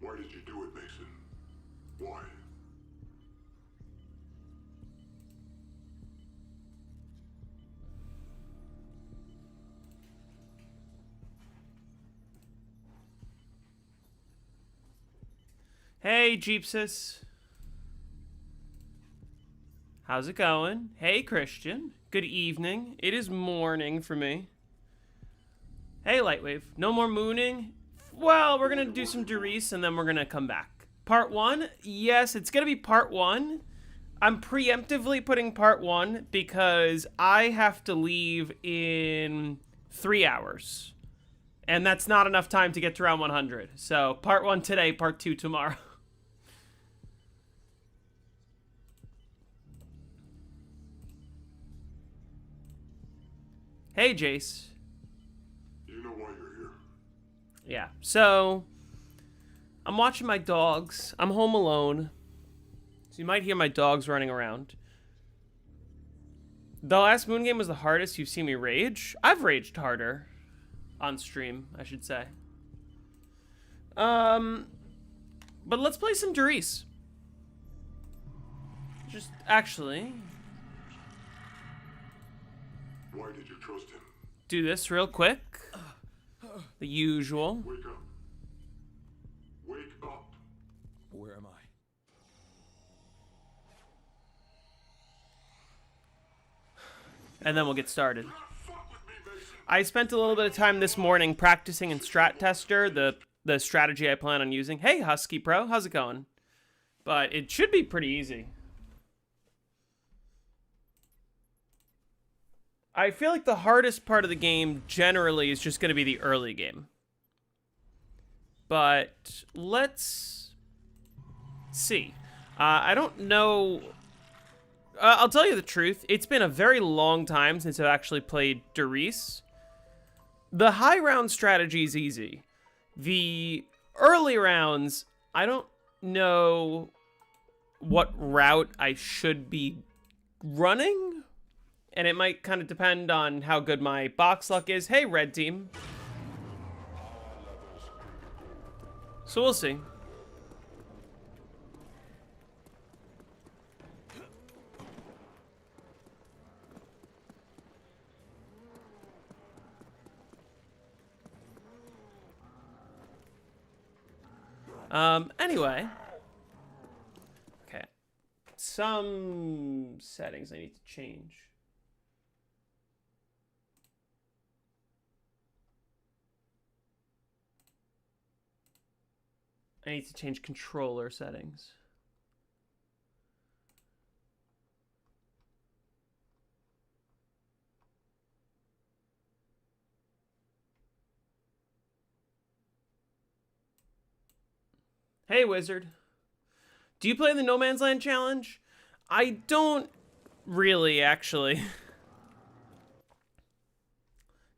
Why did you do it, Mason? Why? Hey, Jeepsis. How's it going? Hey, Christian. Good evening. It is morning for me. Hey, Lightwave. No more mooning? Well, we're going to do some Riese and then we're going to come back. Part 1? Yes, it's going to be part 1. I'm preemptively putting part 1 because I have to leave in 3 hours. And that's not enough time to get to round 100. So, part 1 today, part 2 tomorrow. Hey, Jace. You know why you're here. Yeah, so I'm watching my dogs. I'm home alone. So you might hear my dogs running around. The last Moon game was the hardest you've seen me rage. I've raged harder. On stream, I should say. But let's play some Riese. Just, actually... Why did you trust him? do this real quick. The usual. Wake up. Wake up. Where am I? And then we'll get started. I spent a little bit of time this morning practicing in Strat Tester, the strategy I plan on using. Hey, Husky Pro, how's it going? But it should be pretty easy. I feel like the hardest part of the game generally is just going to be the early game. But let's see. I don't know. I'll tell you the truth. It's been a very long time since I've actually played Riese. The high round strategy is easy. The early rounds, I don't know what route I should be running. And it might kind of depend on how good my box luck is. Hey, red team. So we'll see. Anyway. Okay. Some settings I need to change. I need to change controller settings. Hey, Wizard. Do you play the No Man's Land challenge? I don't really, actually.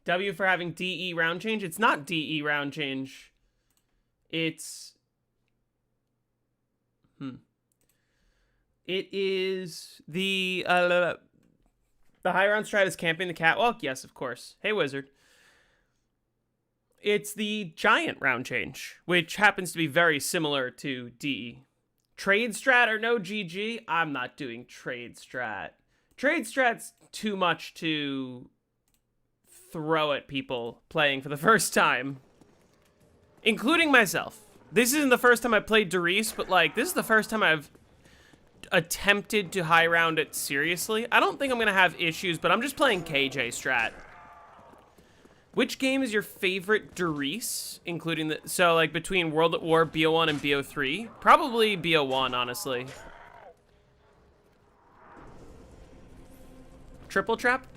W for having DE round change. It's not DE round change. It's... It is the high round strat is camping the catwalk. Yes, of course. Hey, Wizard. It's the giant round change, which happens to be very similar to DE. Trade strat or no GG? I'm not doing trade strat. Trade strat's too much to throw at people playing for the first time, including myself. This isn't the first time I played Riese, but like this is the first time I've attempted to high round it seriously. I don't think I'm gonna have issues, but I'm just playing KJ strat. Which game is your favorite Riese, including the so like between World at War, BO1, and BO3? Probably BO1, honestly. Triple trap?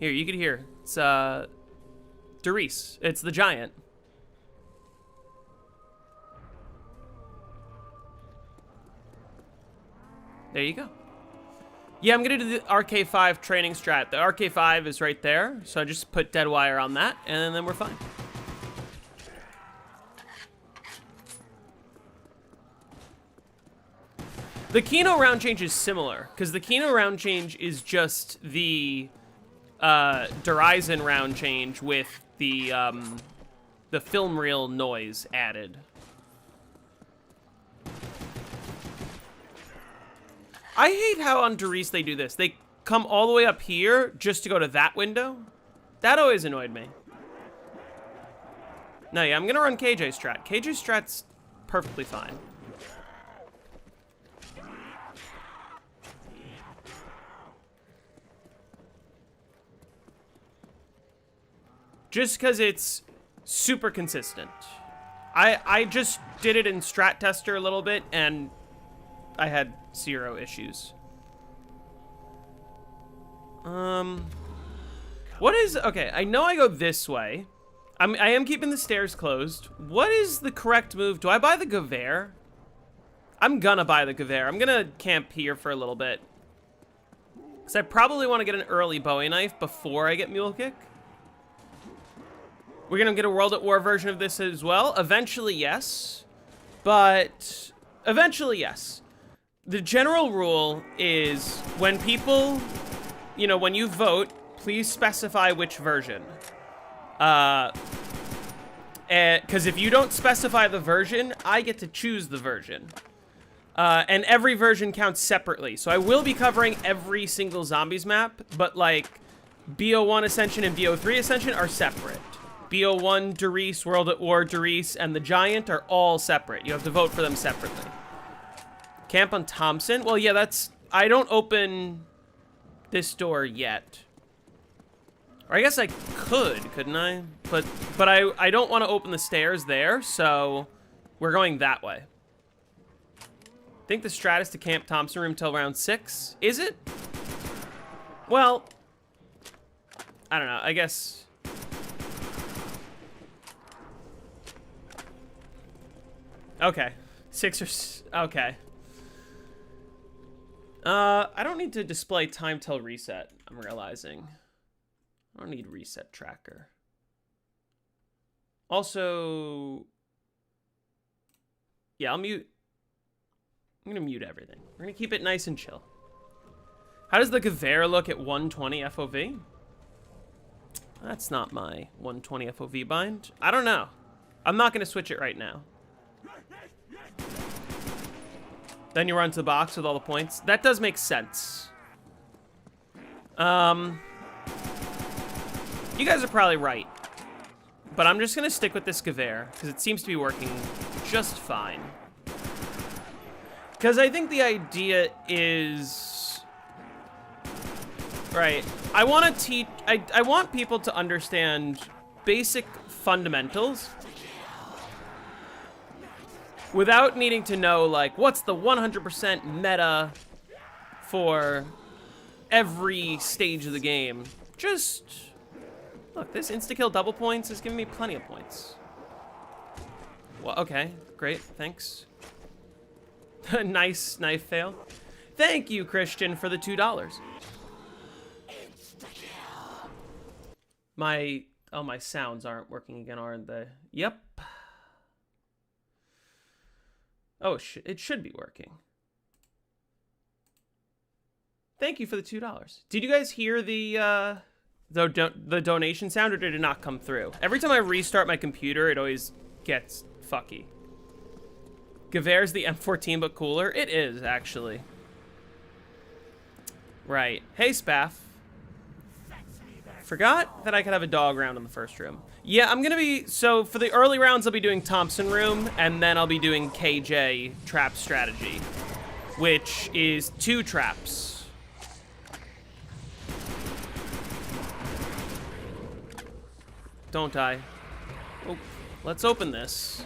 Here, you can hear. It's Riese. It's the giant. There you go. Yeah, I'm gonna do the RK5 training strat. The RK5 is right there, so I just put dead wire on that, and then we're fine. The Kino round change is similar, because the Kino round change is just the Horizon round change with the the film reel noise added. I hate how on Riese they do this. They come all the way up here just to go to that window. That always annoyed me. No, yeah, I'm gonna run KJ strat. KJ strat's perfectly fine. Just because it's super consistent. I just did it in Strat Tester a little bit, and I had 0 issues. What is... Okay, I know I go this way. I am keeping the stairs closed. What is the correct move? Do I buy the Gewehr? I'm gonna buy the Gewehr. I'm gonna camp here for a little bit. Because I probably want to get an early Bowie knife before I get Mule Kick. We're gonna get a World at War version of this as well. Eventually, yes. But eventually, yes. The general rule is when people, you know, when you vote, please specify which version. Because if you don't specify the version, I get to choose the version. And every version counts separately. So I will be covering every single Zombies map, but like BO1 Ascension and BO3 Ascension are separate. BO1 Riese, World at War Riese, and the Giant are all separate. You have to vote for them separately. Camp on Thompson? Well, yeah, that's... I don't open this door yet. Or I guess I could, couldn't I? But I don't want to open the stairs there, so we're going that way. I think the strat is to camp Thompson room till round 6. Is it? Well, I don't know. I guess... Okay. 6 or... Okay. I don't need to display time till reset, I'm realizing. I don't need reset tracker. Also... Yeah, I'll mute... I'm gonna mute everything. We're gonna keep it nice and chill. How does the Gewehr look at 120 FOV? That's not my 120 FOV bind. I don't know. I'm not gonna switch it right now. Then you run to the box with all the points. That does make sense. You guys are probably right. But I'm just gonna stick with this Gewehr, because it seems to be working just fine. Because I think the idea is... Right. I want to teach... I want people to understand basic fundamentals without needing to know, like, what's the 100% meta for every stage of the game. Just... Look, this insta-kill double points is giving me plenty of points. Well, okay. Great. Thanks. Nice knife fail. Thank you, Christian, for the $2. My sounds aren't working again, aren't they? Yep. Oh, it should be working. Thank you for the $2. Did you guys hear the donation sound, or did it not come through? Every time I restart my computer, it always gets fucky. Gewehr's the M14, but cooler? It is, actually. Right. Hey, Spaff. Forgot that I could have a dog round in the first room. Yeah, I'm gonna be... So, for the early rounds, I'll be doing Thompson room, and then I'll be doing KJ trap strategy, which is 2 traps. Don't die. Oh, let's open this.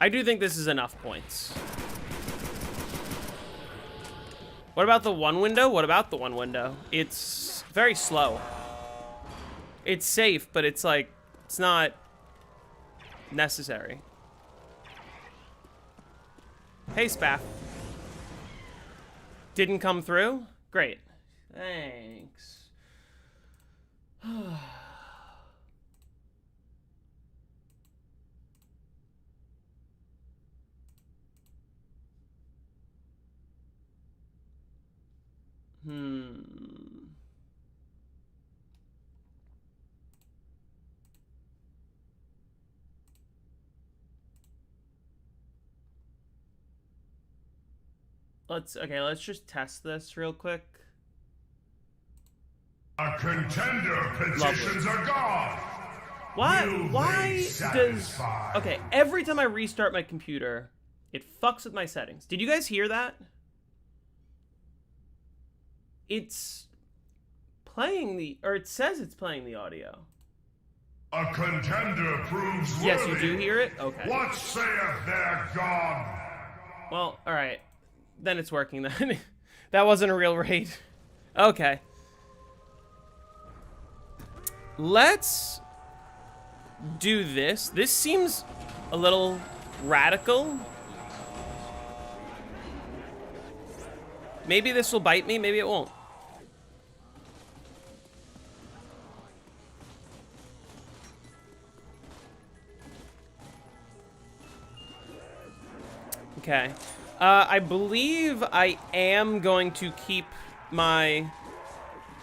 I do think this is enough points. What about the one window? What about the one window? It's very slow. It's safe, but it's like, it's not necessary. Hey, Spaff. Didn't come through? Great. Thanks. Let's just test this real quick. Our contender petitions are gone. Why does... Okay, every time I restart my computer, it fucks with my settings. Did you guys hear that? It's playing the... Or it says it's playing the audio. A contender proves worthy. Yes, you do hear it? Okay. What saith their God? Well, alright. Then it's working then. That wasn't a real raid. Okay. Let's do this. This seems a little radical. Maybe this will bite me, maybe it won't. Okay. I believe I am going to keep my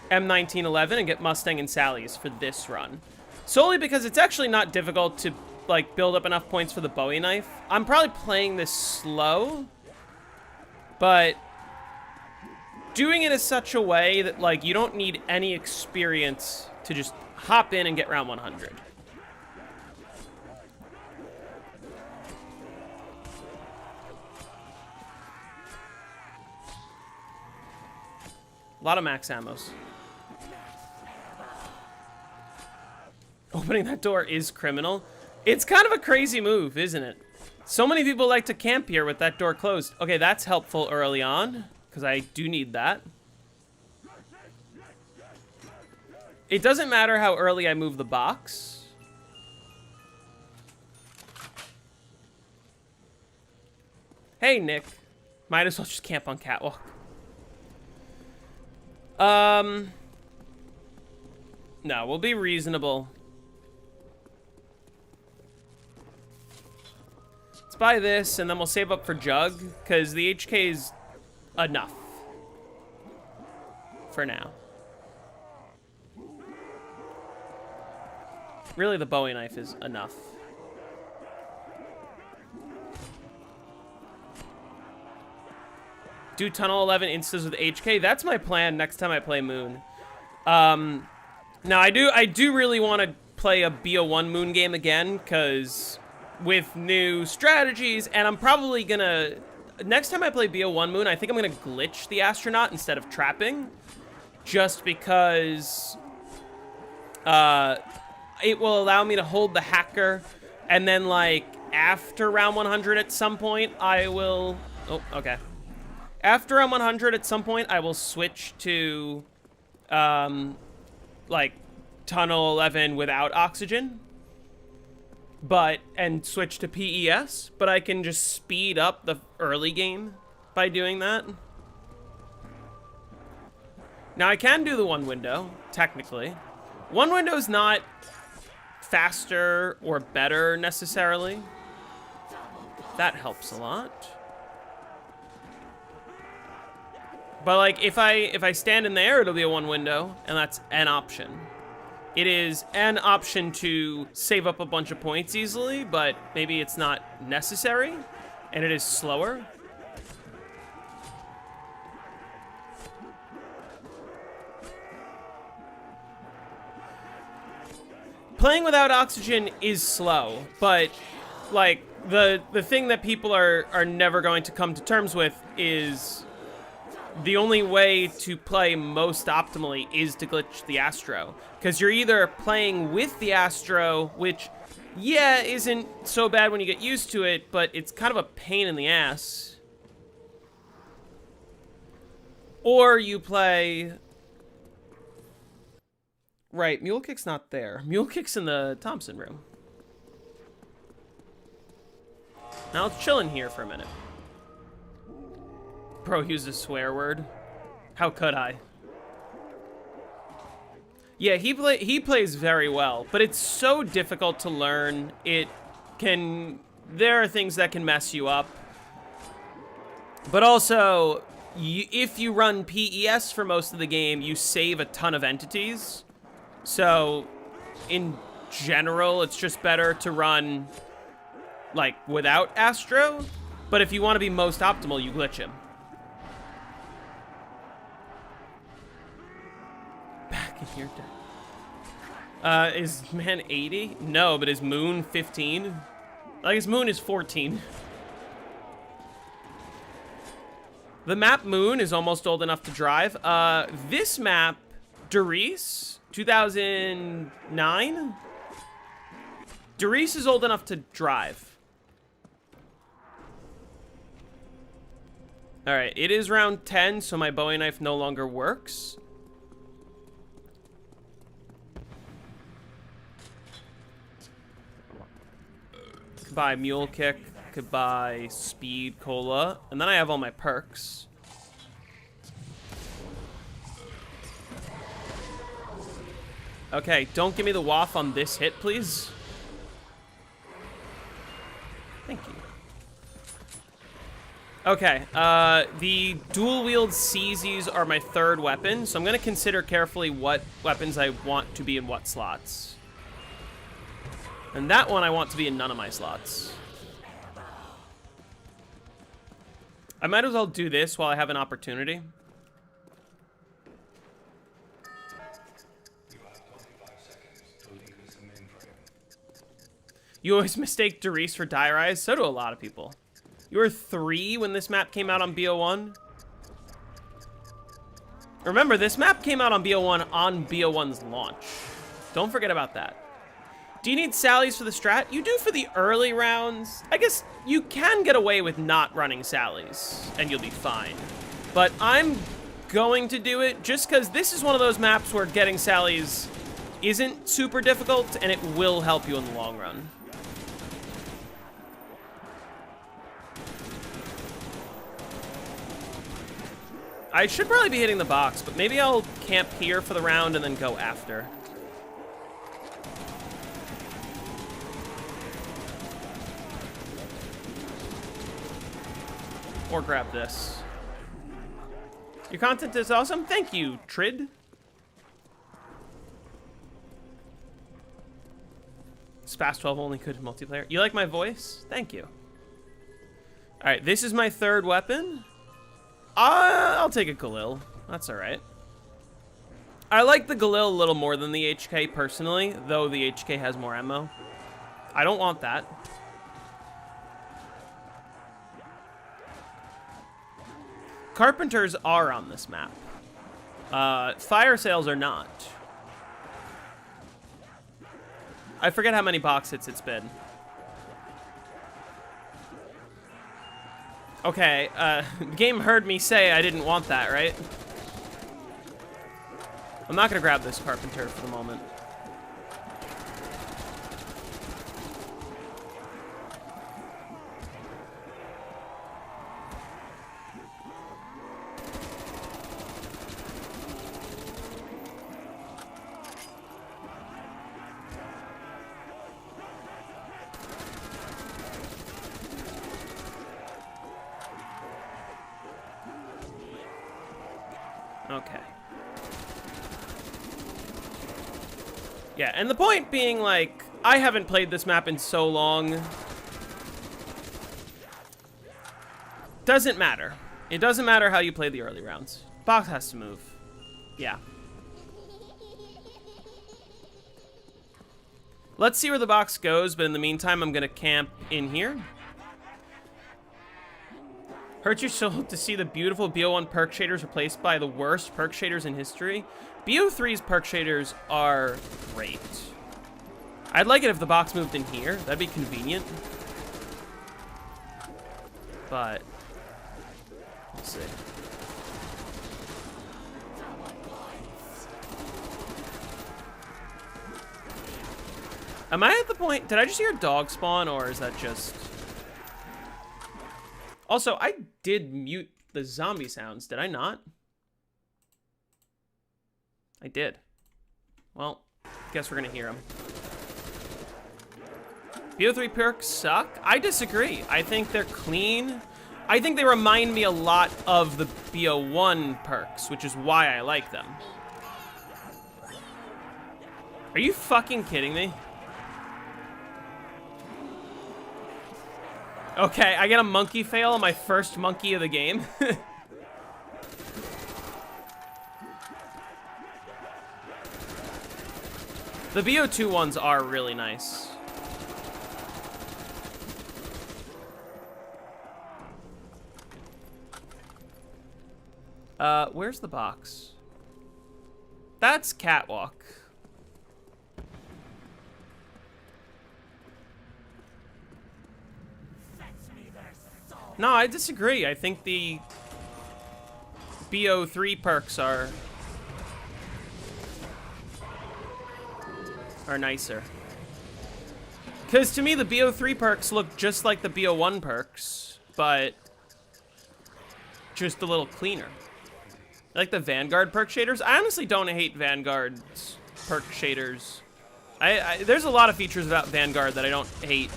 M1911 and get Mustang and Sally's for this run. Solely because it's actually not difficult to, like, build up enough points for the Bowie knife. I'm probably playing this slow, but doing it in such a way that, like, you don't need any experience to just hop in and get round 100. A lot of max ammos. Opening that door is criminal. It's kind of a crazy move, isn't it? So many people like to camp here with that door closed. Okay, that's helpful early on, because I do need that. It doesn't matter how early I move the box. Hey, Nick. Might as well just camp on catwalk. No, we'll be reasonable. Let's buy this, and then we'll save up for Jug, because the HK is enough. For now. Really, the Bowie knife is enough. Do Tunnel 11 instas with HK. That's my plan next time I play Moon. Now I do really want to play a BO1 Moon game again, because with new strategies, and I'm probably gonna, next time I play BO1 Moon, I think I'm gonna glitch the astronaut instead of trapping, just because it will allow me to hold the hacker, and then, like, after round 100 at some point, I will, oh, okay. After round 100 at some point, I will switch to, like, Tunnel 11 without oxygen, and switch to PES, but I can just speed up the early game by doing that. Now, I can do the one window, technically. One window is not faster or better, necessarily. That helps a lot. But, like, if I stand in there, it'll be a one window, and that's an option. It is an option to save up a bunch of points easily, but maybe it's not necessary, and it is slower. Playing without oxygen is slow, but, like, the thing that people are never going to come to terms with is the only way to play most optimally is to glitch the Astro. Because you're either playing with the Astro, which, yeah, isn't so bad when you get used to it, but it's kind of a pain in the ass. Or you play... Right, Mule Kick's not there. Mule Kick's in the Thompson room. Now let's chill in here for a minute. Bro used a swear word. How could I? Yeah, he plays very well, but it's so difficult to learn. There are things that can mess you up. But also, if you run PES for most of the game, you save a ton of entities. So, in general, it's just better to run, like, without Astro. But if you want to be most optimal, you glitch him. Back in your day. Is man 80? No, but is Moon 15? Like, his Moon is 14. The map Moon is almost old enough to drive. This map, Riese, 2009? Riese is old enough to drive. Alright, it is round 10, so my Bowie knife no longer works. Could buy Mule Kick, could buy Speed Cola, and then I have all my perks. Okay, don't give me the waff on this hit, please. Thank you. Okay, the dual-wield CZs are my third weapon, so I'm going to consider carefully what weapons I want to be in what slots. And that one I want to be in none of my slots. I might as well do this while I have an opportunity. You always mistake Riese for Die Rise? So do a lot of people. You were 3 when this map came out on BO1. Remember, this map came out on BO1 on BO1's launch. Don't forget about that. Do you need Sallies for the strat? You do for the early rounds. I guess you can get away with not running Sallies, and you'll be fine. But I'm going to do it just because this is one of those maps where getting Sallies isn't super difficult, and it will help you in the long run. I should probably be hitting the box, but maybe I'll camp here for the round and then go after. Or grab this. Your content is awesome. Thank you, Trid. Spas 12 only good in multiplayer. You like my voice? Thank you. Alright, this is my third weapon. I'll take a Galil. That's alright. I like the Galil a little more than the HK personally, though the HK has more ammo. I don't want that. Carpenters are on this map. Fire sales are not. I forget how many box hits it's been. Okay, the game heard me say I didn't want that, right? I'm not gonna grab this Carpenter for the moment. Okay. Yeah, and the point being, like, I haven't played this map in so long. Doesn't matter. It doesn't matter how you play the early rounds. Box has to move. Yeah. Let's see where the box goes, but in the meantime, I'm gonna camp in here. Hurts your soul to see the beautiful BO1 perk shaders replaced by the worst perk shaders in history. BO3's perk shaders are great. I'd like it if the box moved in here. That'd be convenient. But we'll see. Am I at the point? Did I just hear a dog spawn, or is that just... Also, I did mute the zombie sounds, did I not? I did. Well, guess we're gonna hear them. BO3 perks suck? I disagree. I think they're clean. I think they remind me a lot of the BO1 perks, which is why I like them. Are you fucking kidding me? Okay, I get a monkey fail on my first monkey of the game. The BO2 ones are really nice. Where's the box? That's Catwalk. No, I disagree. I think the BO3 perks are nicer. Because to me, the BO3 perks look just like the BO1 perks, but just a little cleaner. I like the Vanguard perk shaders. I honestly don't hate Vanguard's perk shaders. There's a lot of features about Vanguard that I don't hate.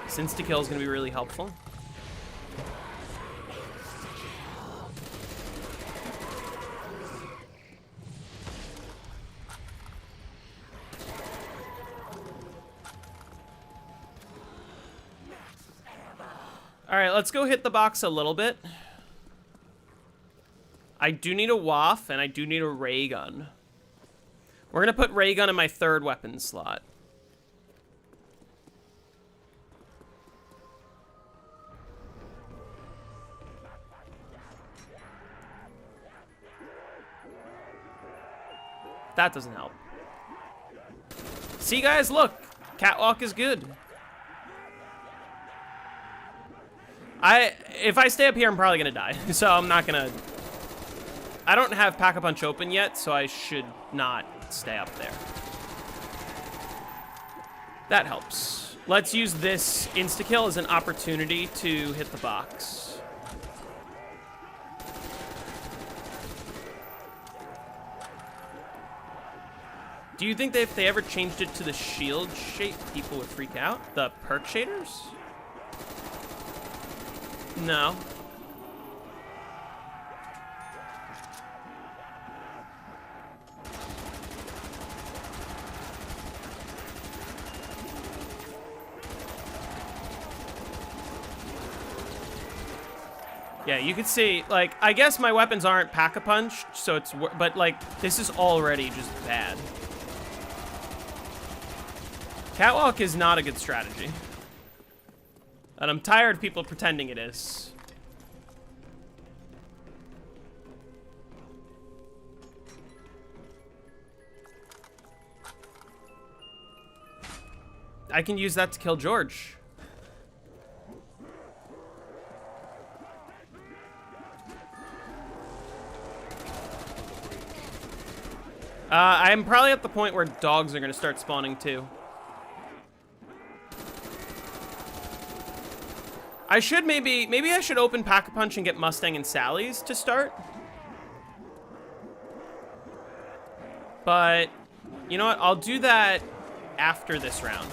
Insta-kill is going to be really helpful. All right, let's go hit the box a little bit. I do need a waff, and I do need a ray gun. We're going to put ray gun in my third weapon slot. That doesn't help. See, guys, look. Catwalk is good. If I stay up here, I'm probably gonna die. So I'm not gonna... I don't have Pack-a-Punch open yet, so I should not stay up there. That helps. Let's use this insta-kill as an opportunity to hit the box. Do you think that if they ever changed it to the shield shape, people would freak out? The perk shaders? No. Yeah, you could see, like, I guess my weapons aren't Pack-a-Punch, so it's, but, like, this is already just bad. Catwalk is not a good strategy. And I'm tired of people pretending it is. I can use that to kill George. I'm probably at the point where dogs are going to start spawning too. I should maybe I should open Pack-a-Punch and get Mustang and Sally's to start. But, you know what? I'll do that after this round.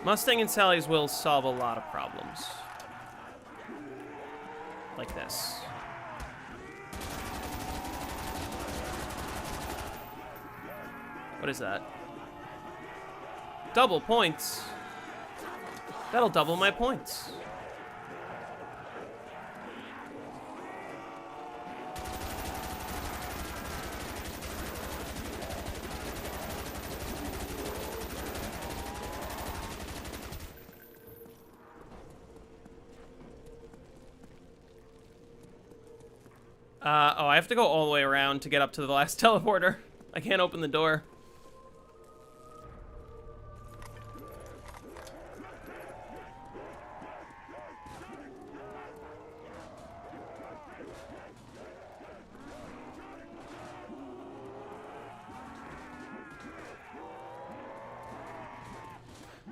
Mustang and Sally's will solve a lot of problems. Like this. What is that? Double points. That'll double my points. Oh, I have to go all the way around to get up to the last teleporter. I can't open the door.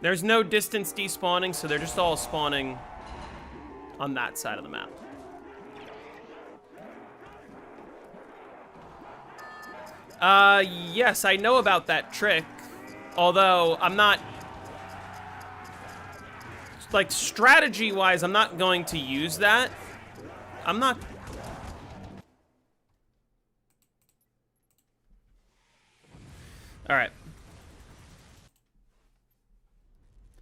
There's no distance despawning, so they're just all spawning on that side of the map. Yes, I know about that trick. Although, I'm not... Like, strategy-wise, I'm not going to use that. I'm not... Alright.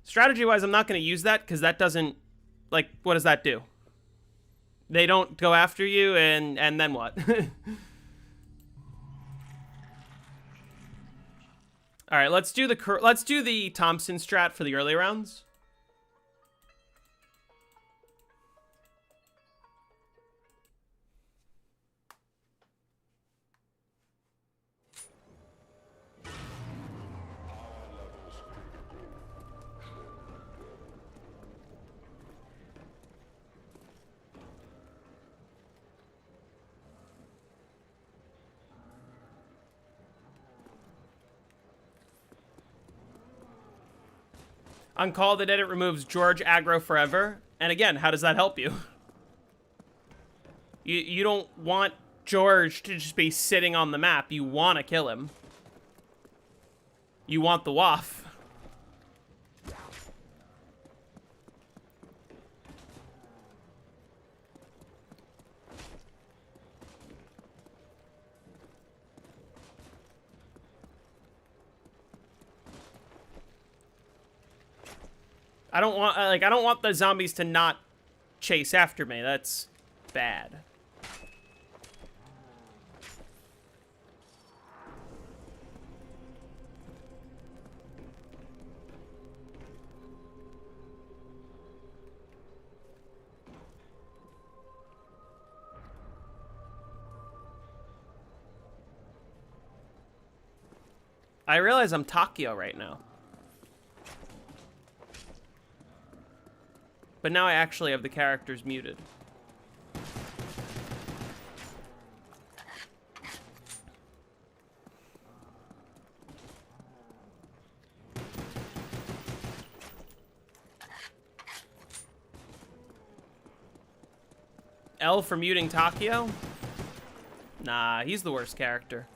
Strategy-wise, I'm not going to use that, because that doesn't... Like, what does that do? They don't go after you, and then what? Alright, let's do the Thompson strat for the early rounds. On call, the edit removes George aggro forever. And again, how does that help you? You don't want George to just be sitting on the map. You want to kill him. You want the waff. I don't want the zombies to not chase after me. That's bad. I realize I'm Takio right now. But now I actually have the characters muted. L for muting Takio? Nah, he's the worst character.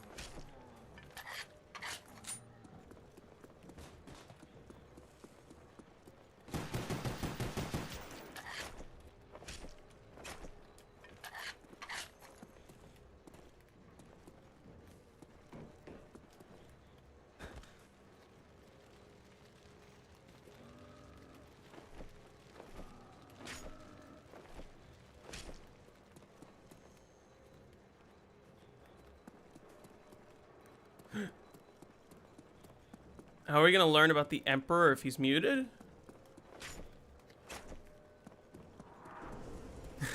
How are we gonna learn about the Emperor if he's muted?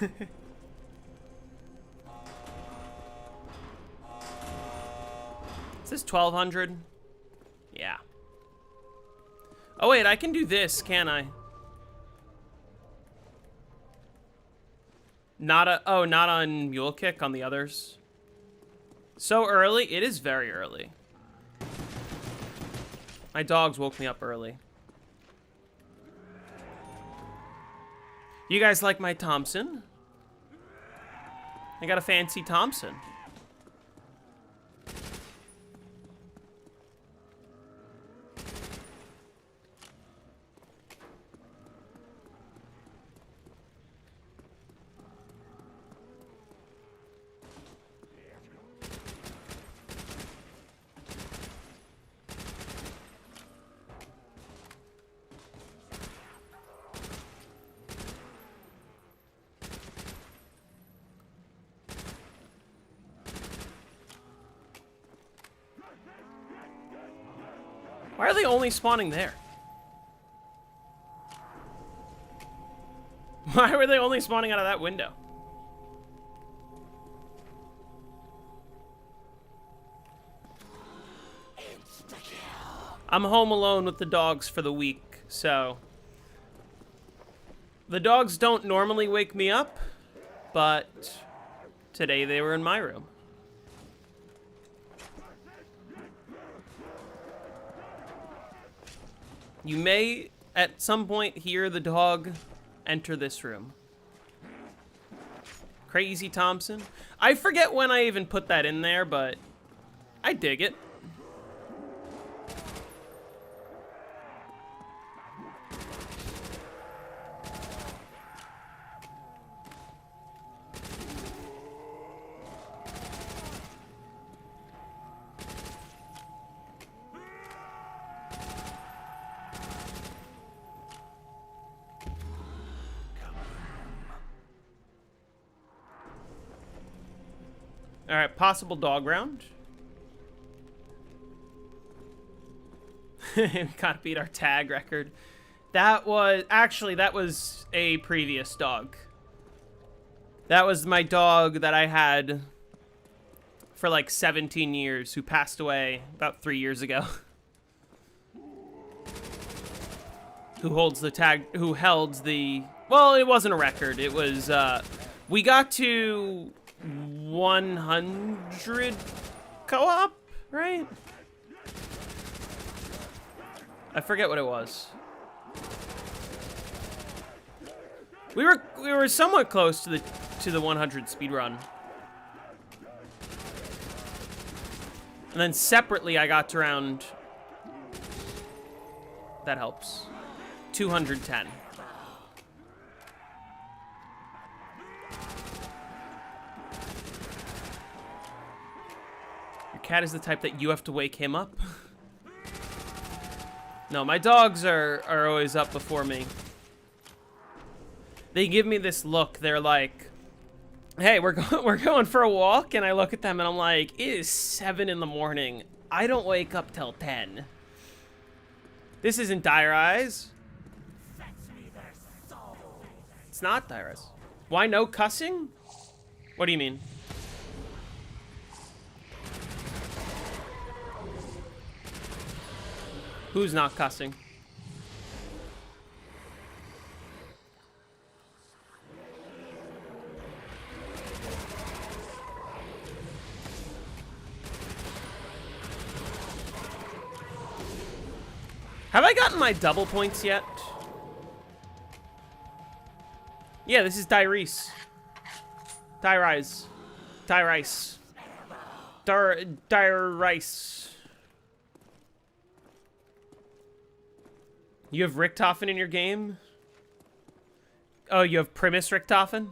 Is this 1200? Yeah. Oh wait, I can do this, can I? Not on Mule Kick, on the others. So early? It is very early. My dogs woke me up early. You guys like my Thompson? I got a fancy Thompson. Why are they only spawning there? Why were they only spawning out of that window? I'm home alone with the dogs for the week, so... The dogs don't normally wake me up, but today they were in my room. You may, at some point, hear the dog enter this room. Crazy Thompson. I forget when I even put that in there, but I dig it. All right, possible dog round. Gotta beat our tag record. That was a previous dog. That was my dog that I had for like 17 years, who passed away about 3 years ago. Who holds the tag, who held the, well, it wasn't a record. It was, we got to 100 co-op, right? I forget what it was. We were somewhat close to the 100 speed run. And then separately I got to around, that helps, 210. Cat is the type that you have to wake him up. No, my dogs are always up before me. They give me this look. They're like, "Hey, we're going for a walk," and I look at them and I'm like, "It is 7 in the morning. I don't wake up till 10. This isn't Dire Eyes. It's not Dire Eyes. Why no cussing? What do you mean?" Who's not cussing? Have I gotten my double points yet? Yeah, this is Riese. Riese. Riese. Riese. You have Richthofen in your game? Oh, you have Primus Richthofen?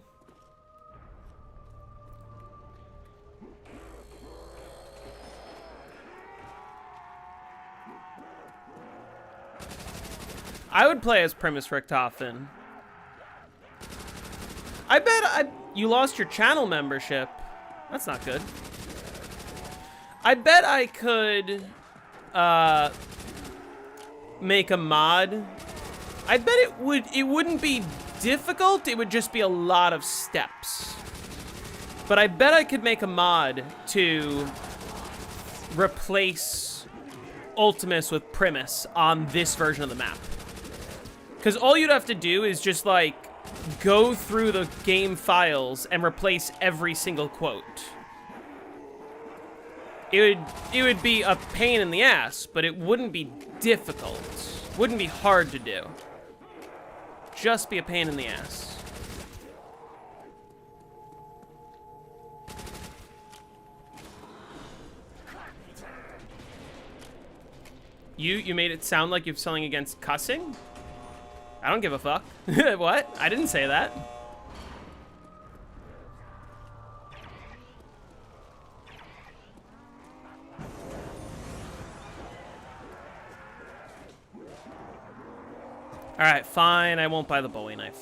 I would play as Primus Richthofen. I bet you lost your channel membership. That's not good. I bet I could make a mod. I bet it wouldn't be difficult, it would just be a lot of steps. But I bet I could make a mod to replace Ultimus with Primus on this version of the map. Because all you'd have to do is just like go through the game files and replace every single quote. It would be a pain in the ass, but it wouldn't be difficult. Wouldn't be hard to do. Just be a pain in the ass. You made it sound like you're selling against cussing? I don't give a fuck. What? I didn't say that. Alright, fine. I won't buy the Bowie knife.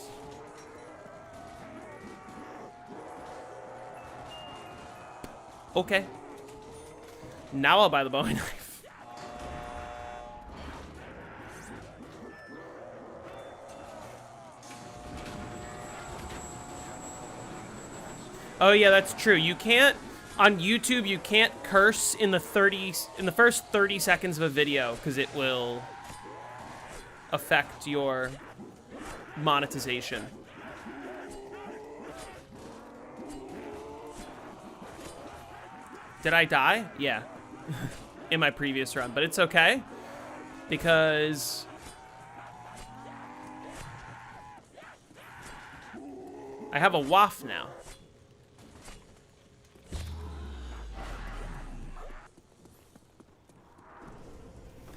Okay. Now I'll buy the Bowie knife. Oh yeah, that's true. You can't on YouTube. You can't curse in the first 30 seconds of a video because it will affect your monetization. Did I die? Yeah, in my previous run, but it's okay because I have a waff now.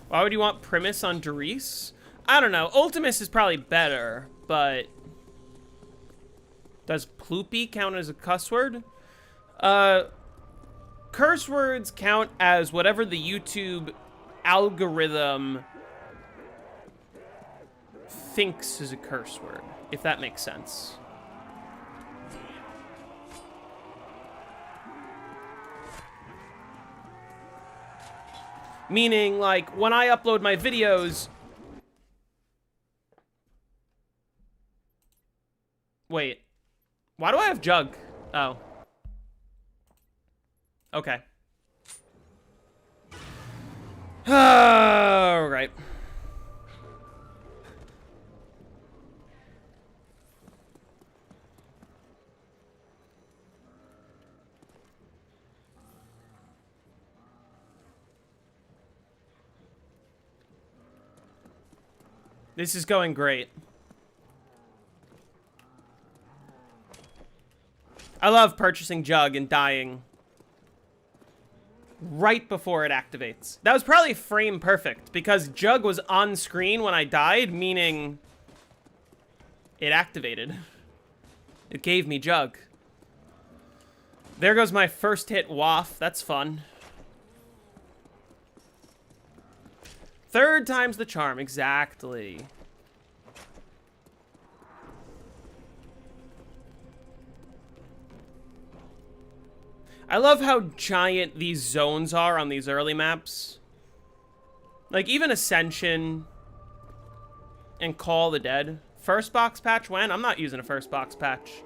Why would you want Primus on Riese? I don't know. Ultimus is probably better, but... Does Ploopy count as a cuss word? Curse words count as whatever the YouTube algorithm thinks is a curse word, if that makes sense. Meaning, like, when I upload my videos... Wait. Why do I have Jug? Oh. Okay. Alright. This is going great. I love purchasing Jug and dying right before it activates. That was probably frame perfect because Jug was on screen when I died, meaning it activated. It gave me Jug. There goes my first hit waff. That's fun. Third time's the charm, exactly. I love how giant these zones are on these early maps. Like, even Ascension and Call the Dead. First box patch when? I'm not using a first box patch.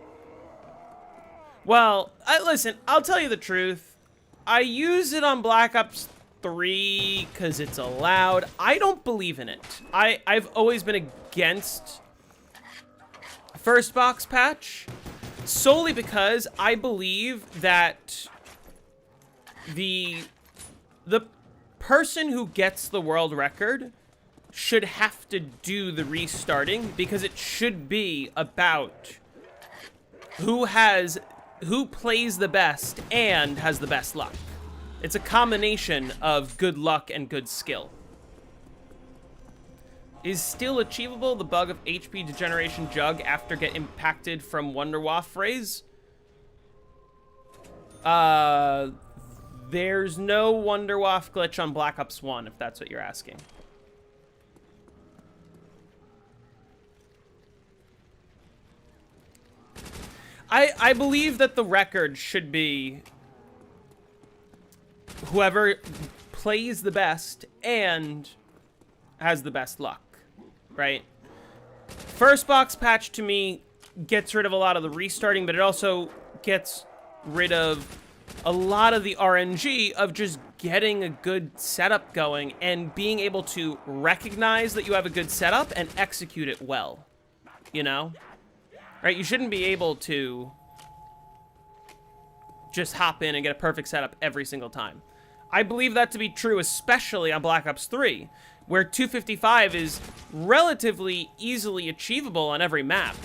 Well, listen, I'll tell you the truth. I use it on Black Ops 3 because it's allowed. I don't believe in it. I've always been against first box patch solely because I believe that the person who gets the world record should have to do the restarting because it should be about who plays the best and has the best luck. It's a combination of good luck and good skill. Is still achievable the bug of HP degeneration Jug after get impacted from Wonderwaff phrase? There's no Wonderwaff glitch on Black Ops 1, if that's what you're asking. I believe that the record should be whoever plays the best and has the best luck, right? First box patch to me gets rid of a lot of the restarting, but it also gets rid of a lot of the RNG of just getting a good setup going and being able to recognize that you have a good setup and execute it well, you know? Right? You shouldn't be able to just hop in and get a perfect setup every single time. I believe that to be true, especially on Black Ops 3, where 255 is relatively easily achievable on every map.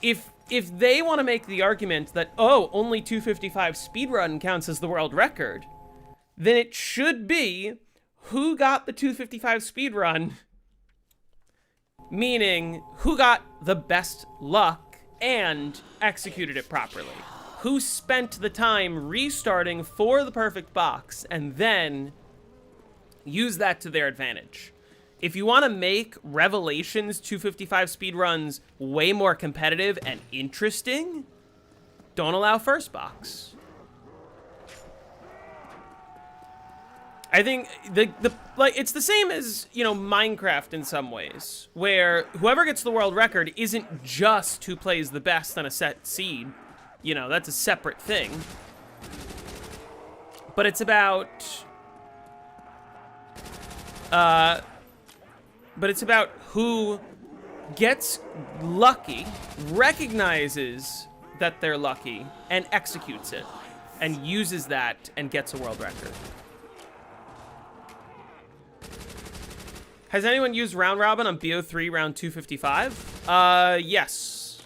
If they want to make the argument that, oh, only 255 speedrun counts as the world record, then it should be who got the 255 speedrun, meaning who got the best luck and executed it properly. Who spent the time restarting for the perfect box and then use that to their advantage. If you want to make Revelations 255 speedruns way more competitive and interesting, don't allow first box. I think like it's the same as, you know, Minecraft in some ways, where whoever gets the world record isn't just who plays the best on a set seed. You know, that's a separate thing. But it's about who gets lucky, recognizes that they're lucky, and executes it, and uses that and gets a world record. Has anyone used round robin on BO3 round 255? Yes.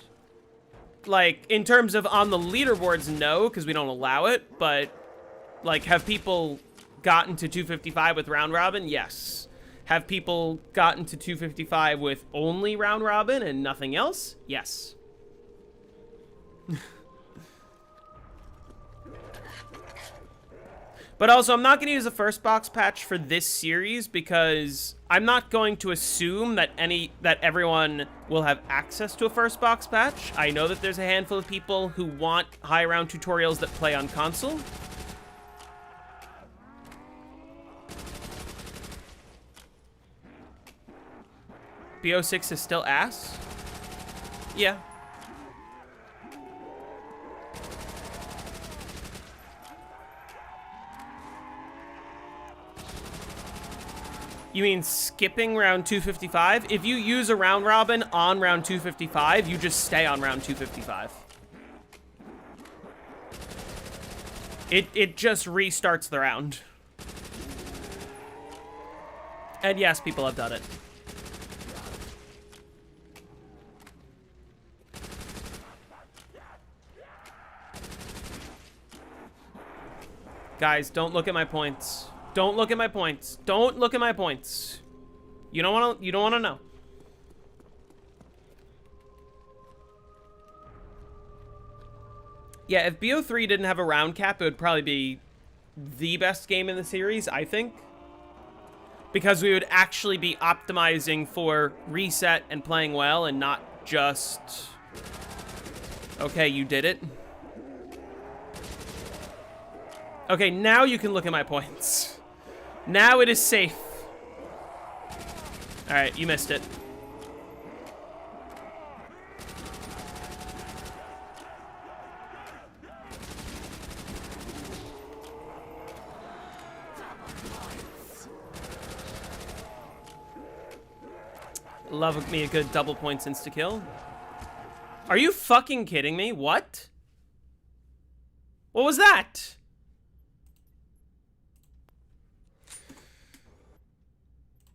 like, in terms of on the leaderboards, no, because we don't allow it, but, like, have people gotten to 255 with round robin? Yes. Have people gotten to 255 with only round robin and nothing else? Yes. But also, I'm not going to use the first box patch for this series because I'm not going to assume that everyone will have access to a first box patch. I know that there's a handful of people who want high round tutorials that play on console. BO6 is still ass? Yeah. You mean skipping round 255? If you use a round robin on round 255, you just stay on round 255. It just restarts the round. And yes, people have done it. Guys, don't look at my points. Don't look at my points. Don't look at my points. You don't want to know. Yeah, if BO3 didn't have a round cap, it would probably be the best game in the series, I think. Because we would actually be optimizing for reset and playing well and not just... Okay, you did it. Okay, now you can look at my points. Now it is safe. Alright, you missed it. Love me a good double points insta-kill. Are you fucking kidding me? What? What was that?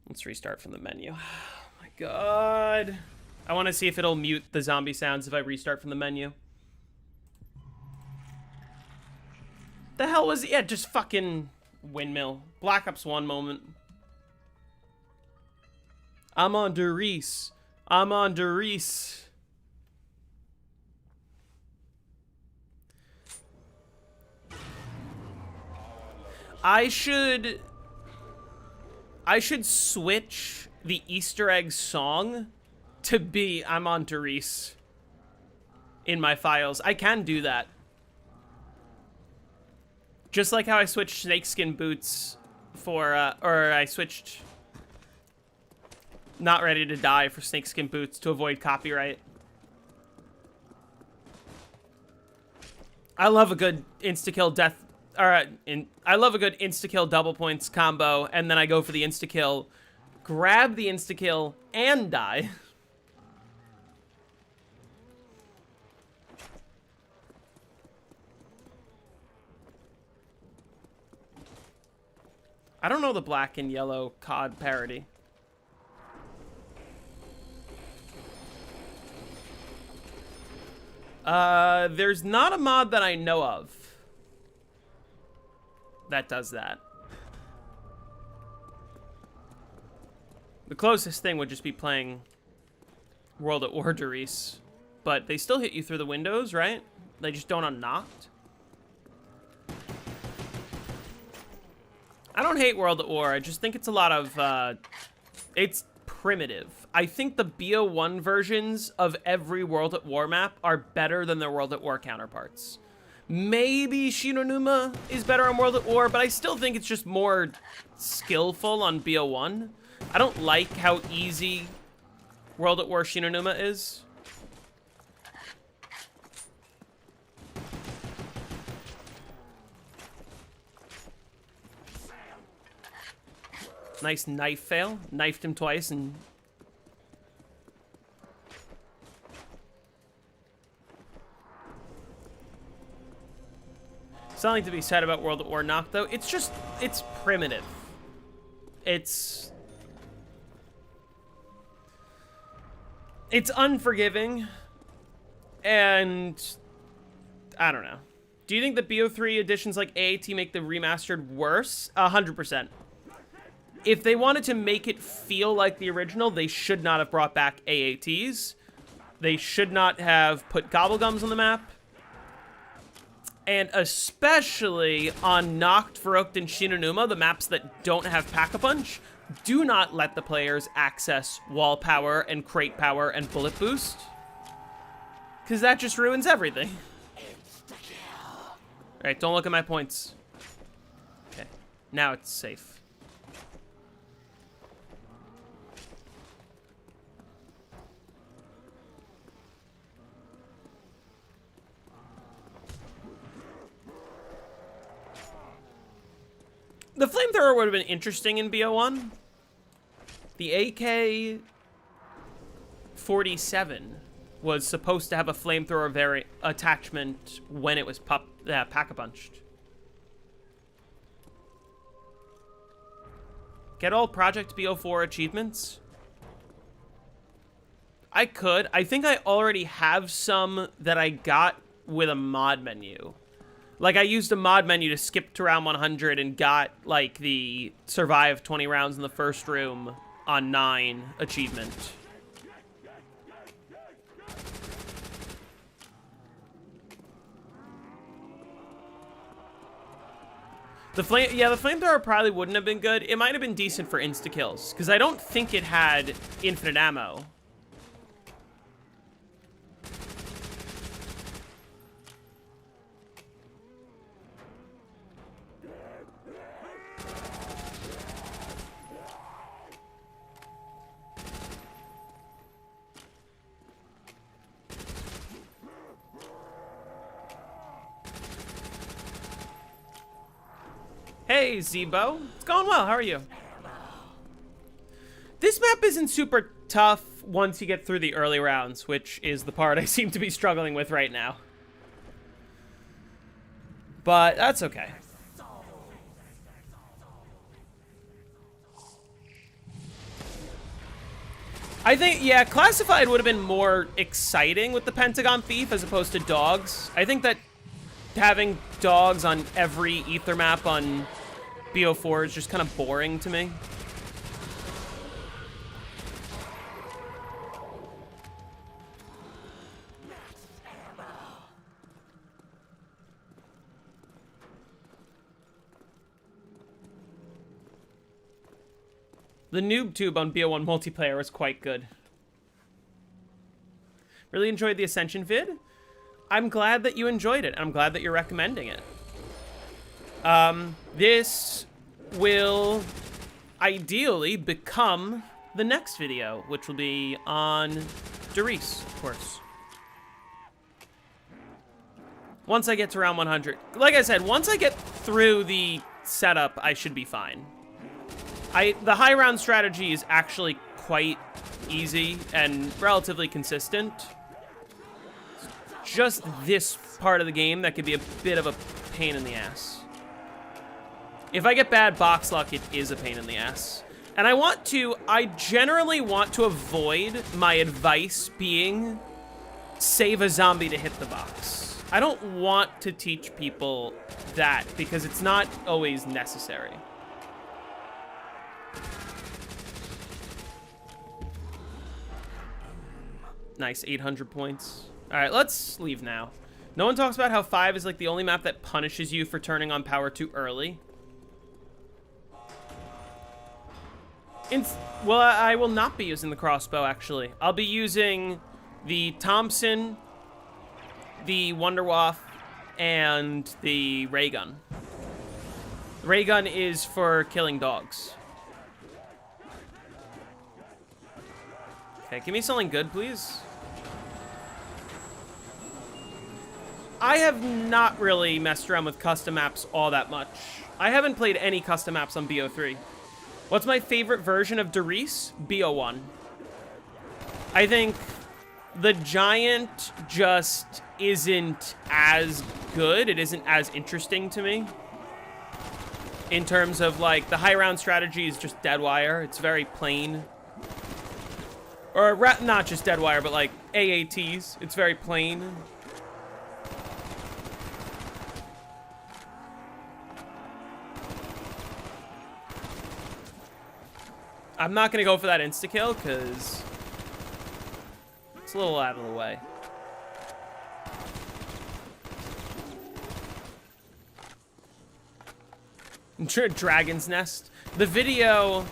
Let's restart from the menu. Oh my god. I want to see if it'll mute the zombie sounds if I restart from the menu. The hell was it? Yeah, just fucking windmill. Black Ops 1 moment. I'm on to Riese. I'm on to Riese. I should switch the Easter egg song to be I'm on to Riese in my files. I can do that. Just like how I switched snakeskin boots for, or I switched Not Ready to Die for snakeskin boots to avoid copyright. I love a good insta-kill death, or I love a good insta-kill double points combo, and then I go for the insta-kill, grab the insta-kill, and die. I don't know the black and yellow COD parody. There's not a mod that I know of that does that. The closest thing would just be playing World at War Riese, but they still hit you through the windows, right? They just don't unlocked. I don't hate World at War. I just think it's a lot of, it's primitive. I think the BO1 versions of every World at War map are better than their World at War counterparts. Maybe Shinonuma is better on World at War, but I still think it's just more skillful on BO1. I don't like how easy World at War Shinonuma is. Nice knife fail. Knifed him twice and... Something to be said about World at War Knock, though. It's just... It's primitive. It's unforgiving. And I don't know. Do you think the BO3 editions like AAT make the remastered worse? 100%. If they wanted to make it feel like the original, they should not have brought back AATs. They should not have put Gobblegums on the map. And especially on Noct, Verrückt, and Shinonuma, the maps that don't have Pack-a-Punch, do not let the players access wall power and crate power and bullet boost. Because that just ruins everything. Alright, don't look at my points. Okay, now it's safe. The flamethrower would have been interesting in BO1. The AK-47 was supposed to have a flamethrower attachment when it was pack-a-punched. Get all Project BO4 achievements? I could. I think I already have some that I got with a mod menu. Like, I used a mod menu to skip to round 100 and got, like, the survive 20 rounds in the first room on 9 achievement. The flamethrower probably wouldn't have been good. It might have been decent for insta-kills, because I don't think it had infinite ammo. Hey, Zebo. It's going well. How are you? This map isn't super tough once you get through the early rounds, which is the part I seem to be struggling with right now. But that's okay. I think, yeah, Classified would have been more exciting with the Pentagon Thief as opposed to dogs. I think that having dogs on every ether map on BO4 is just kind of boring to me. The noob tube on BO1 multiplayer was quite good. Really enjoyed the Ascension vid. I'm glad that you enjoyed it. I'm glad that you're recommending it. This will ideally become the next video, which will be on Riese, of course. Once I get to round 100. Like I said, once I get through the setup, I should be fine. The high round strategy is actually quite easy and relatively consistent. Just this part of the game that could be a bit of a pain in the ass. If I get bad box luck, it is a pain in the ass. And I generally want to avoid my advice being save a zombie to hit the box. I don't want to teach people that because it's not always necessary. Nice, 800 points. All right, let's leave now. No one talks about how 5 is like the only map that punishes you for turning on power too early. Well, I will not be using the crossbow, actually. I'll be using the Thompson, the Wunderwaffe, and the ray gun. The ray gun is for killing dogs. Okay, give me something good, please. I have not really messed around with custom maps all that much. I haven't played any custom maps on BO3. What's my favorite version of Riese? BO1. I think the Giant just isn't as good. It isn't as interesting to me. In terms of, like, the high round strategy is just dead wire. It's very plain. Or not just dead wire, but like AATs. It's very plain. I'm not gonna go for that insta-kill, because it's a little out of the way. Dragon's Nest. The video,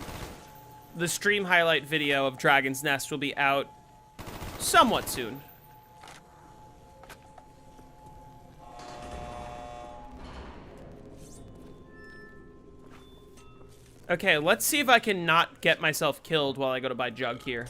the stream highlight video of Dragon's Nest will be out somewhat soon. Okay, let's see if I can not get myself killed while I go to buy Jug here.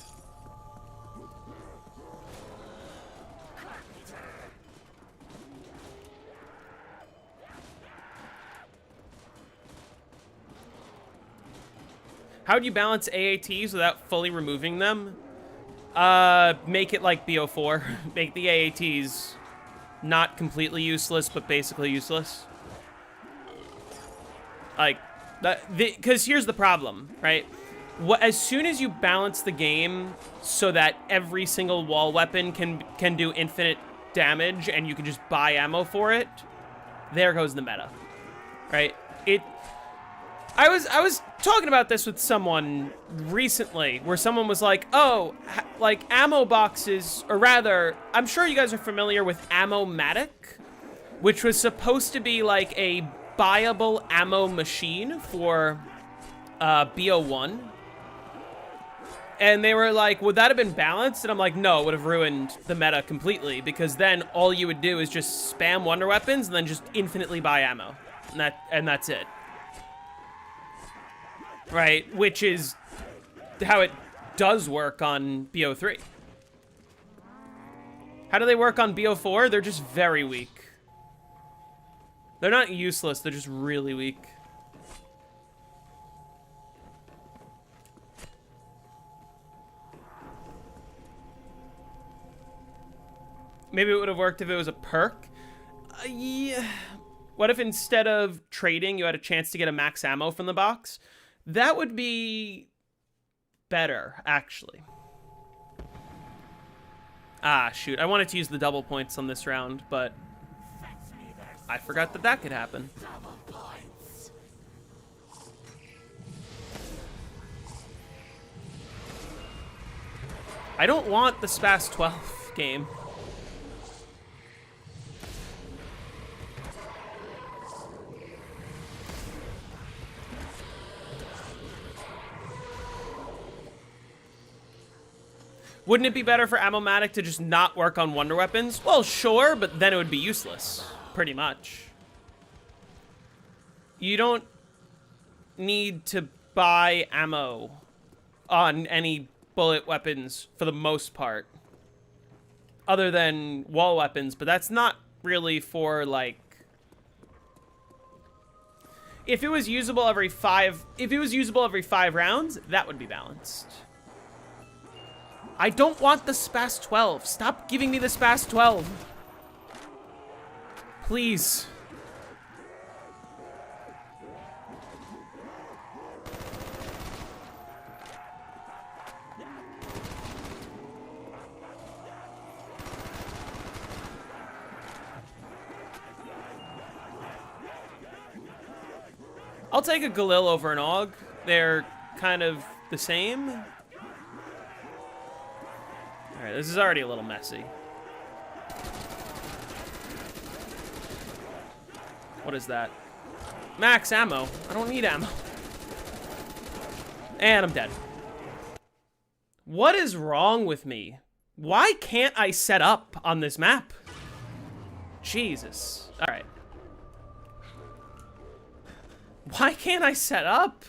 How would you balance AATs without fully removing them? Make it like BO4. Make the AATs not completely useless, but basically useless. Like, because here's the problem, right? As soon as you balance the game so that every single wall weapon can do infinite damage and you can just buy ammo for it, there goes the meta, right? I was talking about this with someone recently, where someone was like, oh, like ammo boxes, or rather, I'm sure you guys are familiar with Ammo-matic, which was supposed to be like a buyable ammo machine for BO1. And they were like, would that have been balanced? And I'm like, no, it would have ruined the meta completely, because then all you would do is just spam wonder weapons and then just infinitely buy ammo. And that's it. Right, which is how it does work on BO3. How do they work on BO4? They're just very weak. They're not useless, they're just really weak. Maybe it would have worked if it was a perk. Yeah. What if instead of trading, you had a chance to get a max ammo from the box? That would be better, actually. Ah, shoot. I wanted to use the double points on this round, but I forgot that that could happen. I don't want the Spas 12 game. Wouldn't it be better for Ammo-matic to just not work on wonder weapons? Well, sure, but then it would be useless, pretty much. You don't need to buy ammo on any bullet weapons for the most part, other than wall weapons, but that's not really for, like... If it was usable every 5 rounds, that would be balanced. I don't want the Spas 12. Stop giving me the Spas 12. Please. I'll take a Galil over an AUG. They're kind of the same. Alright, this is already a little messy. What is that? Max ammo. I don't need ammo. And I'm dead. What is wrong with me? Why can't I set up on this map? Jesus. Alright. Why can't I set up?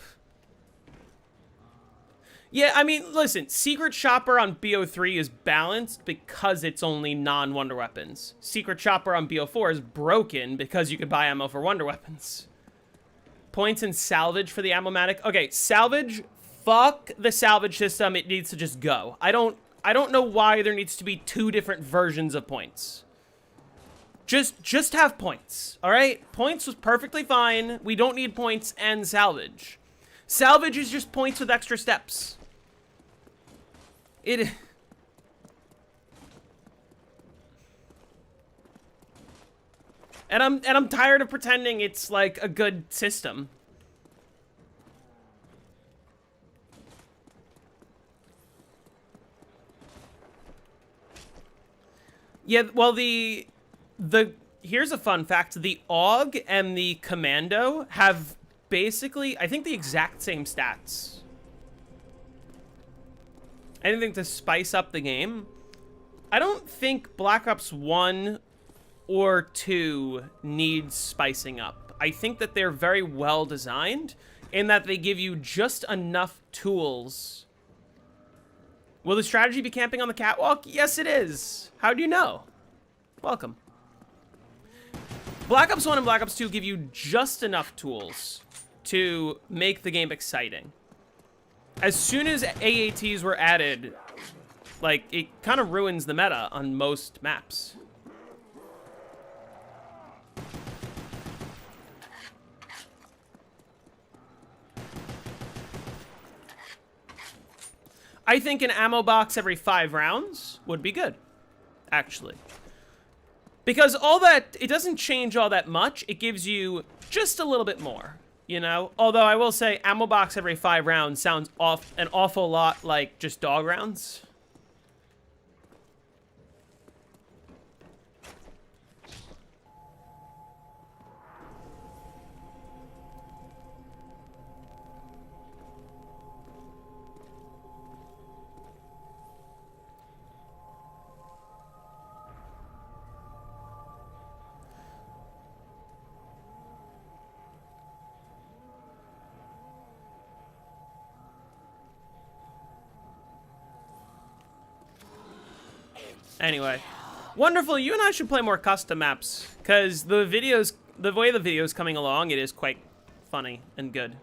Yeah, I mean, listen, Secret Shopper on BO3 is balanced because it's only non-wonder weapons. Secret Shopper on BO4 is broken because you could buy ammo for wonder weapons. Points and salvage for the Ammo-matic. Okay, salvage, fuck the salvage system. It needs to just go. I don't know why there needs to be 2 different versions of points. Just have points, all right? Points was perfectly fine. We don't need points and salvage. Salvage is just points with extra steps. It... And I'm tired of pretending it's like a good system. Yeah, well, here's a fun fact. The AUG and the Commando have basically, I think, the exact same stats. Anything to spice up the game. I don't think Black Ops 1 or 2 needs spicing up. I think that they're very well designed in that they give you just enough tools. Will the strategy be camping on the catwalk? Yes, it is. How do you know? Welcome. Black Ops 1 and Black Ops 2 give you just enough tools to make the game exciting. As soon as AATs were added, like, it kind of ruins the meta on most maps. I think an ammo box every 5 rounds would be good, actually. Because it doesn't change all that much. It gives you just a little bit more, you know? Although I will say ammo box every 5 rounds sounds an awful lot like just dog rounds. Anyway, wonderful. You and I should play more custom maps because the way the video's coming along, it is quite funny and good.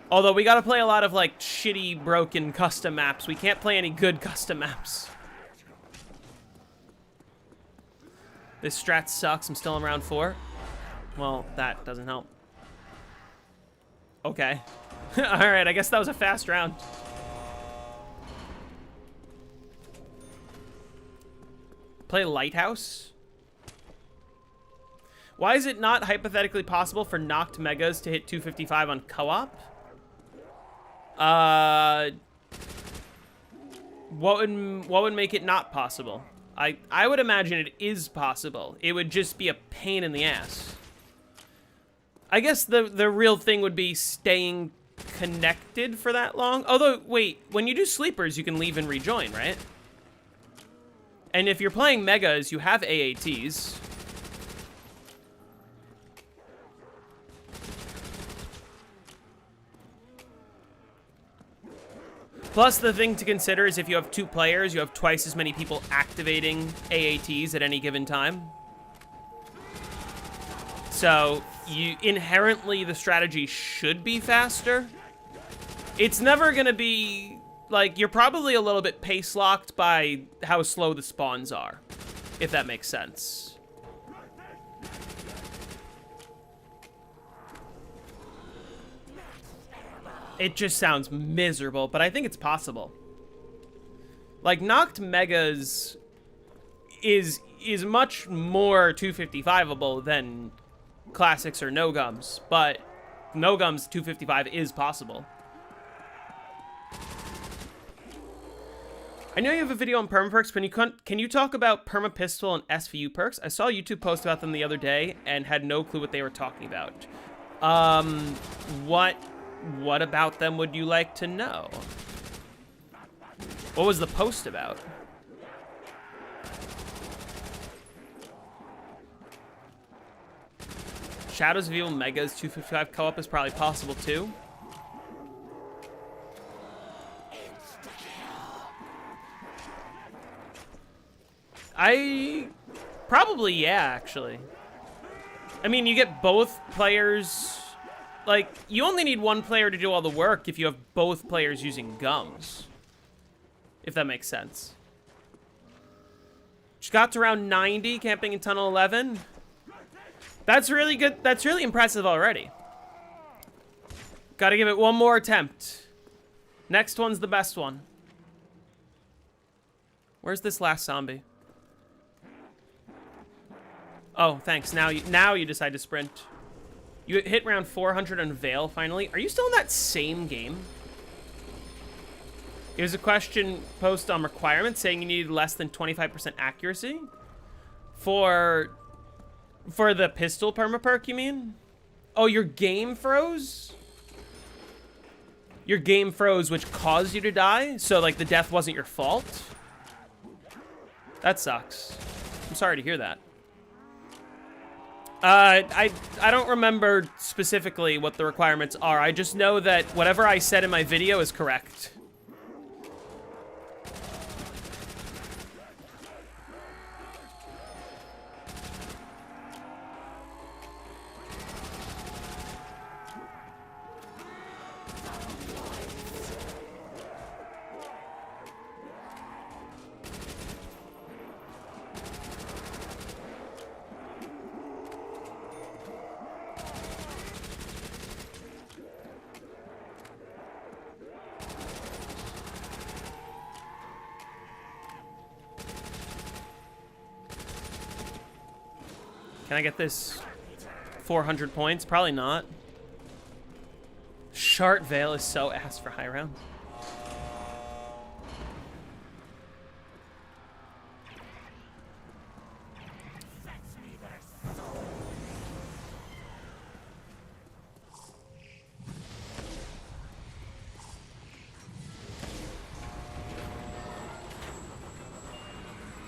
Although we gotta play a lot of like shitty, broken custom maps. We can't play any good custom maps. This strat sucks. I'm still in round 4. Well, that doesn't help. Okay. All right. I guess that was a fast round. Play Lighthouse? Why is it not hypothetically possible for knocked megas to hit 255 on co-op? What would make it not possible? I would imagine it is possible. It would just be a pain in the ass. I guess the real thing would be staying connected for that long. Although, wait, when you do sleepers, you can leave and rejoin, right? And if you're playing megas, you have AATs. Plus, the thing to consider is if you have 2 players, you have twice as many people activating AATs at any given time. So, inherently, the strategy should be faster. It's never gonna be... Like, you're probably a little bit pace-locked by how slow the spawns are, if that makes sense. It just sounds miserable, but I think it's possible. Like, knocked megas is much more 255-able than classics or no-gums, but no-gums 255 is possible. I know you have a video on perma perks. Can you talk about perma pistol and SVU perks? I saw a YouTube post about them the other day and had no clue what they were talking about. What about them would you like to know? What was the post about? Shadows of Evil Megas 255 co-op is probably possible too. Probably, yeah, actually. I mean, you get both players... Like, you only need one player to do all the work if you have both players using gums. If that makes sense. Just got to round 90, camping in Tunnel 11. That's really good. That's really impressive already. Gotta give it one more attempt. Next one's the best one. Where's this last zombie? Oh, thanks. Now you decide to sprint. You hit round 400 on Veil, finally. Are you still in that same game? It was a question post on requirements saying you needed less than 25% accuracy. For the pistol permaperk, you mean? Oh, your game froze? Your game froze, which caused you to die? So, like, the death wasn't your fault? That sucks. I'm sorry to hear that. I don't remember specifically what the requirements are. I just know that whatever I said in my video is correct. Can I get this 400 points? Probably not. Shart Veil is so ass for high rounds.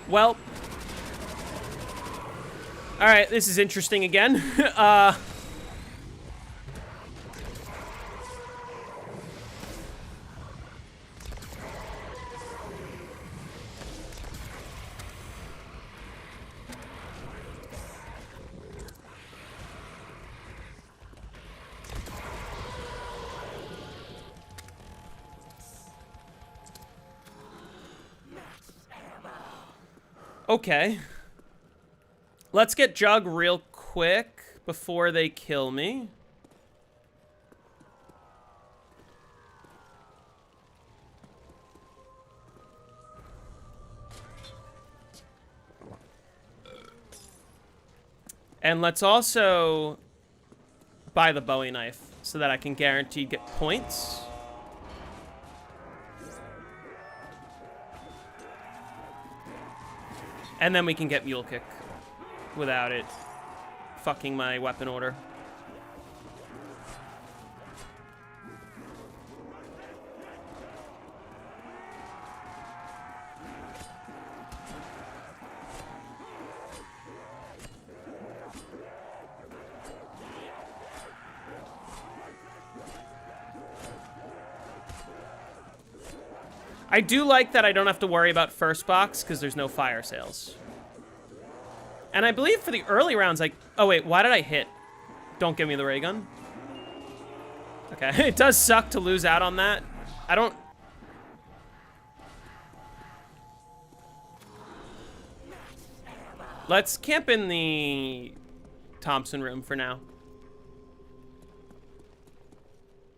Well, all right, this is interesting again. Okay. Let's get Jug real quick before they kill me. And let's also buy the Bowie knife so that I can guaranteed get points. And then we can get Mule Kick without it fucking my weapon order. I do like that I don't have to worry about first box because there's no fire sales. And I believe for the early rounds, like... Oh, wait, why did I hit? Don't give me the ray gun. Okay, it does suck to lose out on that. I don't... Let's camp in the Thompson room for now.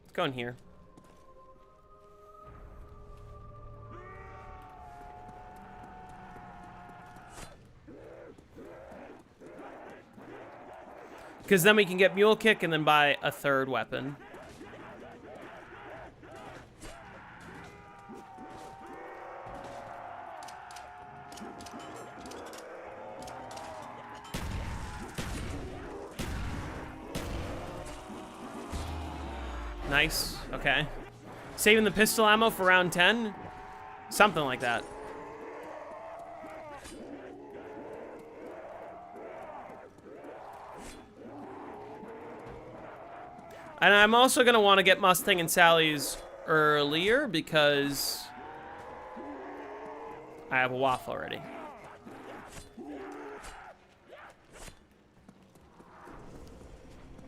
Let's go in here. Because then we can get Mule Kick and then buy a third weapon. Nice. Okay. Saving the pistol ammo for round 10? Something like that. And I'm also going to want to get Mustang and Sally's earlier because I have a waffle already.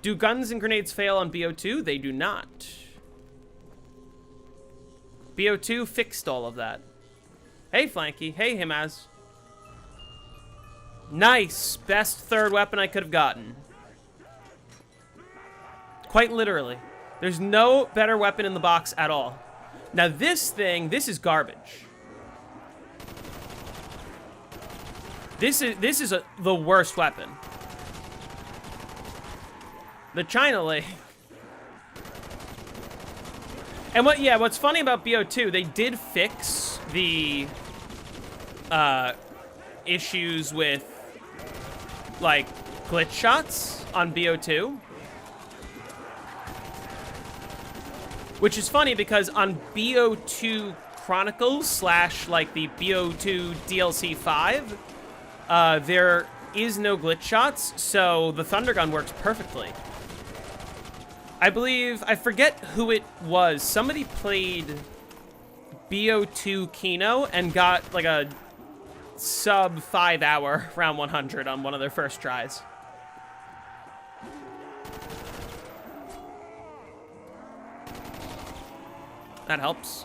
Do guns and grenades fail on BO2? They do not. BO2 fixed all of that. Hey, Flanky. Hey, Himaz. Nice. Best third weapon I could have gotten. Quite literally. There's no better weapon in the box at all. Now this thing, this is garbage. This is the worst weapon. The China Lake. And what's funny about BO2, they did fix the issues with like glitch shots on BO2. Which is funny because on BO2 Chronicles / like the BO2 DLC 5, there is no glitch shots, so the Thunder Gun works perfectly. I believe, I forget who it was. Somebody played BO2 Kino and got like a sub 5 hour round 100 on one of their first tries. That helps.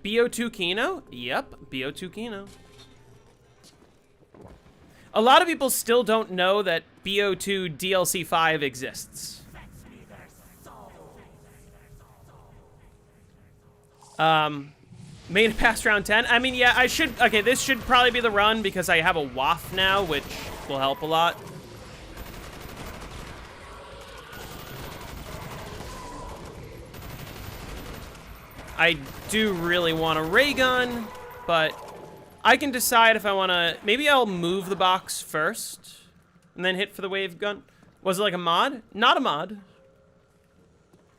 BO2 Kino? Yep, BO2 Kino. A lot of people still don't know that BO2 DLC 5 exists. Made it past round 10. I mean, yeah, I should... Okay, this should probably be the run because I have a waft now, which will help a lot. I do really want a ray gun, but I can decide if I want to... Maybe I'll move the box first and then hit for the wave gun. Was it like a mod? Not a mod.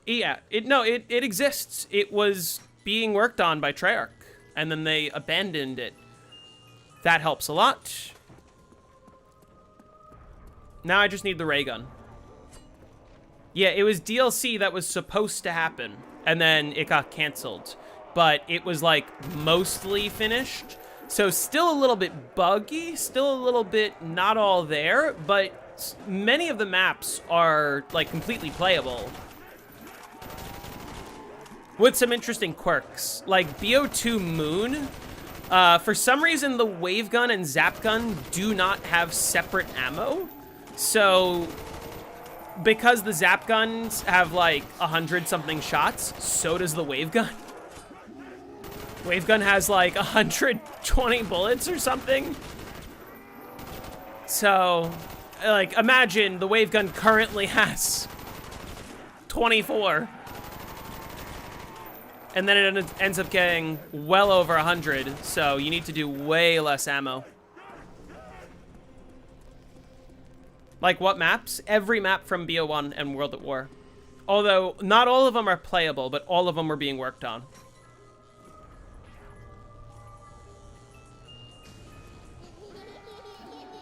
Yeah, it exists. It was being worked on by Treyarch, and then they abandoned it. That helps a lot. Now I just need the ray gun. Yeah, it was DLC that was supposed to happen, and then it got canceled. But it was, like, mostly finished. So still a little bit buggy, still a little bit not all there, but many of the maps are, like, completely playable. With some interesting quirks. Like, BO2 Moon, for some reason, the wave gun and zap gun do not have separate ammo. So, because the zap guns have, like, 100-something shots, so does the wave gun. Wave gun has, like, 120 bullets or something. So, like, imagine the wave gun currently has 24. And then it ends up getting well over 100, so you need to do way less ammo. Like what maps? Every map from BO1 and World at War. Although, not all of them are playable, but all of them are being worked on.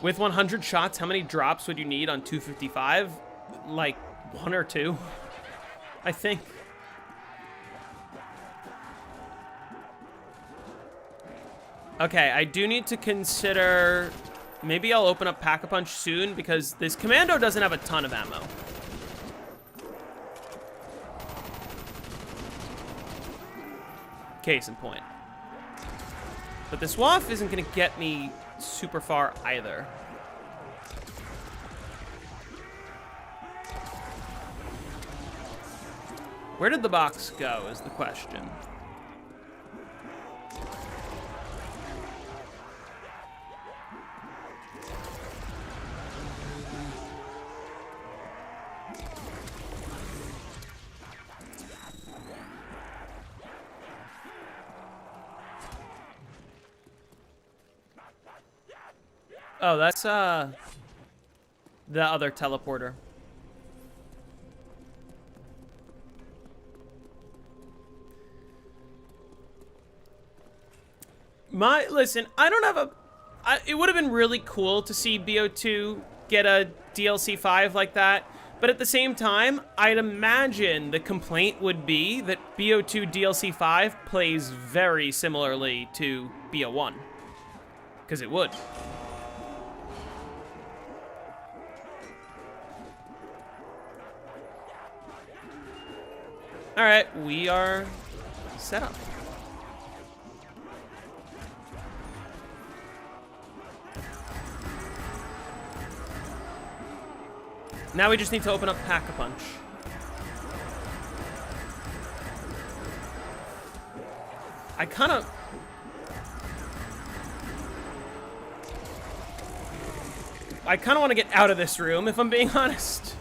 With 100 shots, how many drops would you need on 255? Like, 1 or 2, I think. Okay, I do need to consider... Maybe I'll open up Pack-a-Punch soon, because this Commando doesn't have a ton of ammo. Case in point. But this WAF isn't going to get me super far either. Where did the box go, is the question. Oh, that's, the other teleporter. Listen, I don't have a... it would have been really cool to see BO2 get a DLC 5 like that, but at the same time, I'd imagine the complaint would be that BO2 DLC 5 plays very similarly to BO1. Because it would. All right, we are set up. Now we just need to open up Pack-a-Punch. I kind of want to get out of this room, if I'm being honest.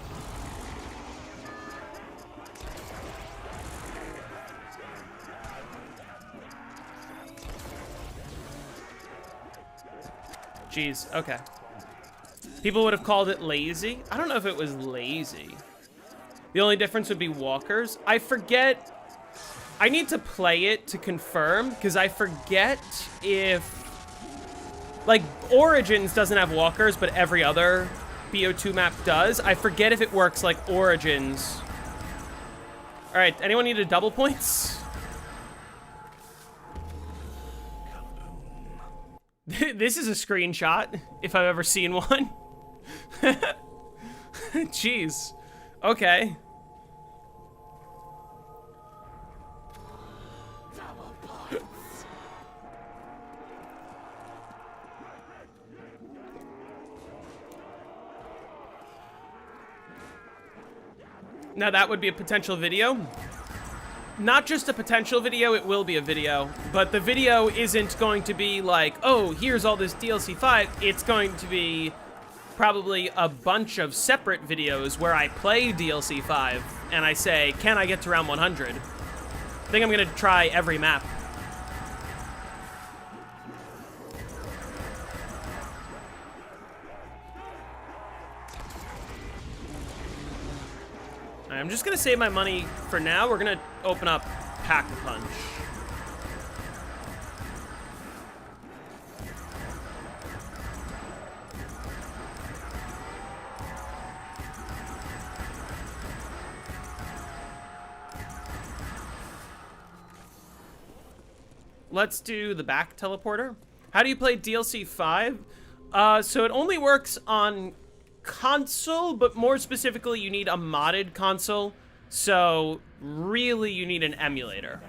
Jeez, okay. People would have called it lazy. I don't know if it was lazy. The only difference would be walkers. I forget. I need to play it to confirm, because I forget if... Like, Origins doesn't have walkers, but every other BO2 map does. I forget if it works like Origins. Alright, anyone need a double points? This is a screenshot, if I've ever seen one. Jeez. Okay. Now that would be a potential video. Not just a potential video, it will be a video. But the video isn't going to be like, oh, here's all this DLC 5. It's going to be probably a bunch of separate videos where I play DLC 5 and I say, can I get to round 100? I think I'm gonna try every map. I'm just gonna save my money for now. We're gonna open up Pack-a-Punch. Let's do the back teleporter. How do you play DLC 5? So it only works on console, but more specifically, you need a modded console. So really, you need an emulator.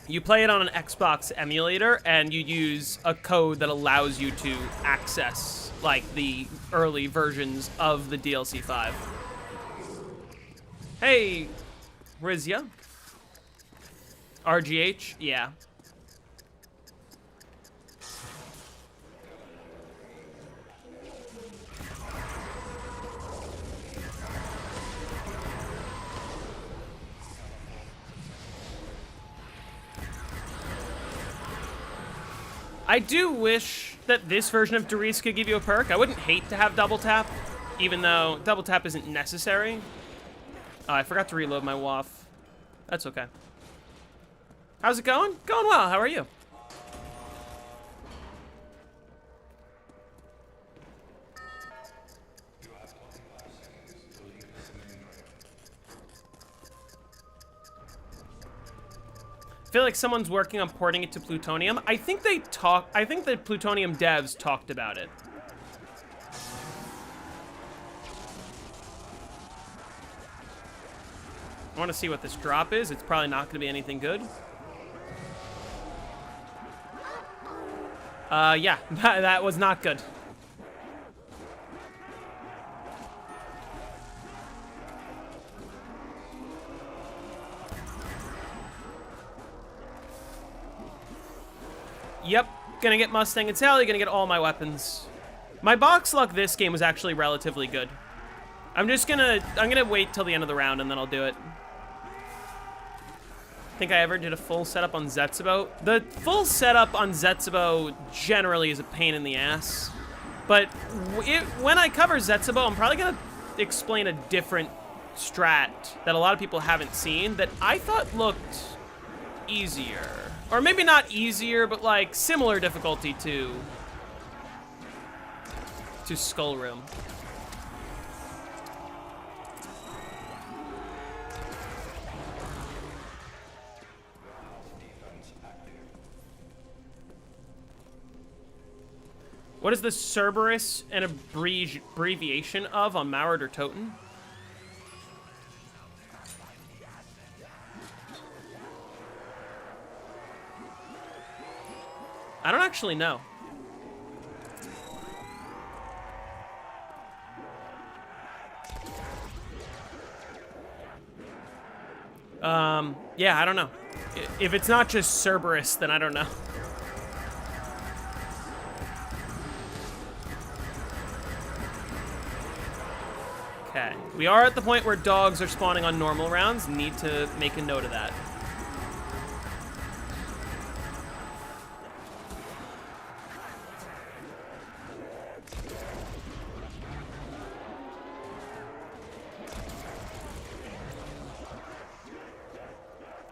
You play it on an Xbox emulator, and you use a code that allows you to access, like, the early versions of the DLC 5. Hey, Riese. RGH? Yeah. I do wish that this version of Riese could give you a perk. I wouldn't hate to have double tap, even though double tap isn't necessary. I forgot to reload my waff. That's okay. How's it going? Going well. How are you? I feel like someone's working on porting it to Plutonium. I think the Plutonium devs talked about it. I want to see what this drop is. It's probably not going to be anything good. Yeah, that was not good. Yep, gonna get Mustang and Sally, gonna get all my weapons. My box luck this game was actually relatively good. I'm gonna wait till the end of the round and then I'll do it. Think I ever did a full setup on Zetsubo? The full setup on Zetsubo generally is a pain in the ass. But when I cover Zetsubo, I'm probably gonna explain a different strat that a lot of people haven't seen that I thought looked easier. Or maybe not easier, but like similar difficulty to Skull Room. What is the Cerberus an abbreviation of on Maured or Toten? I don't actually know. Yeah, I don't know. If it's not just Cerberus, then I don't know. Okay, we are at the point where dogs are spawning on normal rounds. Need to make a note of that.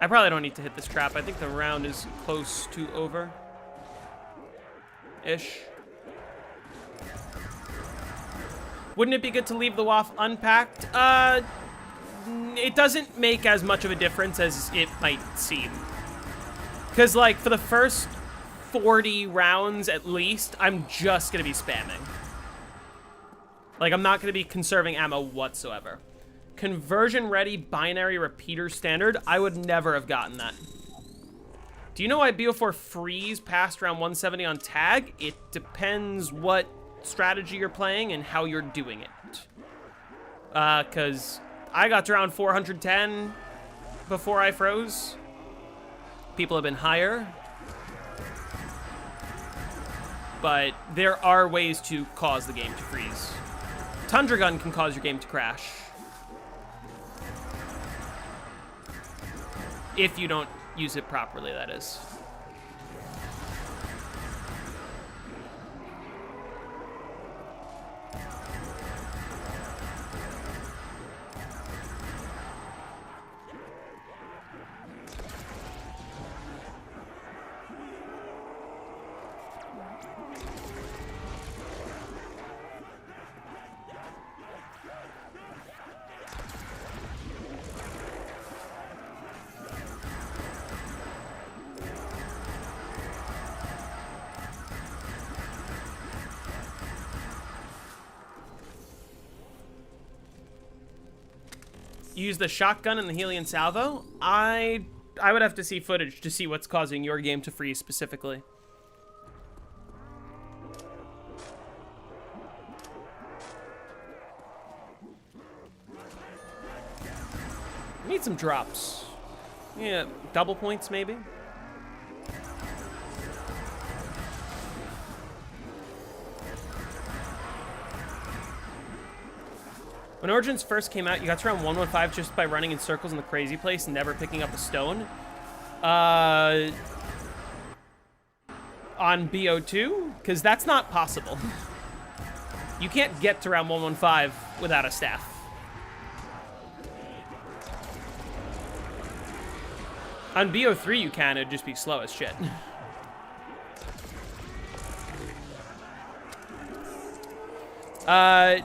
I probably don't need to hit this trap. I think the round is close to over-ish. Wouldn't it be good to leave the WAF unpacked? It doesn't make as much of a difference as it might seem. Because, like, for the first 40 rounds at least, I'm just going to be spamming. Like, I'm not going to be conserving ammo whatsoever. Conversion ready binary repeater standard. I would never have gotten that. Do you know why BO4 freeze past round 170 on tag? It depends what strategy you're playing and how you're doing it. Because I got to round 410 before I froze. People have been higher. But there are ways to cause the game to freeze. Tundra Gun can cause your game to crash. If you don't use it properly, that is. Use the shotgun and the Helion salvo? I would have to see footage to see what's causing your game to freeze specifically. Need some drops. Yeah, double points maybe. When Origins first came out, you got to around 115 just by running in circles in the crazy place and never picking up a stone. On BO2? Because that's not possible. You can't get to round 115 without a staff. On BO3 you can, it'd just be slow as shit.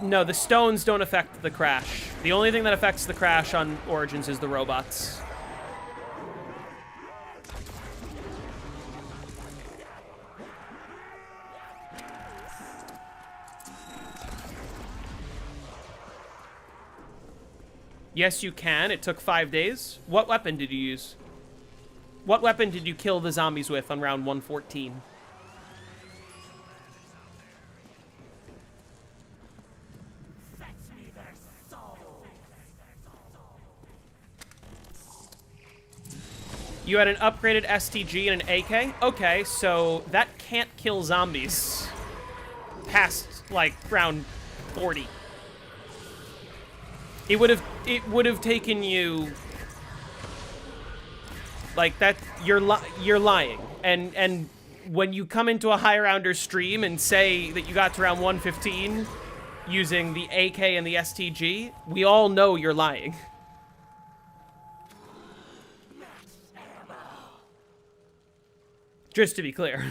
No, the stones don't affect the crash. The only thing that affects the crash on Origins is the robots. Yes, you can. It took 5 days. What weapon did you use? What weapon did you kill the zombies with on round 114? You had an upgraded STG and an AK? Okay, so that can't kill zombies past, like, round 40. It would have taken you, like, that, you're lying. And when you come into a high rounder stream and say that you got to round 115 using the AK and the STG, we all know you're lying. Just to be clear.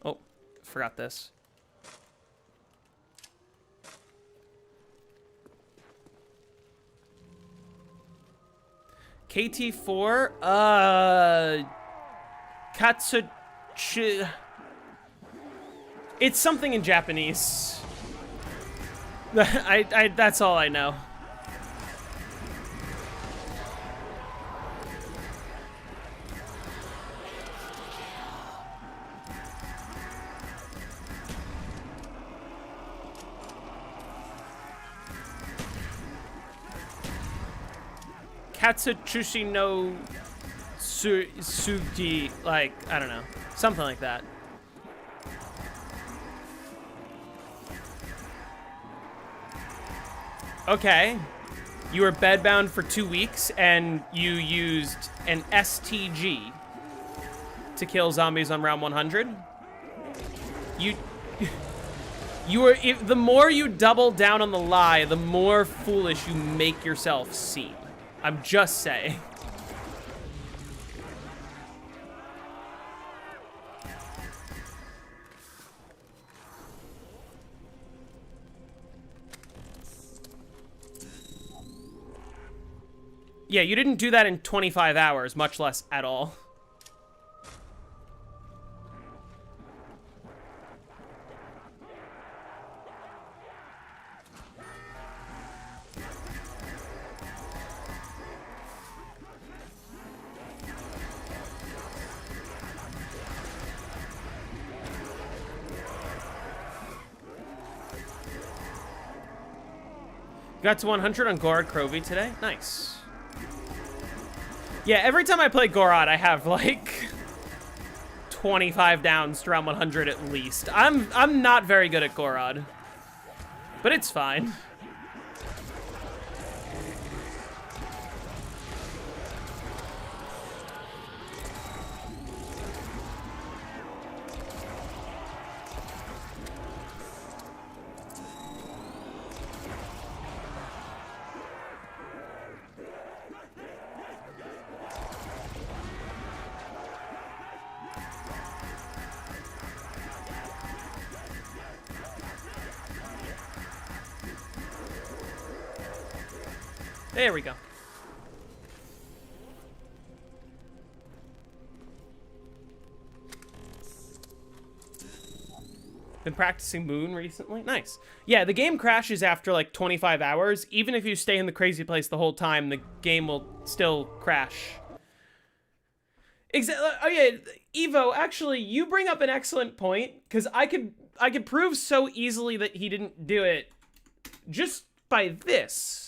Oh, forgot this. KT4, Katsuchi. It's something in Japanese. That's all I know. Katsuchushi no Sugi, like, I don't know. Something like that. Okay. You were bedbound for 2 weeks, and you used an STG to kill zombies on round 100. The more you double down on the lie, the more foolish you make yourself seem. I'm just saying. Yeah, you didn't do that in 25 hours, much less at all. Got to 100 on Gorod Krovi today? Nice. Yeah, every time I play Gorod, I have like 25 downs to round 100 at least. I'm not very good at Gorod, but it's fine. There we go. Been practicing Moon recently? Nice. Yeah, the game crashes after like 25 hours. Even if you stay in the crazy place the whole time, the game will still crash. Oh yeah, Evo, actually, you bring up an excellent point, because I could prove so easily that he didn't do it just by this.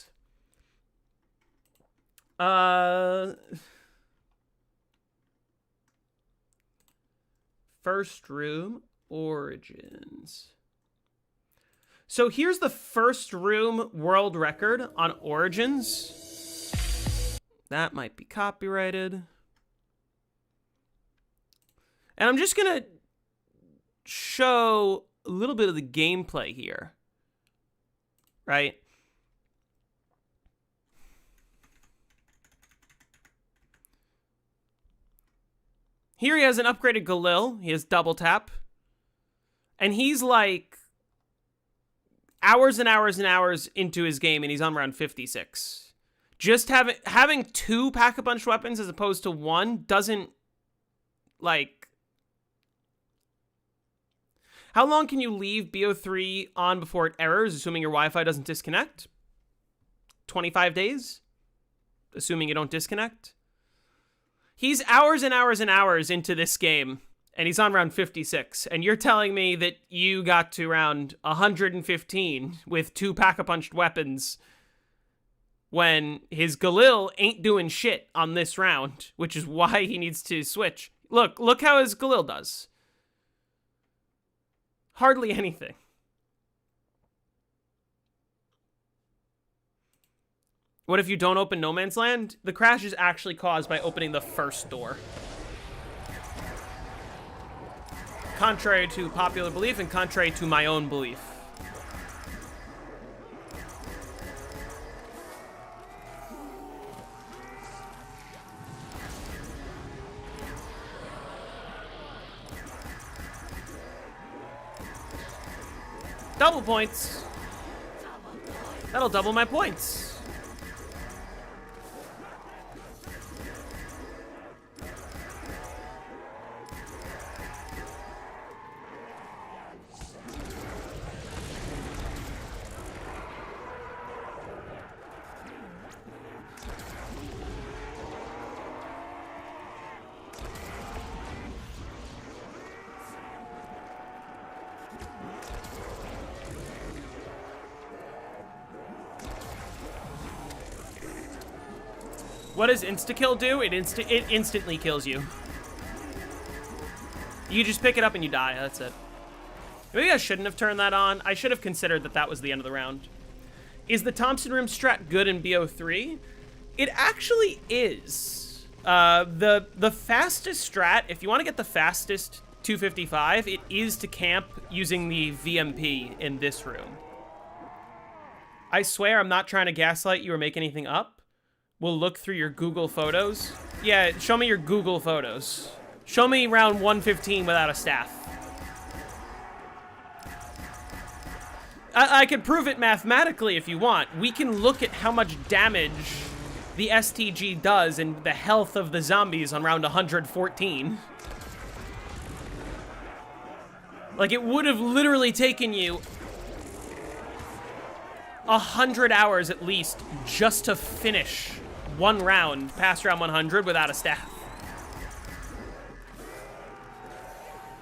First room, Origins. So here's the first room world record on Origins. That might be copyrighted. And I'm just gonna show a little bit of the gameplay here, right? Here he has an upgraded Galil. He has double tap. And he's like hours and hours and hours into his game, and he's on round 56. Just having 2 pack-a-punch weapons as opposed to 1 doesn't, like... How long can you leave BO3 on before it errors, assuming your Wi-Fi doesn't disconnect? 25 days? Assuming you don't disconnect? He's hours and hours and hours into this game, and he's on round 56, and you're telling me that you got to round 115 with 2 pack-a-punched weapons when his Galil ain't doing shit on this round, which is why he needs to switch. Look how his Galil does. Hardly anything. What if you don't open No Man's Land? The crash is actually caused by opening the first door. Contrary to popular belief and contrary to my own belief. Double points. That'll double my points. What does insta-kill do? It instantly kills you. You just pick it up and you die. That's it. Maybe I shouldn't have turned that on. I should have considered that that was the end of the round. Is the Thompson Room strat good in BO3? It actually is. The fastest strat, if you want to get the fastest 255, it is to camp using the VMP in this room. I swear I'm not trying to gaslight you or make anything up. We'll look through your Google photos. Yeah, show me your Google photos. Show me round 115 without a staff. I could prove it mathematically if you want. We can look at how much damage the STG does and the health of the zombies on round 114. Like, it would have literally taken you 100 hours at least just to finish one round past round 100 without a staff.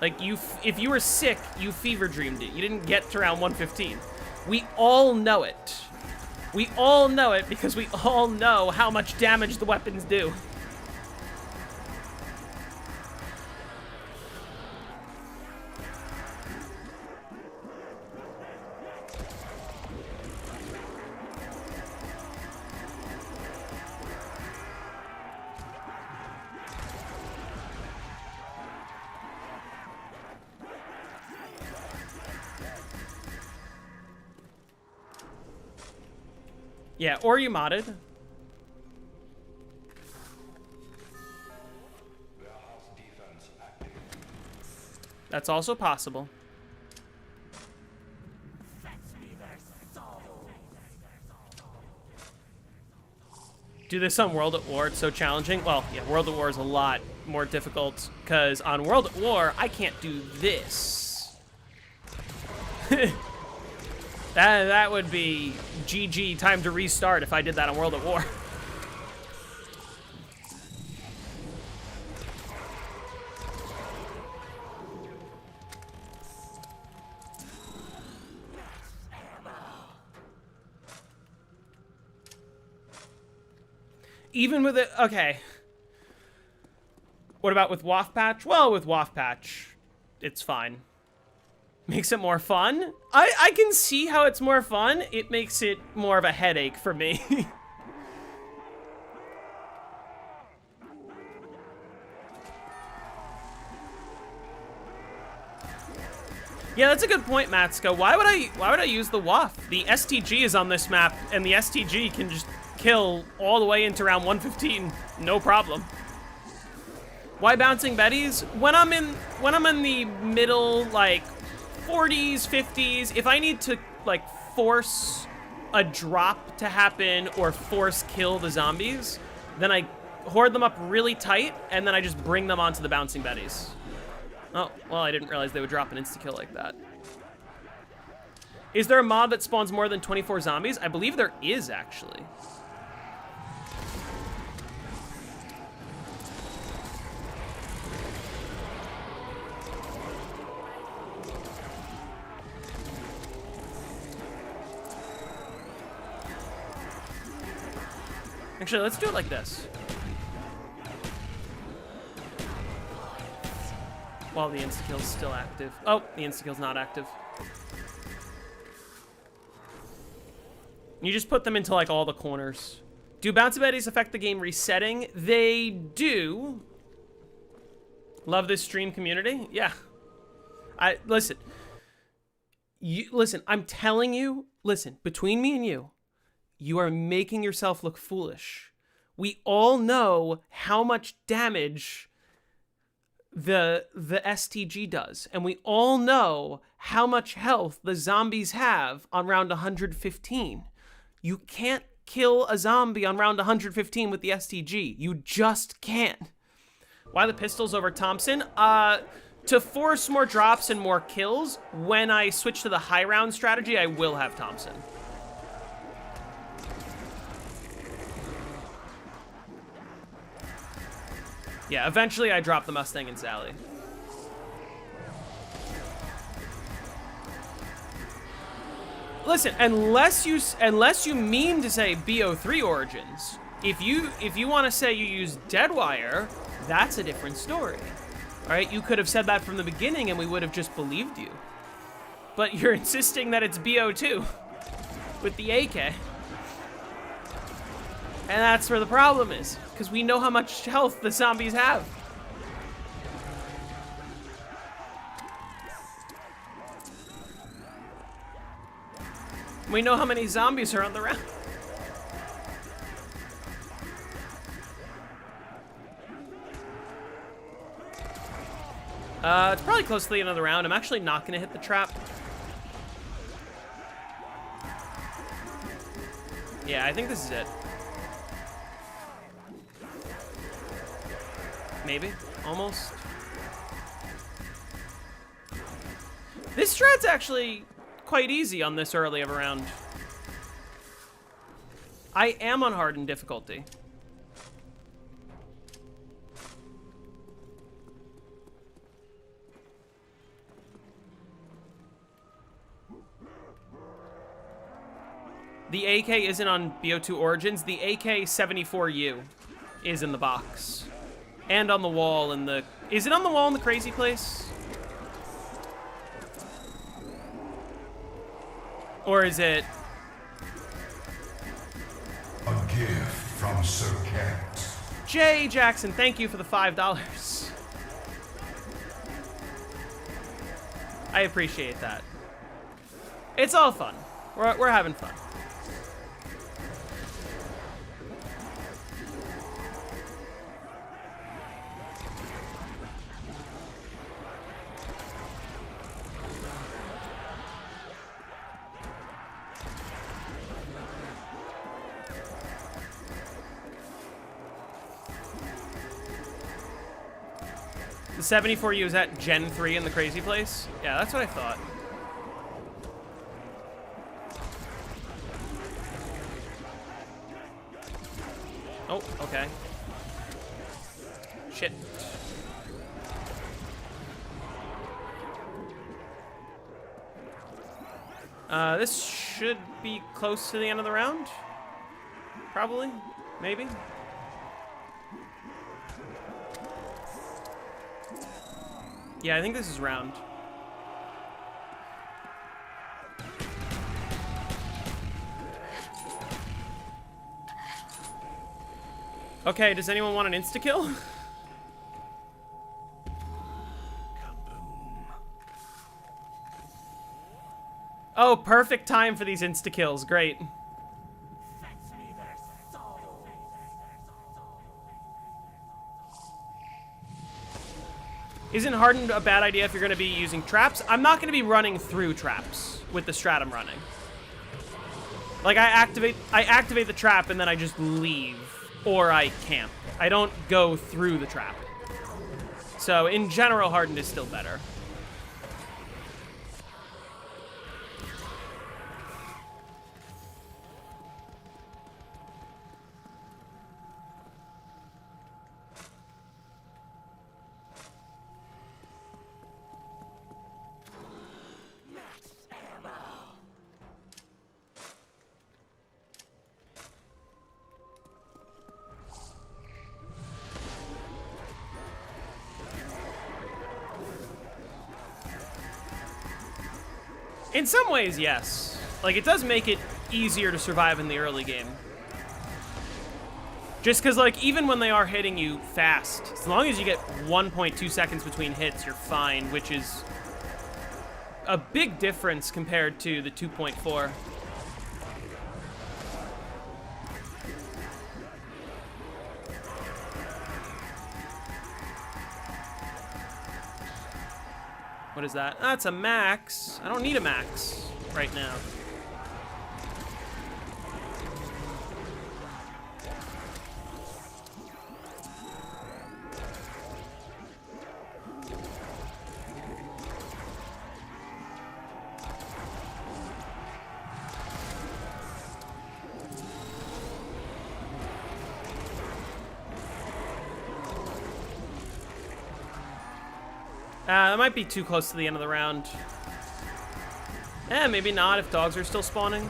Like, if you were sick, you fever dreamed it. You didn't get to round 115. We all know it. We all know it because we all know how much damage the weapons do. Yeah, or you modded. That's also possible. Do this on World at War, it's so challenging. Well, yeah, World at War is a lot more difficult, because on World at War, I can't do this. That would be GG, time to restart if I did that on World at War. Even with it, okay. What about with WAF patch? Well, with WAF patch, it's fine. Makes it more fun? I can see how it's more fun. It makes it more of a headache for me. Yeah, that's a good point, Matska. Why would I use the WAF? The STG is on this map, and the STG can just kill all the way into round 115, no problem. Why bouncing Betties? When I'm in the middle, like 40s, 50s, if I need to like force a drop to happen or force kill the zombies, then I hoard them up really tight and then I just bring them onto the bouncing Betties. Oh, well, I didn't realize they would drop an insta-kill like that. Is there a mod that spawns more than 24 zombies? I believe there is, actually. Actually, let's do it like this. While the insta-kill's still active. Oh, the insta-kill's not active. You just put them into like all the corners. Do bouncy betties affect the game resetting? They do. Love this stream community? Yeah. Listen. Listen, I'm telling you, listen, between me and you are making yourself look foolish. We all know how much damage the STG does, and we all know how much health the zombies have on round 115. You can't kill a zombie on round 115 with the STG. You just can't. Why the pistols over Thompson? To force more drops and more kills, when I switch to the high round strategy, I will have Thompson. Yeah, eventually I drop the Mustang and Sally. Listen, unless you mean to say BO3 Origins, If you want to say you use dead wire, that's a different story. All right, you could have said that from the beginning and we would have just believed you. But you're insisting that it's BO2 with the AK. And that's where the problem is, because we know how much health the zombies have. We know how many zombies are on the round. It's probably close to the end of the round. I'm actually not gonna hit the trap. Yeah, I think this is it. Maybe, almost. This strat's actually quite easy on this early of a round. I am on hardened difficulty. The AK isn't on BO2 Origins. The AK-74U is in the box. And on the wall in the... Is it on the wall in the crazy place? Or is it... A gift from Sir Kent. Jay Jackson, thank you for the $5. I appreciate that. It's all fun. We're having fun. The 74U is at Gen 3 in the crazy place? Yeah, that's what I thought. Oh, okay. Shit. This should be close to the end of the round. Probably. Maybe. Yeah, I think this is round. Okay, does anyone want an insta-kill? Oh, perfect time for these insta-kills. Great. Isn't hardened a bad idea if you're going to be using traps? I'm not going to be running through traps with the strat I'm running. Like, I activate the trap and then I just leave. Or I camp. I don't go through the trap. So, in general, hardened is still better. In some ways, yes. Like, it does make it easier to survive in the early game. Just because, like, even when they are hitting you fast, as long as you get 1.2 seconds between hits, you're fine, which is a big difference compared to the 2.4. What is that? That's a max. I don't need a max right now. That might be too close to the end of the round. Eh, maybe not if dogs are still spawning.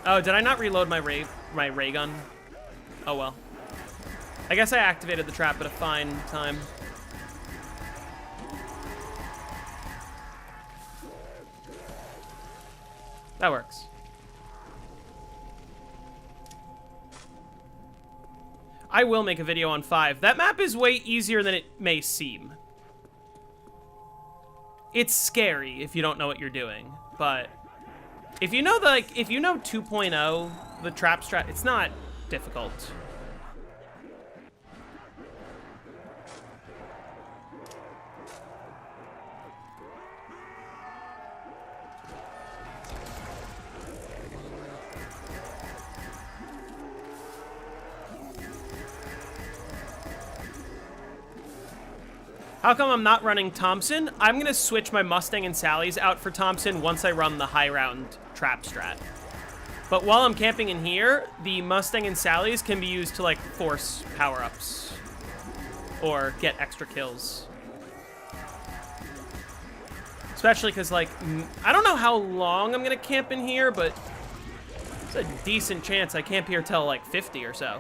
Oh, did I not reload my ray gun? Oh well. I guess I activated the trap at a fine time. That works. I will make a video on 5. That map is way easier than it may seem. It's scary if you don't know what you're doing, but if you know if you know 2.0, the trap strat, it's not difficult. How come I'm not running Thompson? I'm gonna switch my Mustang and Sally's out for Thompson once I run the high round trap strat. But while I'm camping in here, the Mustang and Sally's can be used to like force power-ups or get extra kills. Especially because like, I don't know how long I'm gonna camp in here, but it's a decent chance I camp here till like 50 or so.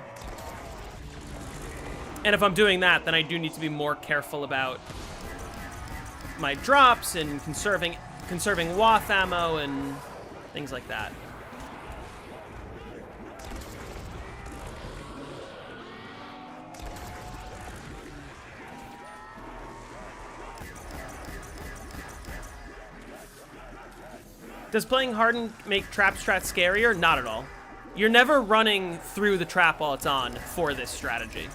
And if I'm doing that, then I do need to be more careful about my drops and conserving WAF ammo and things like that. Does playing Hardened make trap strat scarier? Not at all. You're never running through the trap while it's on for this strategy.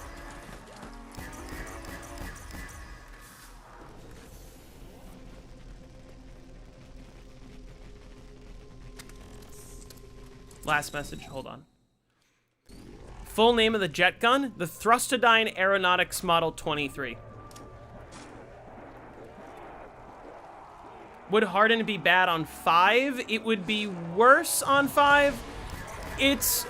Last message, hold on. Full name of the jet gun, the Thrustodyne Aeronautics Model 23. Would Harden be bad on 5? It would be worse on 5.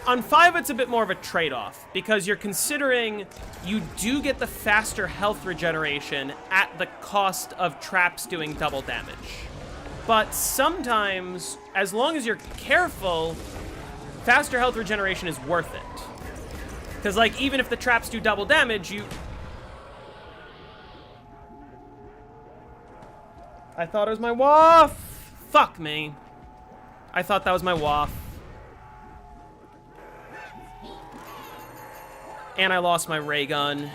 On 5, it's a bit more of a trade-off, because you're considering you do get the faster health regeneration at the cost of traps doing double damage. But sometimes, as long as you're careful, faster health regeneration is worth it. Because, like, even if the traps do double damage, I thought it was my WAF! Fuck me. I thought that was my WAF. And I lost my ray gun.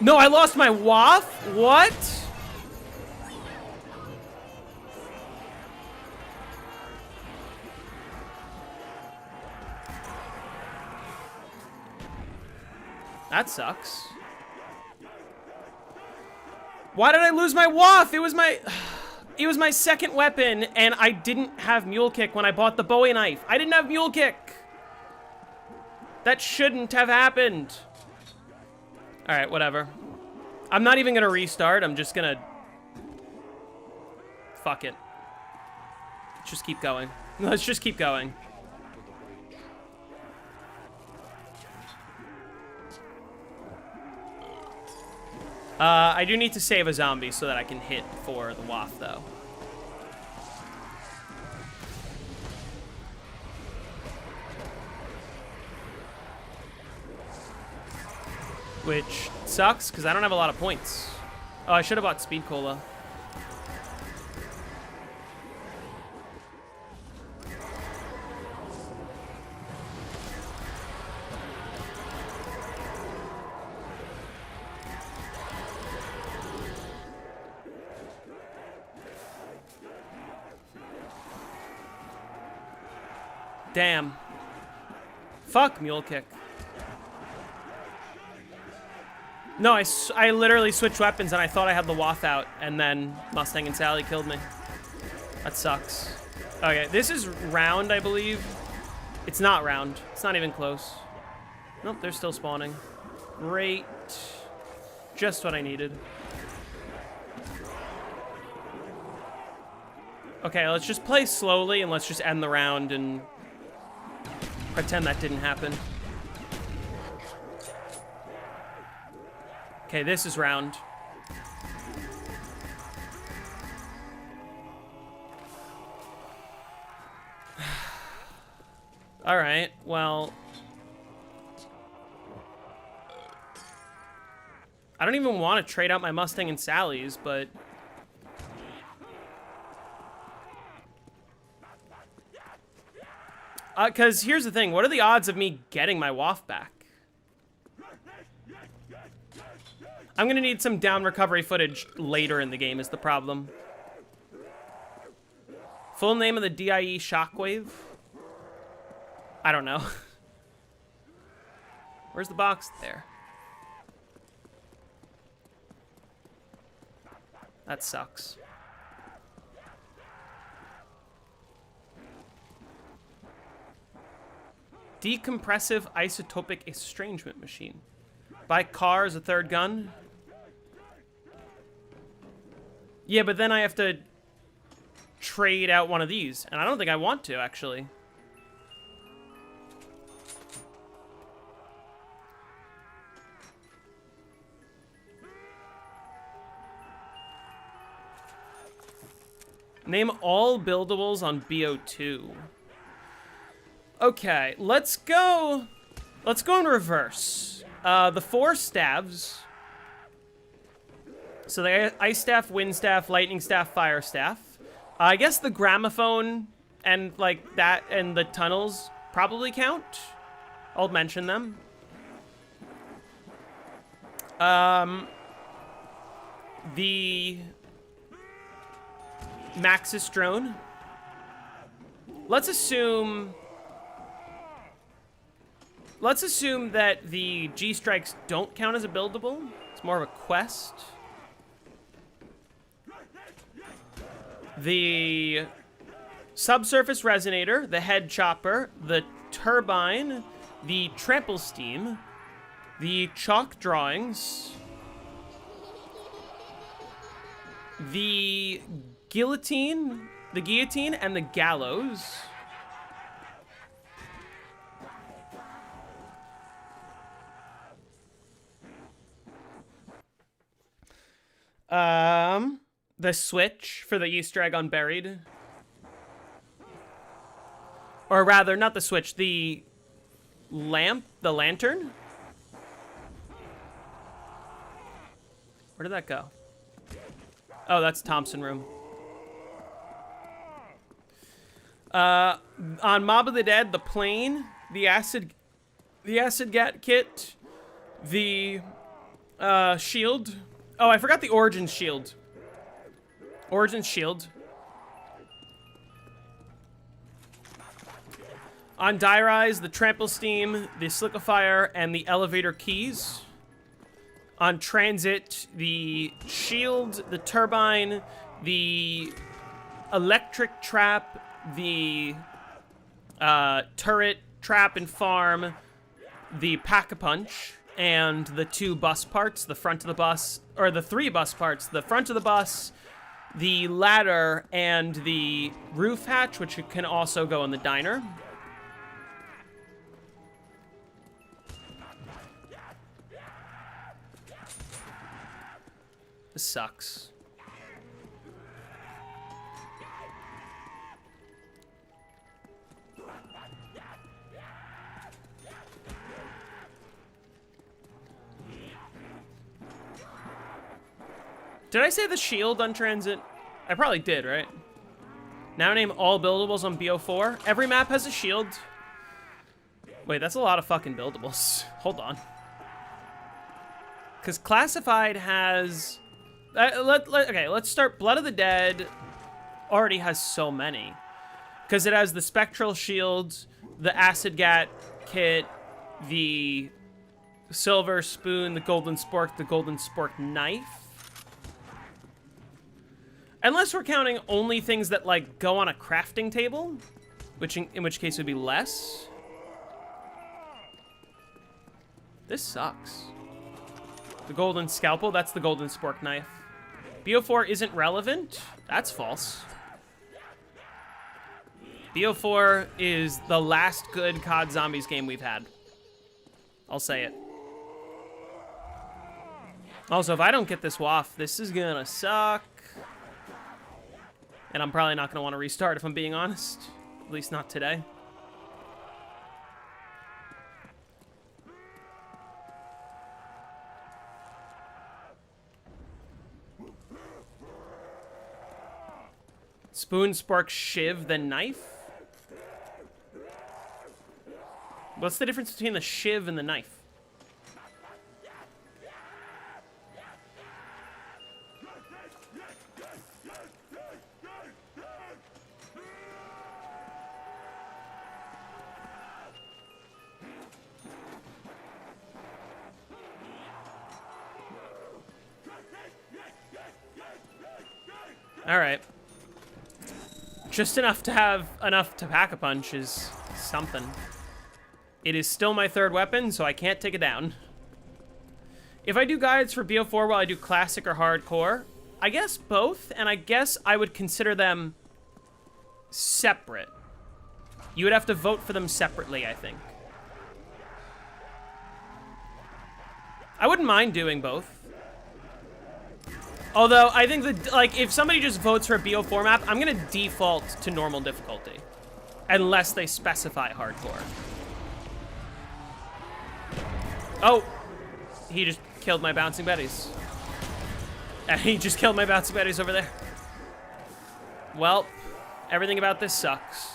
No, I lost my WAF? What? That sucks. Why did I lose my WAF? It was my second weapon, and I didn't have Mule Kick when I bought the Bowie knife. I didn't have Mule Kick. That shouldn't have happened. All right, whatever. I'm not even gonna restart. I'm just gonna... Fuck it. Let's just keep going. Let's just keep going. I do need to save a zombie so that I can hit for the WAF, though. Which sucks, because I don't have a lot of points. Oh, I should have bought Speed Cola. Damn. Fuck Mule Kick. No, I literally switched weapons and I thought I had the WAF out, and then Mustang and Sally killed me. That sucks. Okay, this is round, I believe. It's not round. It's not even close. Nope, they're still spawning. Great. Just what I needed. Okay, let's just play slowly and let's just end the round and pretend that didn't happen. Okay, this is round. Alright, well... I don't even want to trade out my Mustang and Sally's, but... Because here's the thing, what are the odds of me getting my WAF back? I'm gonna need some down recovery footage later in the game is the problem. Full name of the DIE Shockwave? I don't know. Where's the box? There. That sucks. Decompressive isotopic estrangement machine. Buy car as a third gun. Yeah, but then I have to trade out one of these, and I don't think I want to, actually. Name all buildables on BO2. Okay, let's go in reverse. The 4 staves. So the ice staff, wind staff, lightning staff, fire staff. I guess the gramophone and like that and the tunnels probably count. I'll mention them. The Maxis drone. Let's assume that the G-strikes don't count as a buildable. It's more of a quest. The subsurface resonator, the head chopper, the turbine, the trample steam, the chalk drawings, the guillotine, and the gallows. The switch for the Easter egg on Buried. Or rather, not the switch, the lamp, the lantern. Where did that go? Oh, that's Thompson room. On Mob of the Dead, the plane, the acid gat kit, the shield. Oh, I forgot the Origins shield. Origins shield. On Die Rise, the trample steam, the slickifier, and the elevator keys. On Transit, the shield, the turbine, the electric trap, the turret, trap, and farm, the pack-a-punch, and the 2 bus parts, the front of the bus, or the 3 bus parts, the front of the bus, the ladder, and the roof hatch, which can also go in the diner. This sucks. Did I say the shield on Transit? I probably did, right? Now name all buildables on BO4. Every map has a shield. Wait, that's a lot of fucking buildables. Hold on. Because Classified has... okay, let's start. Blood of the Dead already has so many. Because it has the Spectral Shield, the Acid Gat kit, the Silver Spoon, the Golden Spork, the Golden Spork Knife. Unless we're counting only things that, like, go on a crafting table, which in which case would be less. This sucks. The Golden Scalpel, that's the Golden Spork Knife. BO4 isn't relevant? That's false. BO4 is the last good COD Zombies game we've had. I'll say it. Also, if I don't get this WAF, this is gonna suck. And I'm probably not gonna want to restart if I'm being honest. At least not today. Spoon, spork, shiv, then knife? What's the difference between the shiv and the knife? All right. Just enough to have enough to pack a punch is something. It is still my third weapon, so I can't take it down. If I do guides for BO4 while I do classic or hardcore, I guess both, and I guess I would consider them separate. You would have to vote for them separately, I think. I wouldn't mind doing both. Although, I think that, like, if somebody just votes for a BO4 map, I'm gonna default to normal difficulty. Unless they specify hardcore. Oh! He just killed my bouncing betties. He just killed my bouncing betties over there. Well, everything about this sucks.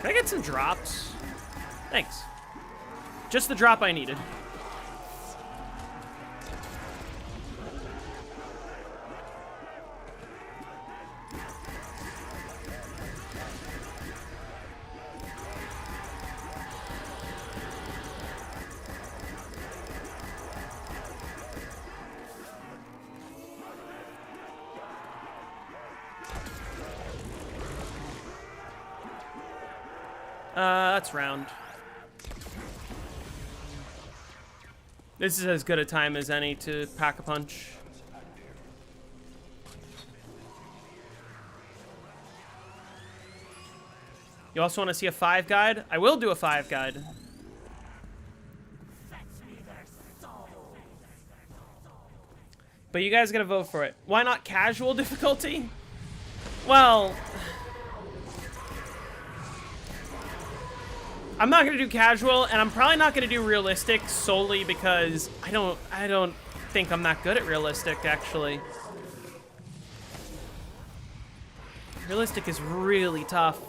Can I get some drops? Thanks. Just the drop I needed. That's round. This is as good a time as any to pack a punch. You also want to see a 5 guide? I will do a 5 guide. But you guys gotta vote for it. Why not casual difficulty? Well, I'm not gonna do casual, and I'm probably not gonna do realistic solely because I don't think I'm that good at realistic, actually. Realistic is really tough.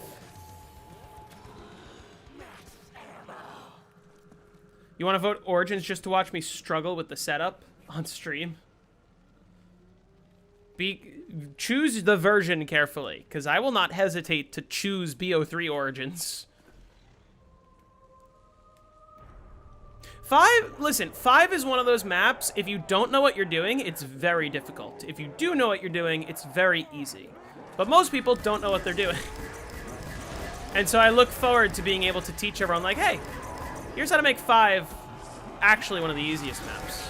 You want to vote Origins just to watch me struggle with the setup on stream? Choose the version carefully, because I will not hesitate to choose BO3 Origins. 5 is one of those maps, if you don't know what you're doing, it's very difficult. If you do know what you're doing, it's very easy. But most people don't know what they're doing. And so I look forward to being able to teach everyone, like, hey, here's how to make 5 actually one of the easiest maps.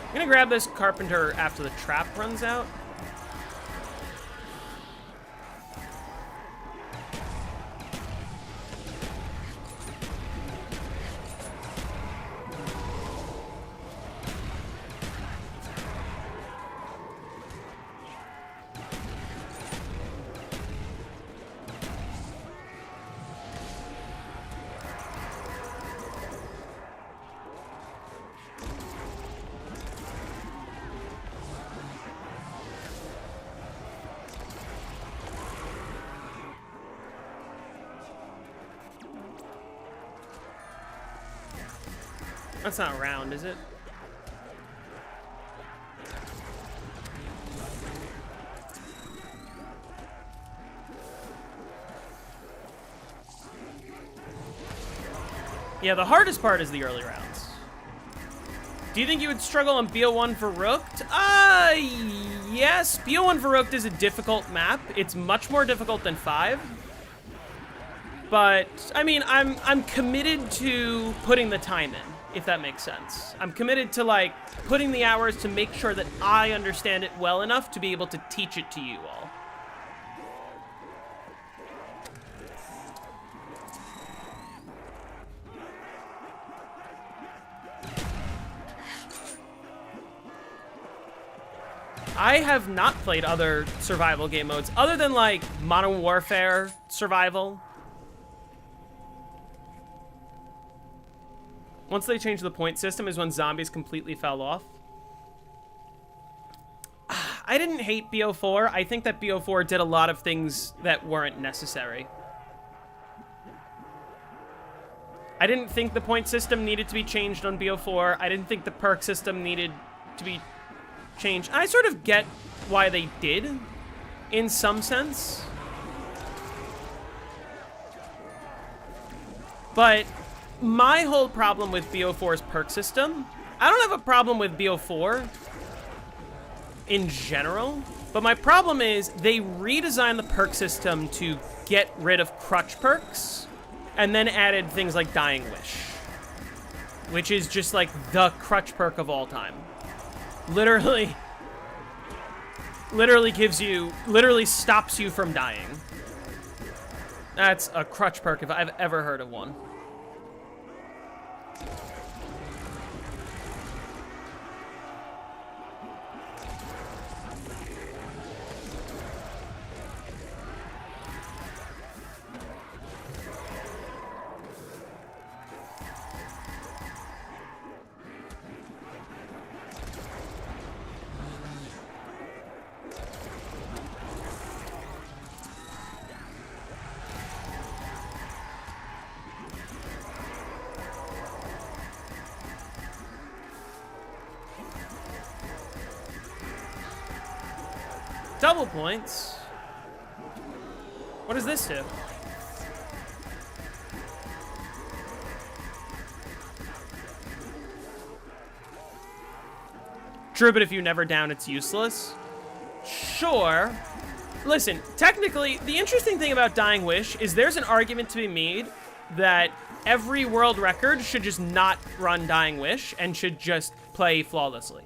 I'm gonna grab this carpenter after the trap runs out. That's not round, is it? Yeah, the hardest part is the early rounds. Do you think you would struggle on BO1 for Rooked? Yes. BO1 for Rooked is a difficult map. It's much more difficult than 5. But I mean, I'm committed to putting the time in, if that makes sense. I'm committed to like putting the hours to make sure that I understand it well enough to be able to teach it to you all. I have not played other survival game modes other than like Modern Warfare survival. Once they changed the point system is when zombies completely fell off. I didn't hate BO4. I think that BO4 did a lot of things that weren't necessary. I didn't think the point system needed to be changed on BO4. I didn't think the perk system needed to be changed. I sort of get why they did, in some sense. But my whole problem with BO4's perk system, I don't have a problem with BO4 in general, but my problem is they redesigned the perk system to get rid of crutch perks and then added things like Dying Wish, which is just like the crutch perk of all time. Literally gives you, literally stops you from dying. That's a crutch perk if I've ever heard of one. Double points? What does this do? True, but if you never down, it's useless. Sure. Listen, technically, the interesting thing about Dying Wish is there's an argument to be made that every world record should just not run Dying Wish and should just play flawlessly.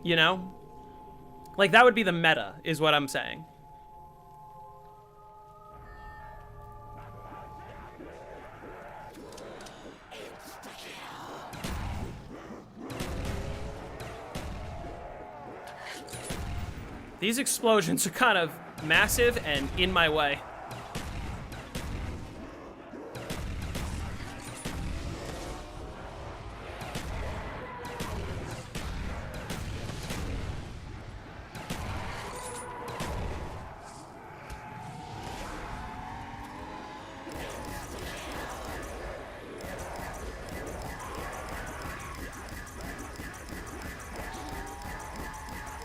You know? Like, that would be the meta, is what I'm saying. These explosions are kind of massive and in my way.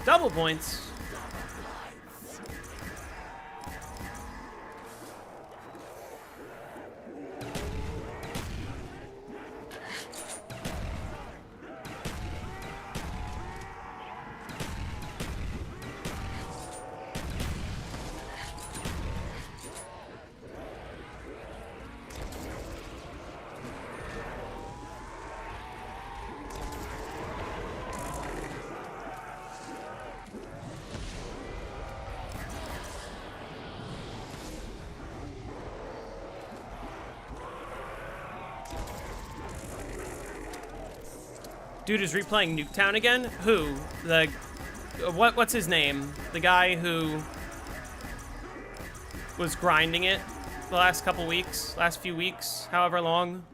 Double points. Dude is replaying Nuketown again? Who? The... What's his name? The guy who was grinding it the last couple weeks, last few weeks, however long.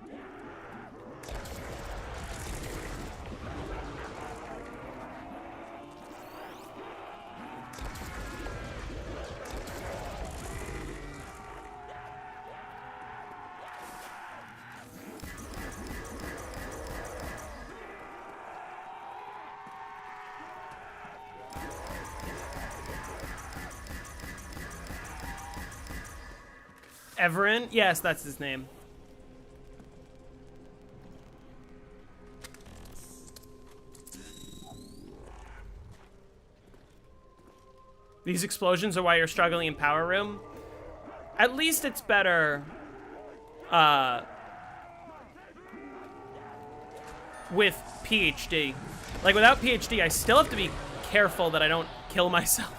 Everin? Yes, that's his name. These explosions are why you're struggling in Power Room. At least it's better with PhD. Like, without PhD, I still have to be careful that I don't kill myself.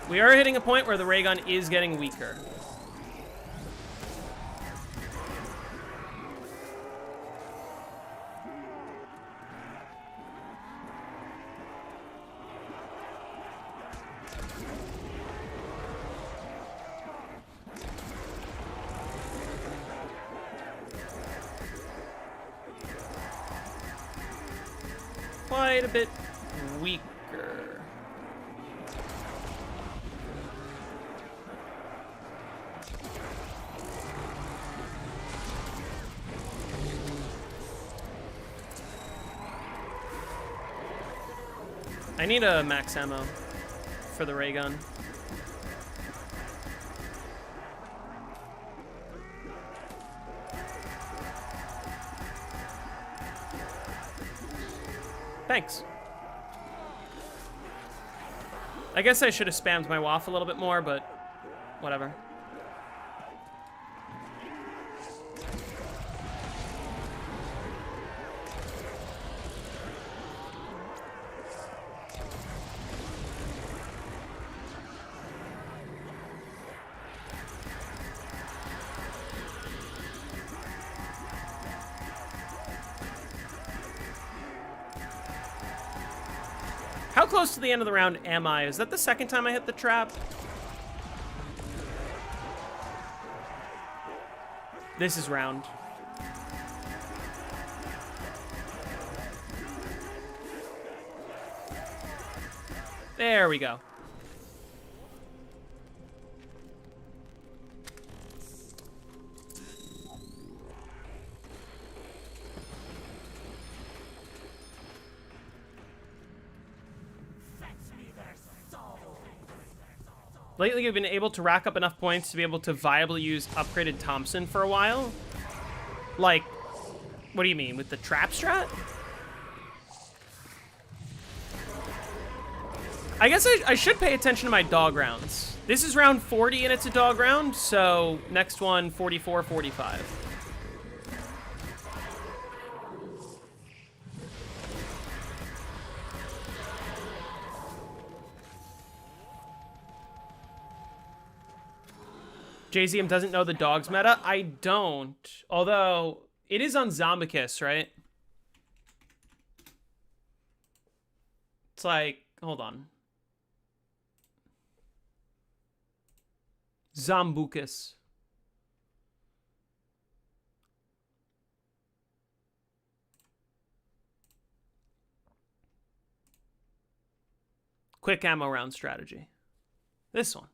We are hitting a point where the ray gun is getting weaker. Quite a bit weaker. I need a max ammo for the ray gun. Thanks. I guess I should have spammed my waff a little bit more, but whatever. How close to the end of the round am I? Is that the second time I hit the trap? This is round. There we go. Lately, I've been able to rack up enough points to be able to viably use upgraded Thompson for a while. Like, what do you mean, with the trap strat? I guess I should pay attention to my dog rounds. This is round 40 and it's a dog round, so next one, 44, 45. JZM doesn't know the dogs meta? I don't. Although, it is on Zombicus, right? It's like, hold on. Zombucus. Quick ammo round strategy. This one.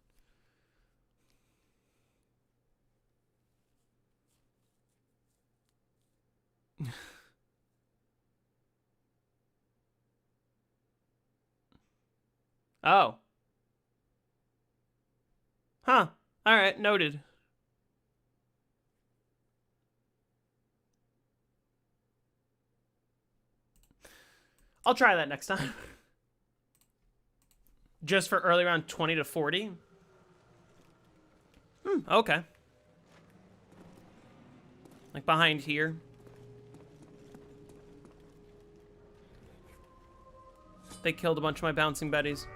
Oh. Huh. All right, noted. I'll try that next time. Just for early round 20 to 40? Okay. Like behind here. They killed a bunch of my bouncing betties.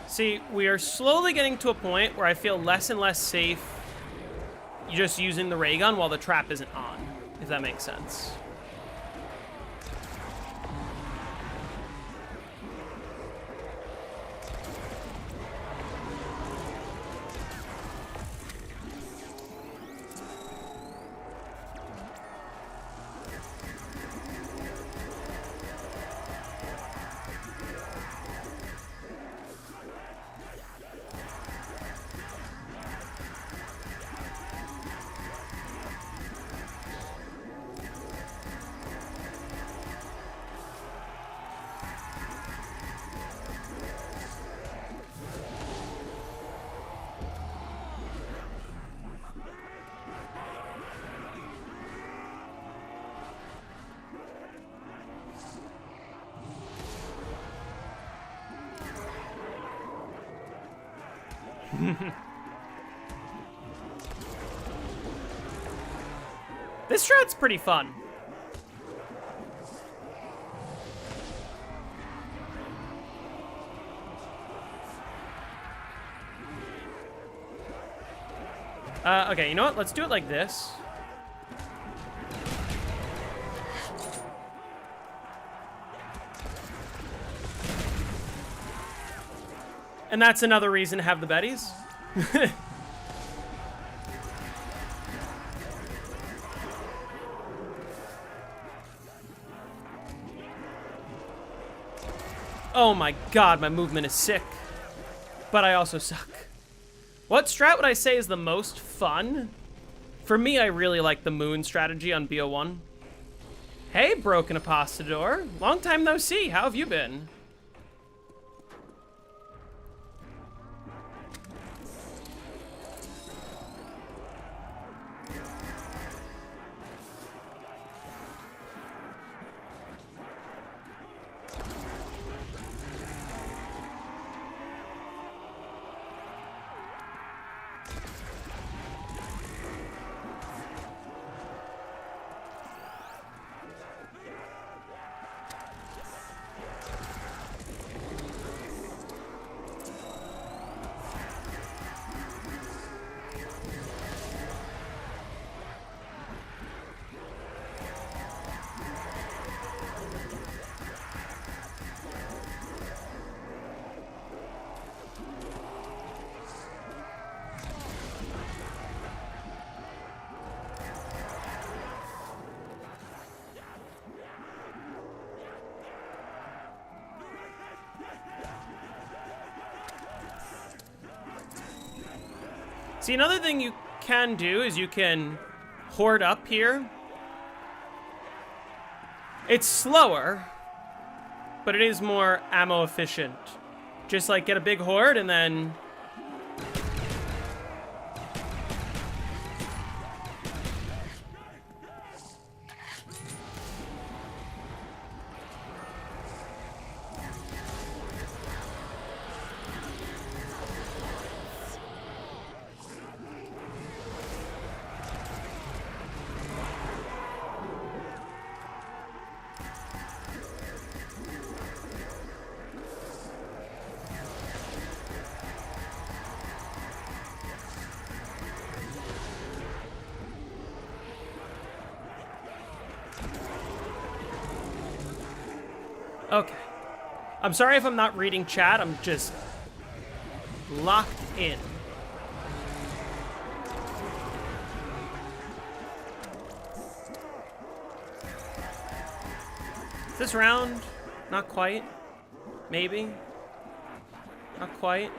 See, we are slowly getting to a point where I feel less and less safe just using the ray gun while the trap isn't on, if that makes sense. This strat's pretty fun. Okay, you know what? Let's do it like this. And that's another reason to have the Bettys. Oh my god, my movement is sick. But I also suck. What strat would I say is the most fun? For me, I really like the moon strategy on BO1. Hey, Broken Apostador. Long time no see. How have you been? See, another thing you can do is you can hoard up here. It's slower, but it is more ammo efficient. Just like get a big horde and then... Okay. I'm sorry if I'm not reading chat. I'm just locked in. This round, not quite. Maybe. Not quite.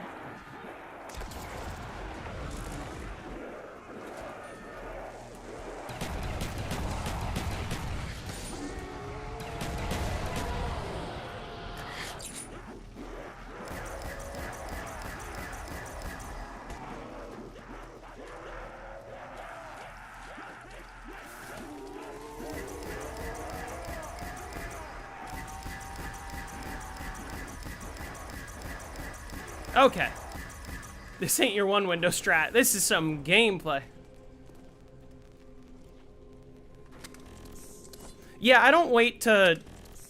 Okay. This ain't your one window strat. This is some gameplay. Yeah, I don't wait to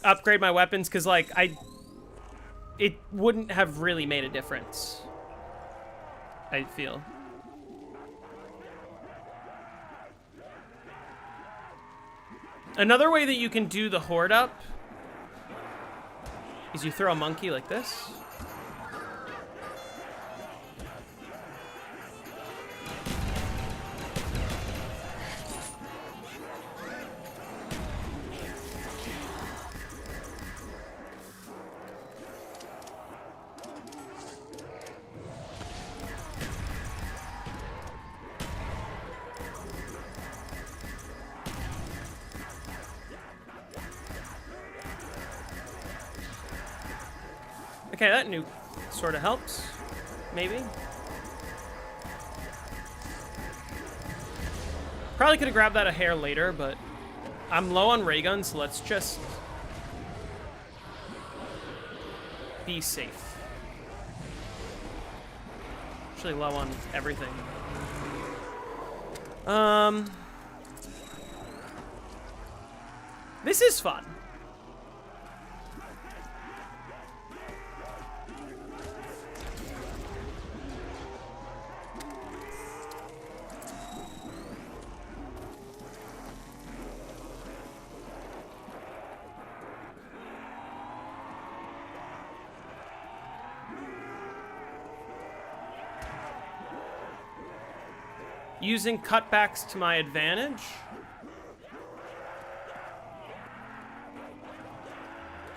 upgrade my weapons because, like, it wouldn't have really made a difference, I feel. Another way that you can do the horde up is you throw a monkey like this. Okay, that nuke sort of helps. Maybe. Probably could have grabbed that a hair later, but I'm low on ray guns, so let's just be safe. actually low on everything. This is fun. Using cutbacks to my advantage.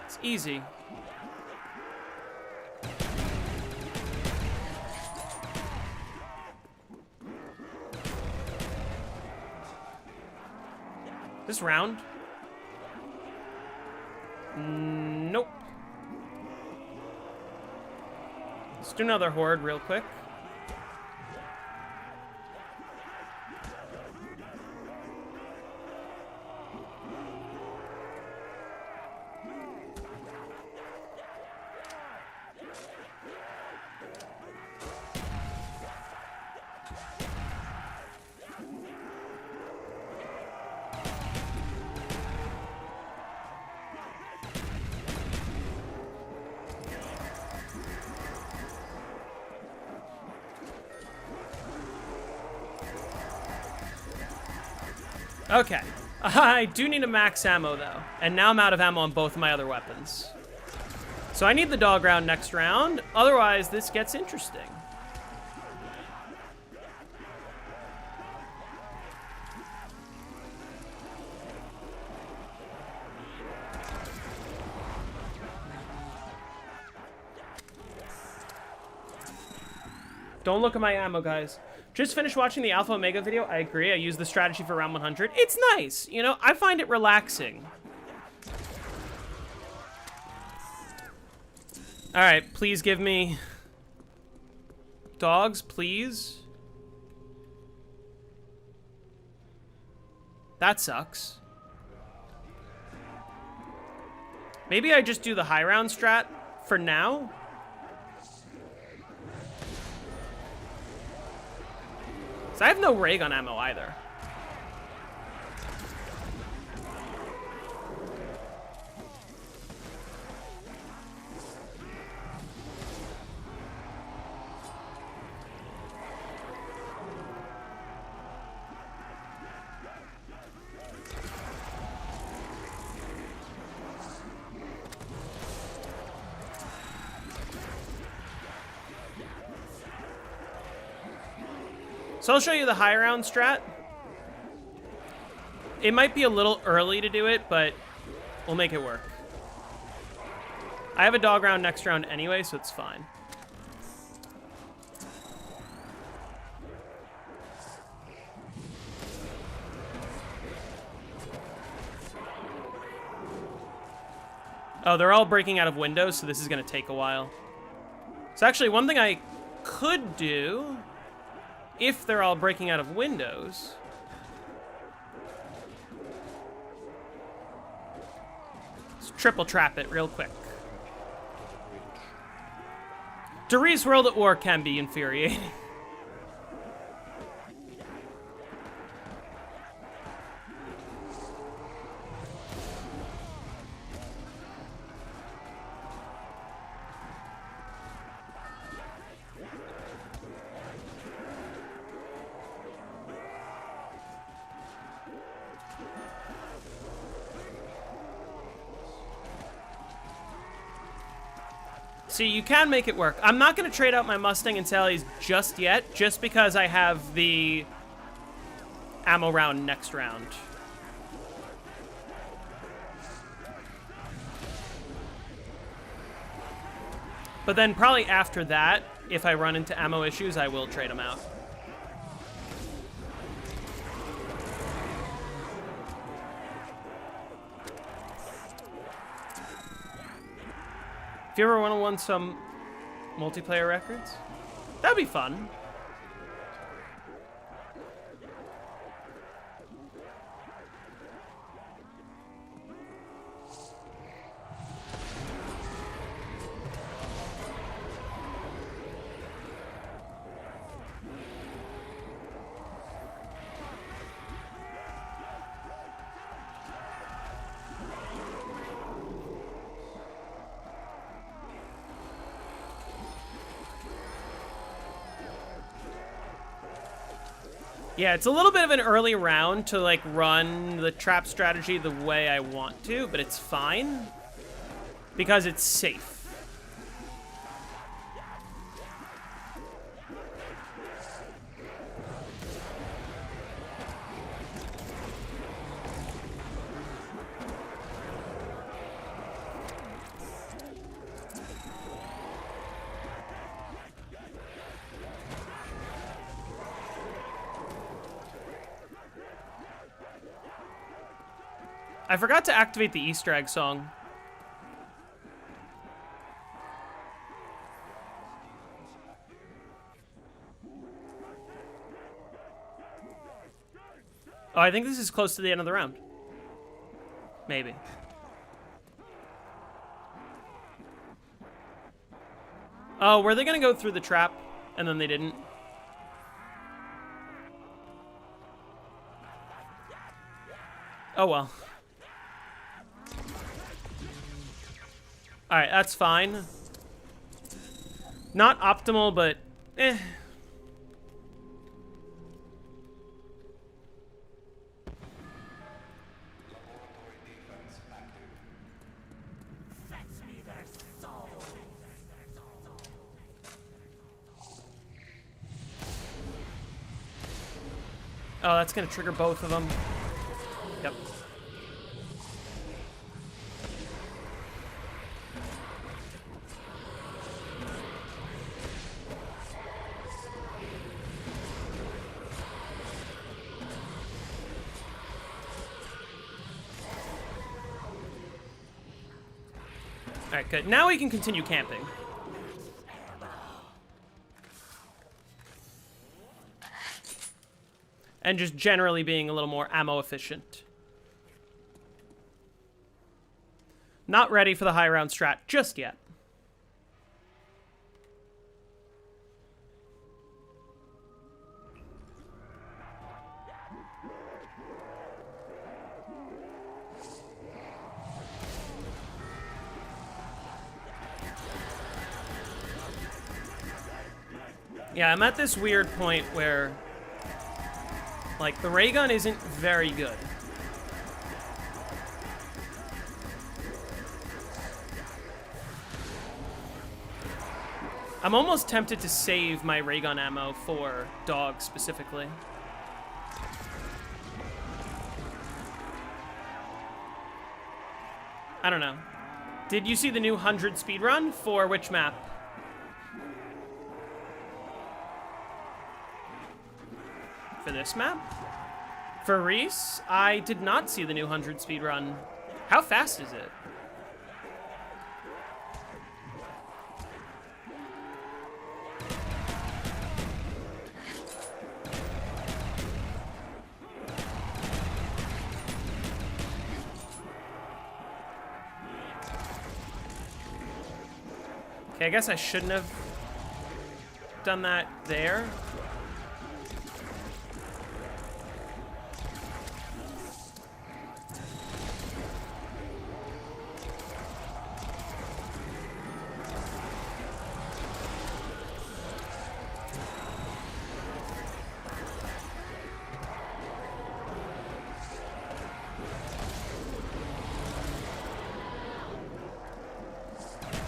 It's easy. This round? Nope. Let's do another horde real quick. Okay. I do need a max ammo, though. And now I'm out of ammo on both of my other weapons. So I need the dog round next round. Otherwise, this gets interesting. Don't look at my ammo, guys. Just finished watching the Alpha Omega video. I agree. I use the strategy for round 100. It's nice. You know, I find it relaxing. All right, please give me dogs, please. That sucks. Maybe I just do the high round strat for now. So I have no ray gun ammo either. So I'll show you the high round strat. It might be a little early to do it, but we'll make it work. I have a dog round next round anyway, so it's fine. Oh, they're all breaking out of windows, so this is going to take a while. So actually, one thing I could do, if they're all breaking out of windows, let's triple trap it real quick. Riese World at War can be infuriating. See, you can make it work. I'm not going to trade out my Mustang and Sally's just yet, just because I have the ammo round next round. But then probably after that, if I run into ammo issues, I will trade them out. If you ever want to win some multiplayer records, that'd be fun. Yeah, it's a little bit of an early round to, like, run the trap strategy the way I want to, but it's fine because it's safe. I forgot to activate the Easter egg song. Oh, I think this is close to the end of the round. Maybe. Oh, were they gonna go through the trap and then they didn't? Oh well. Alright, that's fine. Not optimal, but eh. Oh, that's gonna trigger both of them. Yep. Alright, good. Now we can continue camping. And just generally being a little more ammo efficient. Not ready for the high round strat just yet. Yeah, I'm at this weird point where, like, the ray gun isn't very good. I'm almost tempted to save my ray gun ammo for dogs specifically. I don't know. Did you see the new 100 speedrun for which map? For this map? For Riese? I did not see the new 100 speedrun. How fast is it? Okay, I guess I shouldn't have done that there.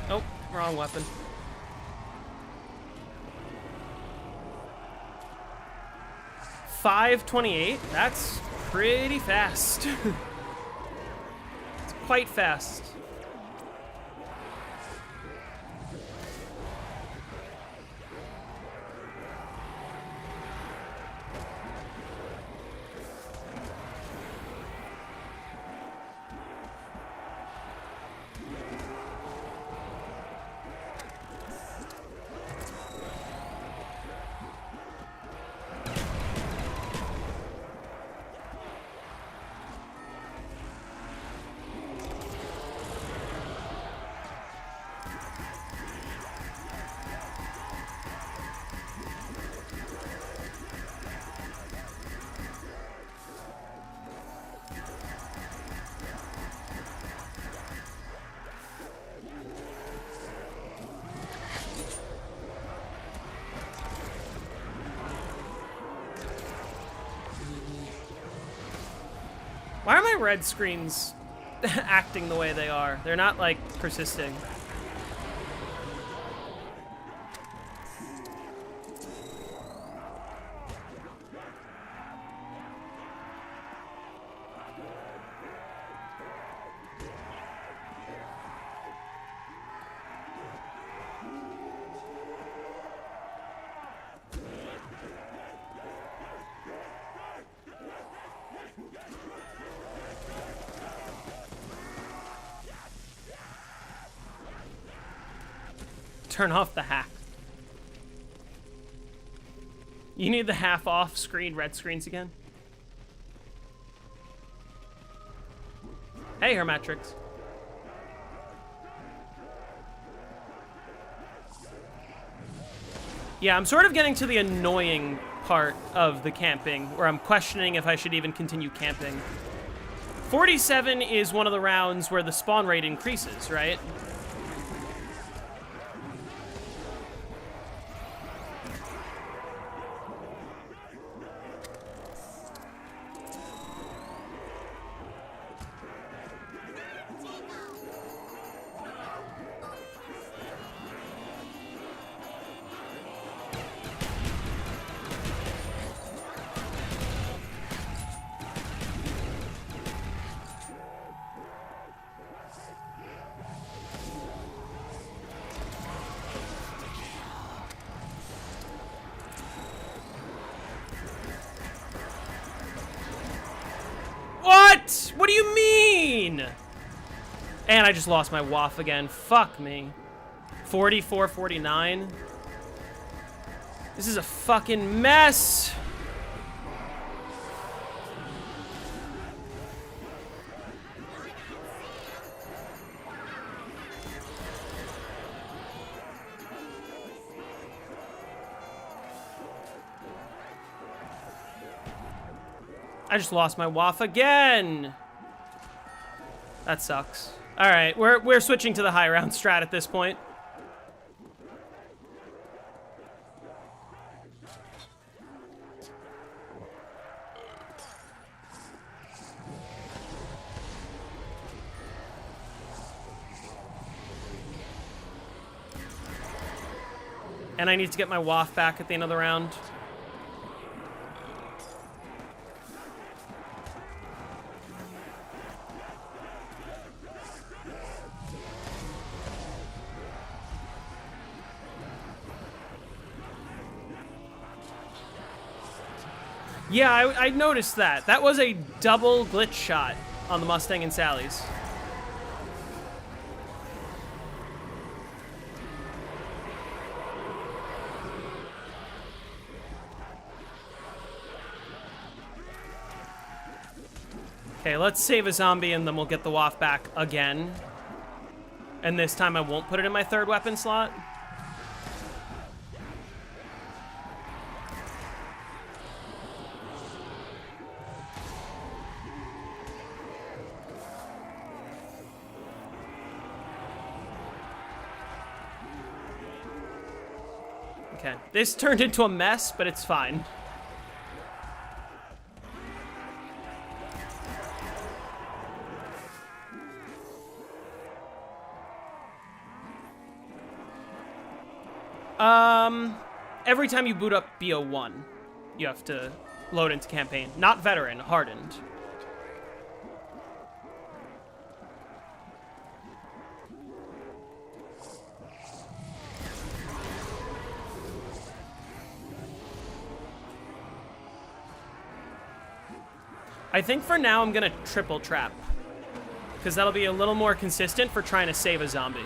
Oh, wrong weapon. $5.28. That's pretty fast. It's quite fast. Why are my red screens acting the way they are? They're not, like, persisting. Turn off the hack. You need the half off screen red screens again? Hey, Hermetrics. Yeah, I'm sort of getting to the annoying part of the camping, where I'm questioning if I should even continue camping. 47 is one of the rounds where the spawn rate increases, right? What do you mean? And I just lost my waff again. Fuck me. 44, 49. This is a fucking mess. I just lost my waff again. That sucks. All right, we're switching to the high round strat at this point. And I need to get my waff back at the end of the round. Yeah, I noticed that. That was a double glitch shot on the Mustang and Sally's. Okay, let's save a zombie and then we'll get the waff back again. And this time I won't put it in my third weapon slot. Okay, this turned into a mess, but it's fine. Every time you boot up BO1, you have to load into campaign. Not veteran, hardened. I think for now I'm gonna triple trap, because that'll be a little more consistent for trying to save a zombie.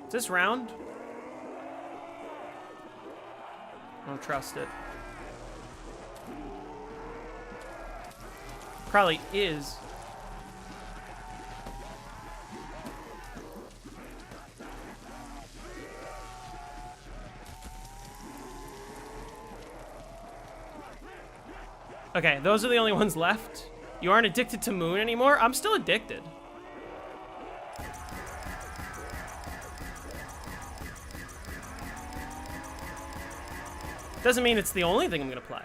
Is this round? I don't trust it. Probably is. Okay, those are the only ones left. You aren't addicted to Moon anymore? I'm still addicted. Doesn't mean it's the only thing I'm gonna play.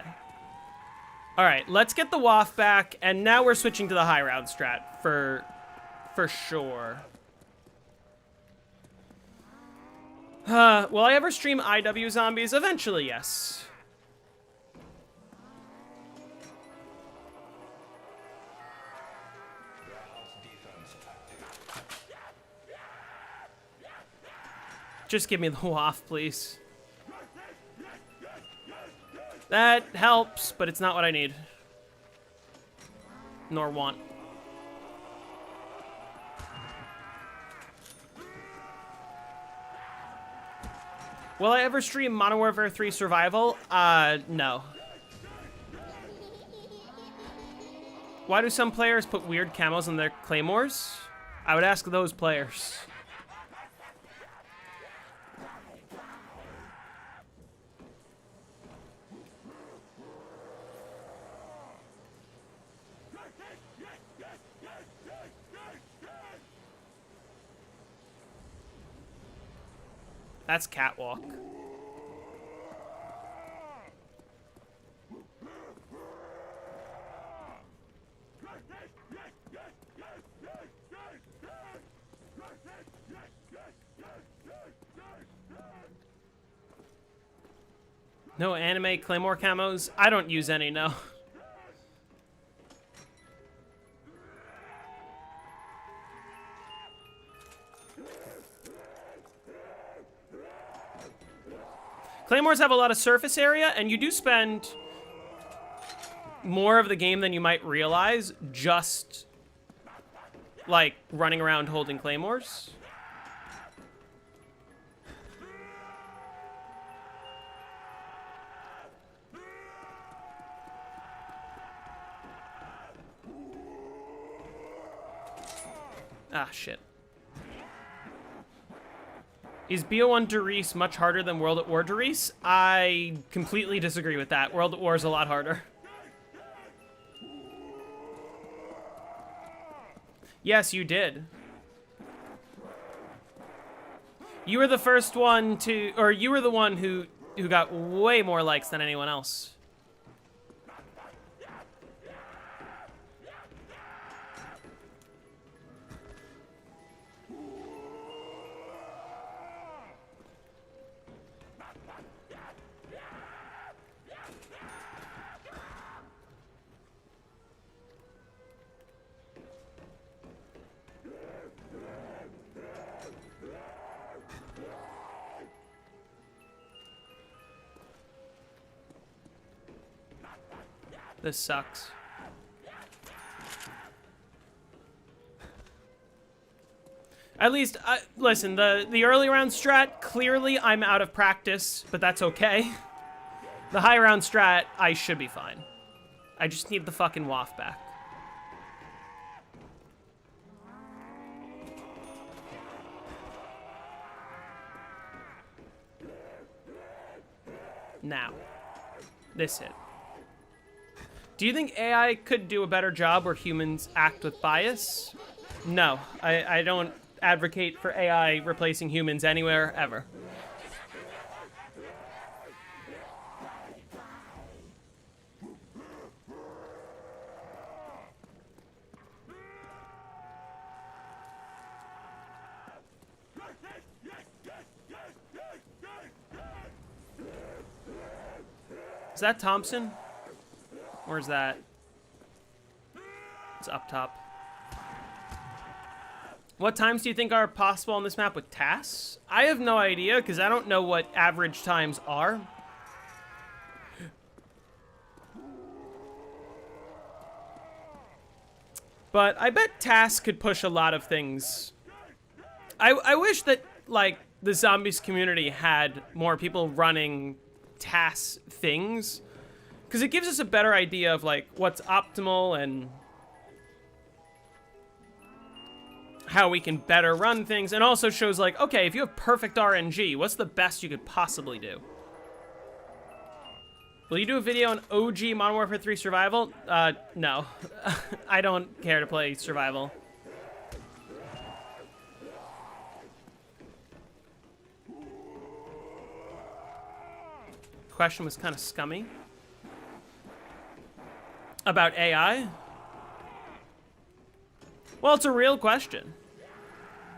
All right, let's get the waft back, and now we're switching to the high round strat for sure. Will I ever stream IW zombies? Eventually, yes. Just give me the waft, please. That helps, but it's not what I need. Nor want. Will I ever stream Modern Warfare 3 Survival? No. Why do some players put weird camos on their claymores? I would ask those players. That's catwalk. No anime Claymore camos? I don't use any, no. Claymores have a lot of surface area, and you do spend more of the game than you might realize just, like, running around holding Claymores. Ah, shit. Is BO1 Riese much harder than World at War Riese? I completely disagree with that. World at War is a lot harder. Yes, you did. You were the first one to, or you were the one who got way more likes than anyone else. This sucks. At least, listen, the early round strat, clearly I'm out of practice, but that's okay. The high round strat, I should be fine. I just need the fucking waft back. Now. This hit. Do you think AI could do a better job where humans act with bias? No, I don't advocate for AI replacing humans anywhere, ever. Is that Thompson? Where's that? It's up top. What times do you think are possible on this map with tasks? I have no idea, because I don't know what average times are. But I bet tasks could push a lot of things. I wish that, like, the zombies community had more people running task things. Because it gives us a better idea of, like, what's optimal and how we can better run things. And also shows, like, okay, if you have perfect RNG, what's the best you could possibly do? Will you do a video on OG Modern Warfare 3 Survival? No. I don't care to play Survival. Question was kind of scummy. About AI? Well, it's a real question.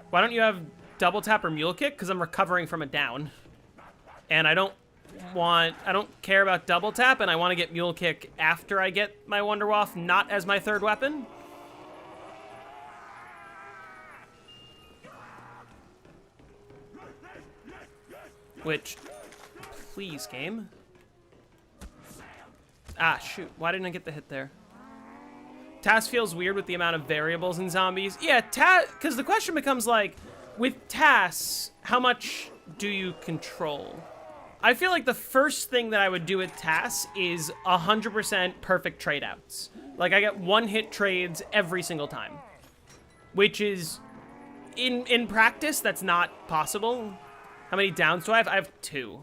Why don't you have double tap or mule kick? Because I'm recovering from a down. And I don't care about double tap, and I want to get mule kick after I get my Wonder Waff, not as my third weapon. Which, please, game. Ah, shoot. Why didn't I get the hit there? TAS feels weird with the amount of variables in zombies. Yeah, because the question becomes like, with TAS, how much do you control? I feel like the first thing that I would do with TAS is 100% perfect trade outs. Like, I get one-hit trades every single time. Which is, in practice, that's not possible. How many downs do I have? I have 2.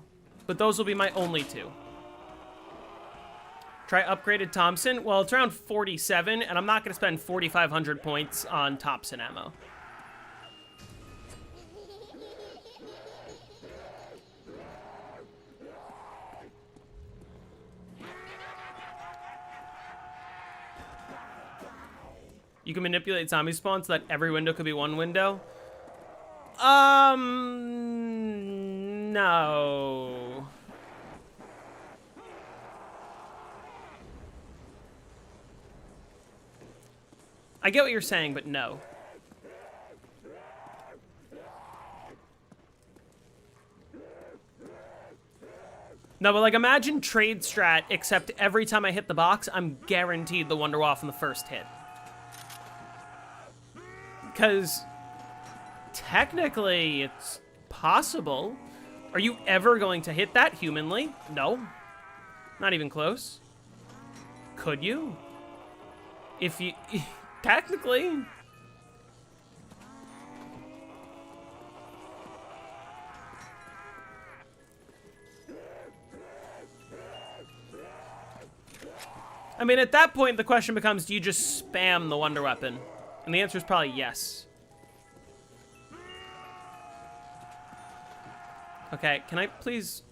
But those will be my only 2. Try upgraded Thompson. Well, it's around 47, and I'm not going to spend 4,500 points on Thompson ammo. You can manipulate zombie spawn so that every window could be one window. No. I get what you're saying, but no. No, but like imagine trade strat, except every time I hit the box, I'm guaranteed the Wonder Waff in the first hit. Because technically it's possible. Are you ever going to hit that humanly? No. Not even close. Could you? If you... Technically. I mean, at that point, the question becomes, do you just spam the Wonder Weapon? And the answer is probably yes. Okay, can I please...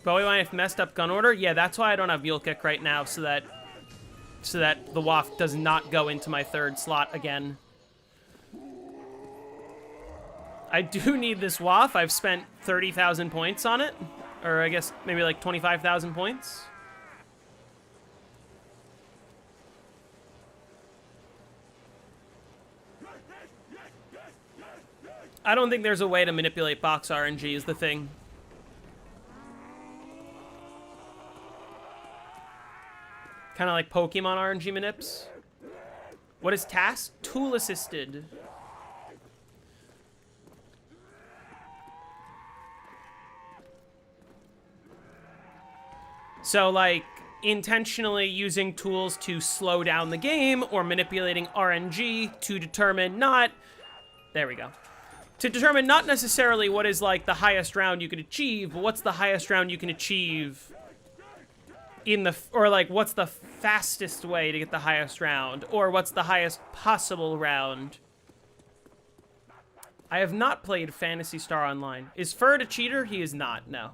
Bowie Life messed up gun order? Yeah, that's why I don't have Mule Kick right now, so that the Waff does not go into my third slot again. I do need this Waff. I've spent 30,000 points on it. Or I guess maybe like 25,000 points. I don't think there's a way to manipulate box RNG is the thing. Kind of like Pokemon RNG manips. What is TAS? Tool assisted. So like intentionally using tools to slow down the game or manipulating RNG to determine not... There we go. To determine not necessarily what is like the highest round you can achieve, but what's the highest round you can achieve in the, or like what's the fastest way to get the highest round, or what's the highest possible round. I have not played Phantasy Star Online. Is Ferd a cheater? He is not, no.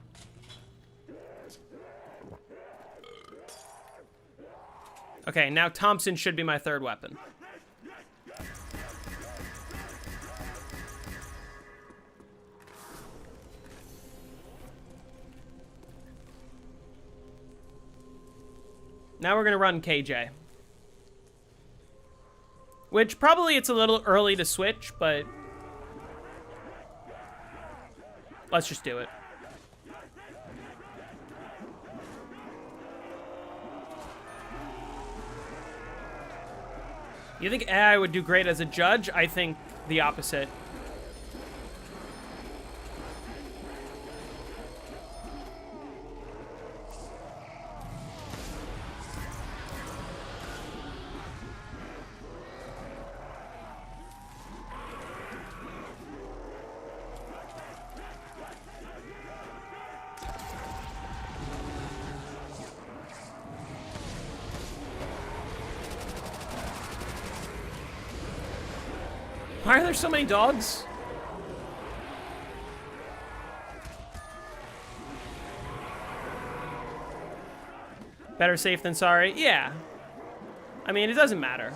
Okay, now Thompson should be my third weapon. Now we're gonna run KJ. Which probably it's a little early to switch, but let's just do it. You think AI would do great as a judge? I think the opposite. Why are there so many dogs? Better safe than sorry? Yeah. I mean, it doesn't matter.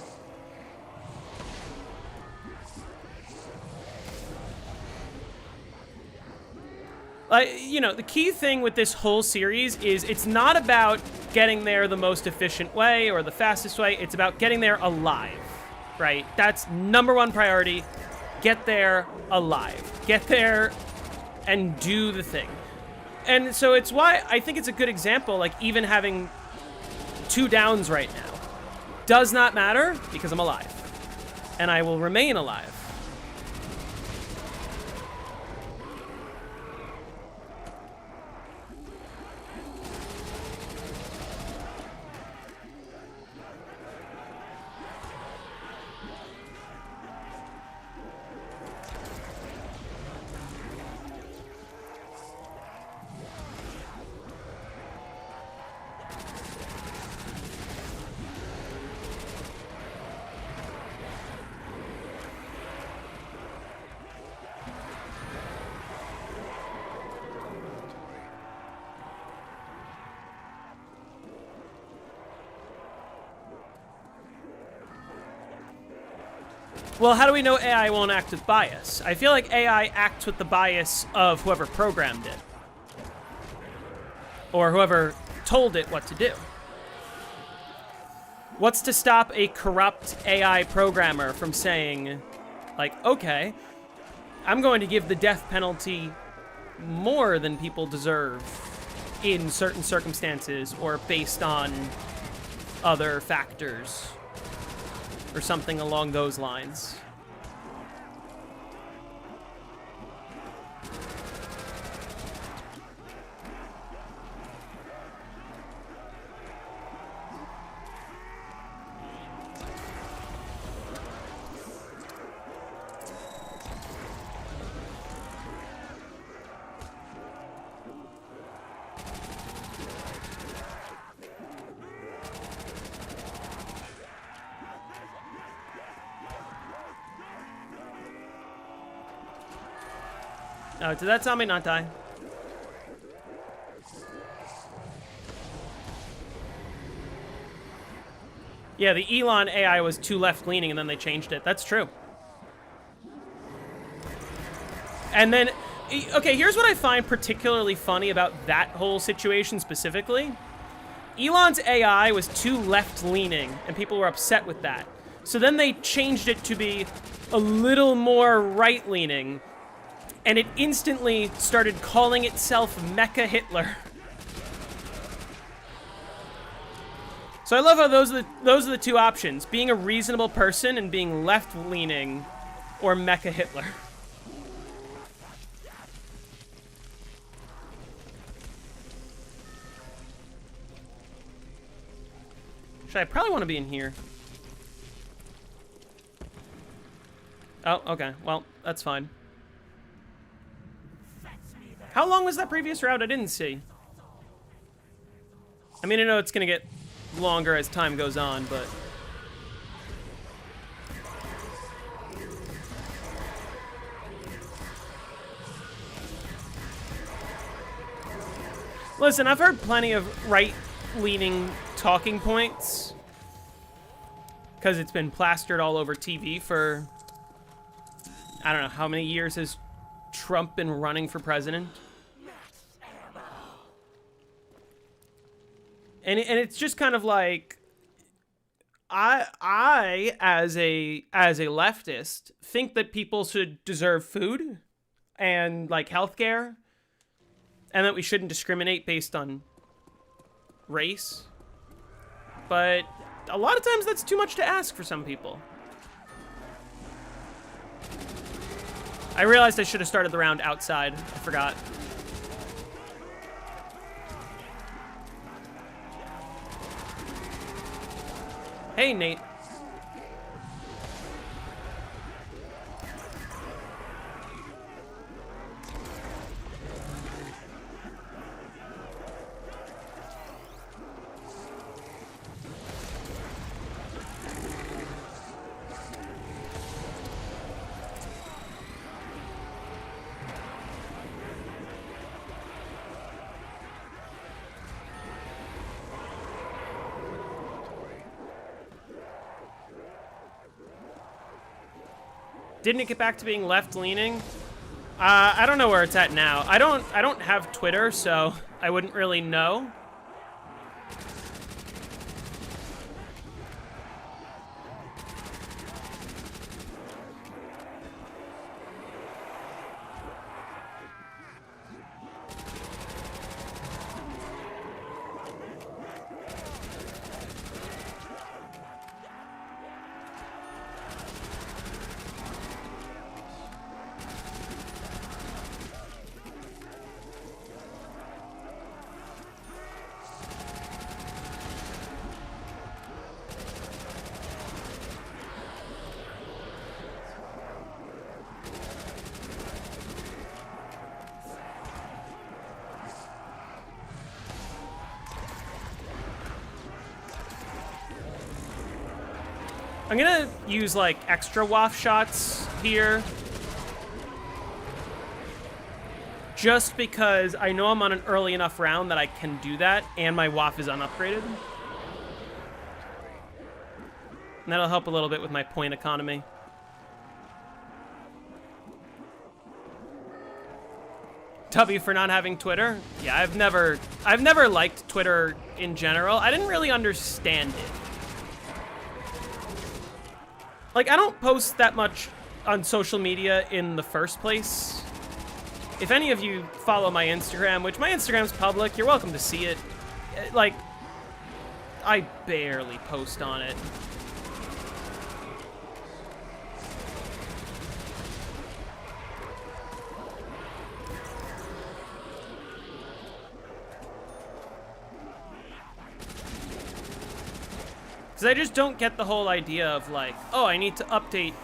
You know, the key thing with this whole series is it's not about getting there the most efficient way or the fastest way. It's about getting there alive, right? That's #1 priority. Get there alive. Get there and do the thing. And so it's why I think it's a good example, like even having 2 downs right now does not matter because I'm alive. And I will remain alive. Well, how do we know AI won't act with bias? I feel like AI acts with the bias of whoever programmed it. Or whoever told it what to do. What's to stop a corrupt AI programmer from saying, like, okay, I'm going to give the death penalty more than people deserve in certain circumstances or based on other factors? Or something along those lines. Oh, did that zombie not die? Yeah, the Elon AI was too left-leaning and then they changed it. That's true. And then, okay, here's what I find particularly funny about that whole situation specifically. Elon's AI was too left-leaning and people were upset with that. So then they changed it to be a little more right-leaning. And it instantly started calling itself Mecha Hitler. So I love how those are the 2 options: being a reasonable person and being left-leaning, or Mecha Hitler. Should I probably want to be in here? Oh, okay. Well, that's fine. How long was that previous route? I didn't see. I mean, I know it's gonna get longer as time goes on, but... Listen, I've heard plenty of right-leaning talking points. Because it's been plastered all over TV for... I don't know, how many years has Trump been running for president? And it's just kind of like, I as a leftist think that people should deserve food and like healthcare, and that we shouldn't discriminate based on race. But a lot of times that's too much to ask for some people. I realized I should have started the round outside. I forgot. Hey, Nate. Didn't it get back to being left-leaning? I don't know where it's at now. I don't have Twitter, so I wouldn't really know. I'm gonna use, like, extra waft shots here. Just because I know I'm on an early enough round that I can do that, and my waft is unupgraded. And that'll help a little bit with my point economy. W for not having Twitter? Yeah, I've never liked Twitter in general. I didn't really understand it. Like, I don't post that much on social media in the first place. If any of you follow my Instagram, which my Instagram's public, you're welcome to see it. Like, I barely post on it. Because I just don't get the whole idea of, like, oh, I need to update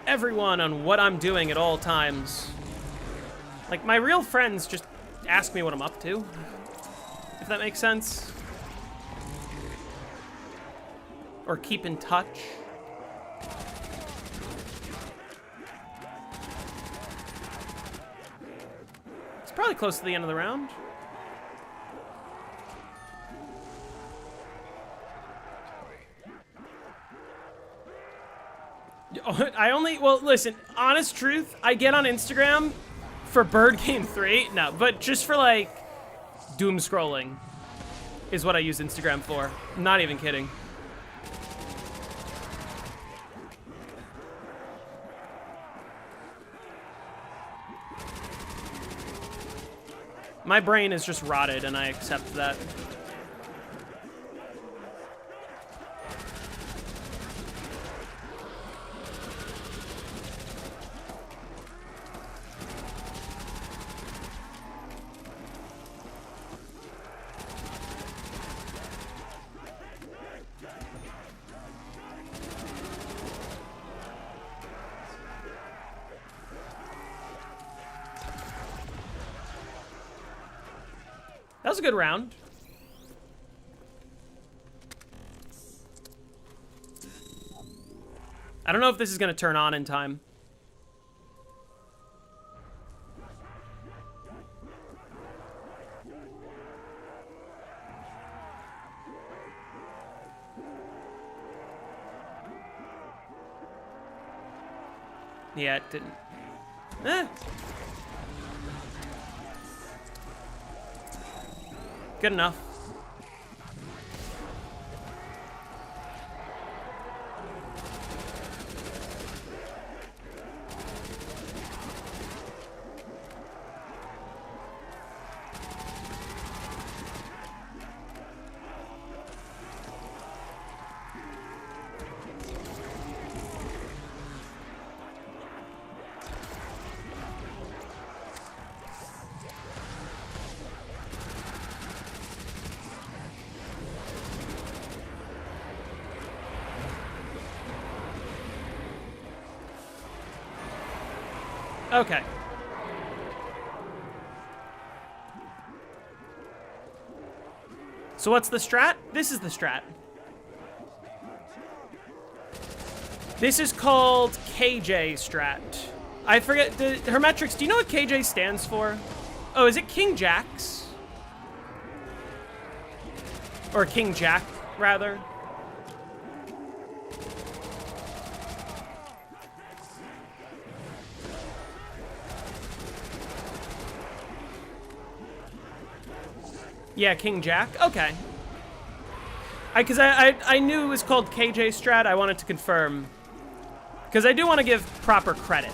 everyone on what I'm doing at all times. Like, my real friends just ask me what I'm up to, if that makes sense. Or keep in touch. It's probably close to the end of the round. Well, listen, honest truth, I get on Instagram for Bird Game 3. No, but just for, like, doom scrolling is what I use Instagram for. I'm not even kidding. My brain is just rotted, and I accept that. That was a good round. I don't know if this is going to turn on in time. Yeah, it didn't. Good enough. Okay. So what's the strat? This is the strat. This is called KJ strat. I forget, Hermetrics, do you know what KJ stands for? Oh, is it King Jacks? Or King Jack, rather. Yeah, King Jack. Okay. Because I knew it was called KJ Strat. I wanted to confirm. Because I do want to give proper credit.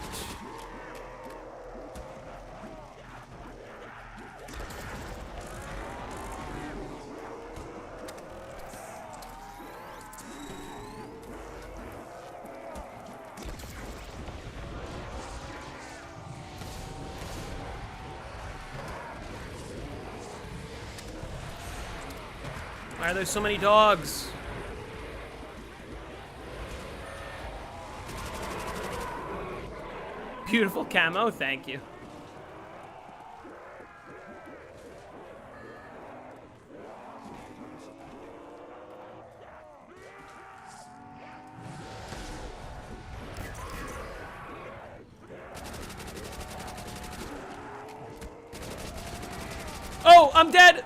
Why are there so many dogs? Beautiful camo, thank you. Oh, I'm dead!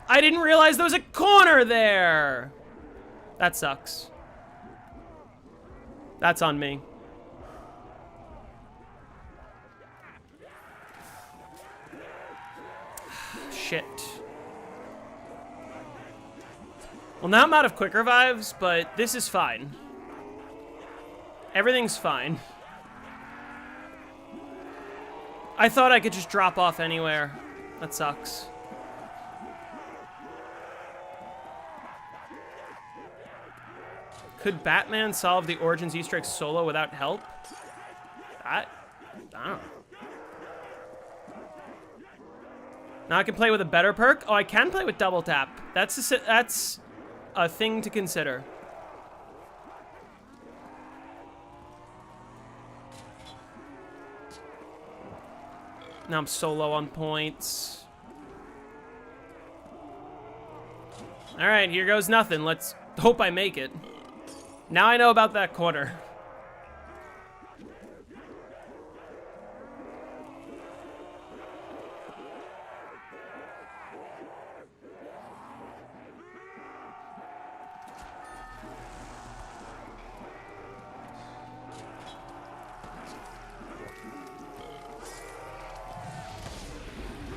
I didn't realize there was a corner there! That sucks. That's on me. Shit. Well, now I'm out of quick revives, but this is fine. Everything's fine. I thought I could just drop off anywhere. That sucks. Could Batman solve the Origins Easter egg solo without help? I don't know. Now I can play with a better perk? Oh, I can play with double tap. That's a thing to consider. Now I'm so low on points. All right, here goes nothing. Let's hope I make it. Now I know about that corner.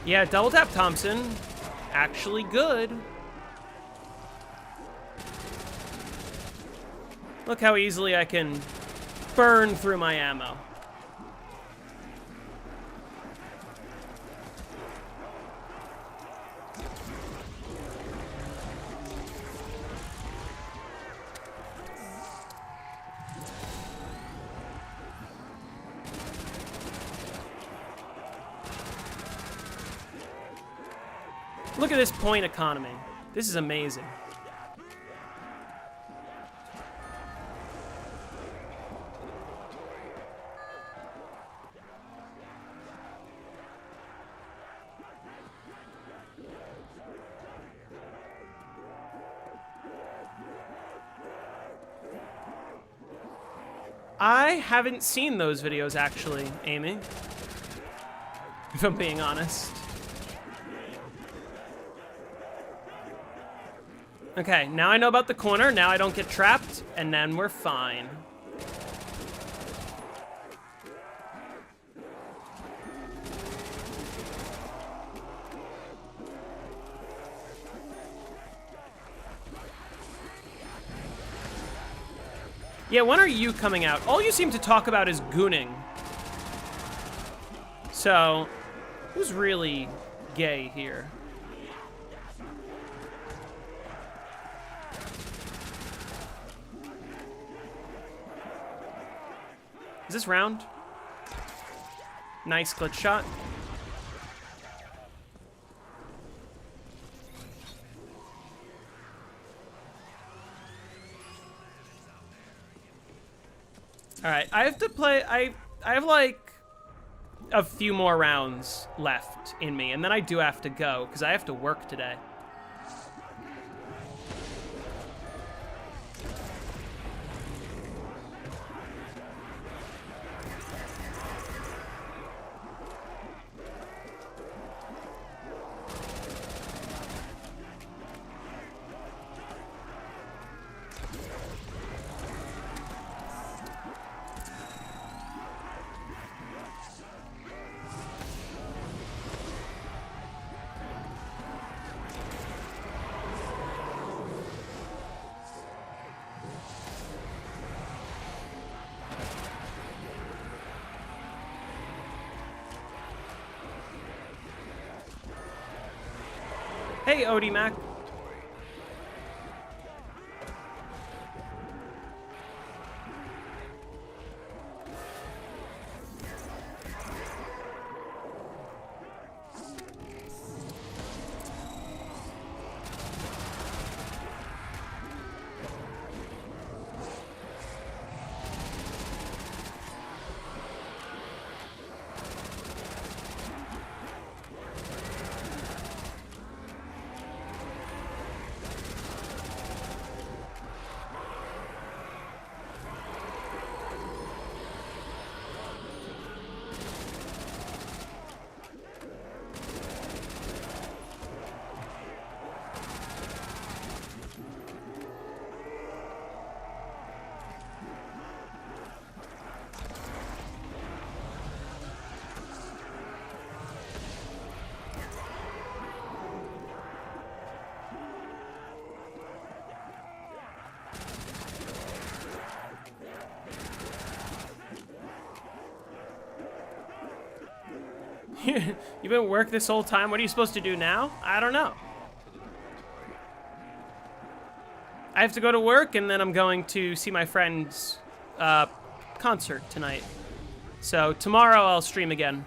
Yeah, double tap Thompson, actually good. Look how easily I can burn through my ammo. Look at this point economy. This is amazing. I haven't seen those videos actually, Amy. If I'm being honest. Okay, now I know about the corner, now I don't get trapped, and then we're fine. Yeah, when are you coming out? All you seem to talk about is gooning. So, who's really gay here? Is this round? Nice glitch shot. All right, I have to play. I have like a few more rounds left in me, and then I do have to go because I have to work today. Hey, Odie Mac. You've been at work this whole time. What are you supposed to do now? I don't know. I have to go to work, and then I'm going to see my friend's concert tonight. So tomorrow I'll stream again.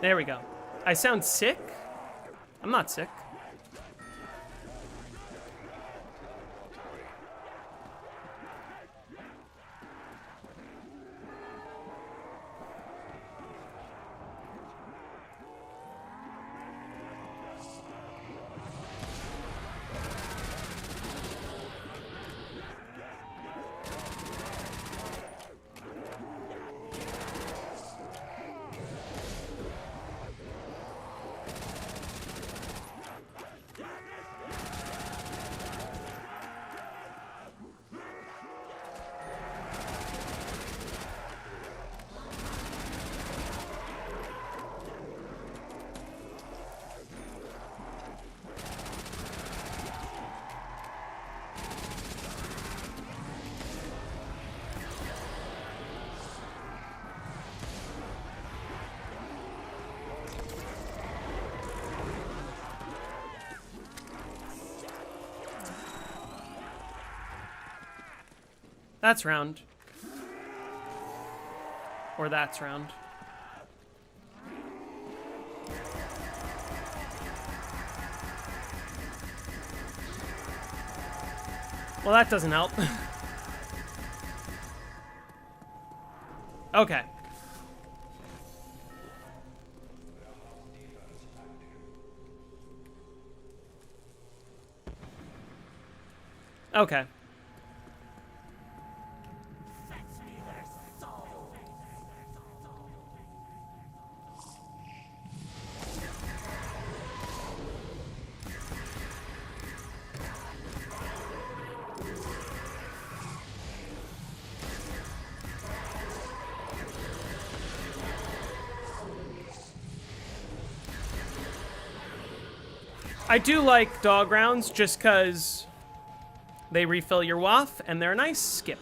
There we go. I sound sick? I'm not sick. That's round. Or that's round. Well, that doesn't help. Okay. Okay. I do like dog rounds just because they refill your waff and they're a nice skip.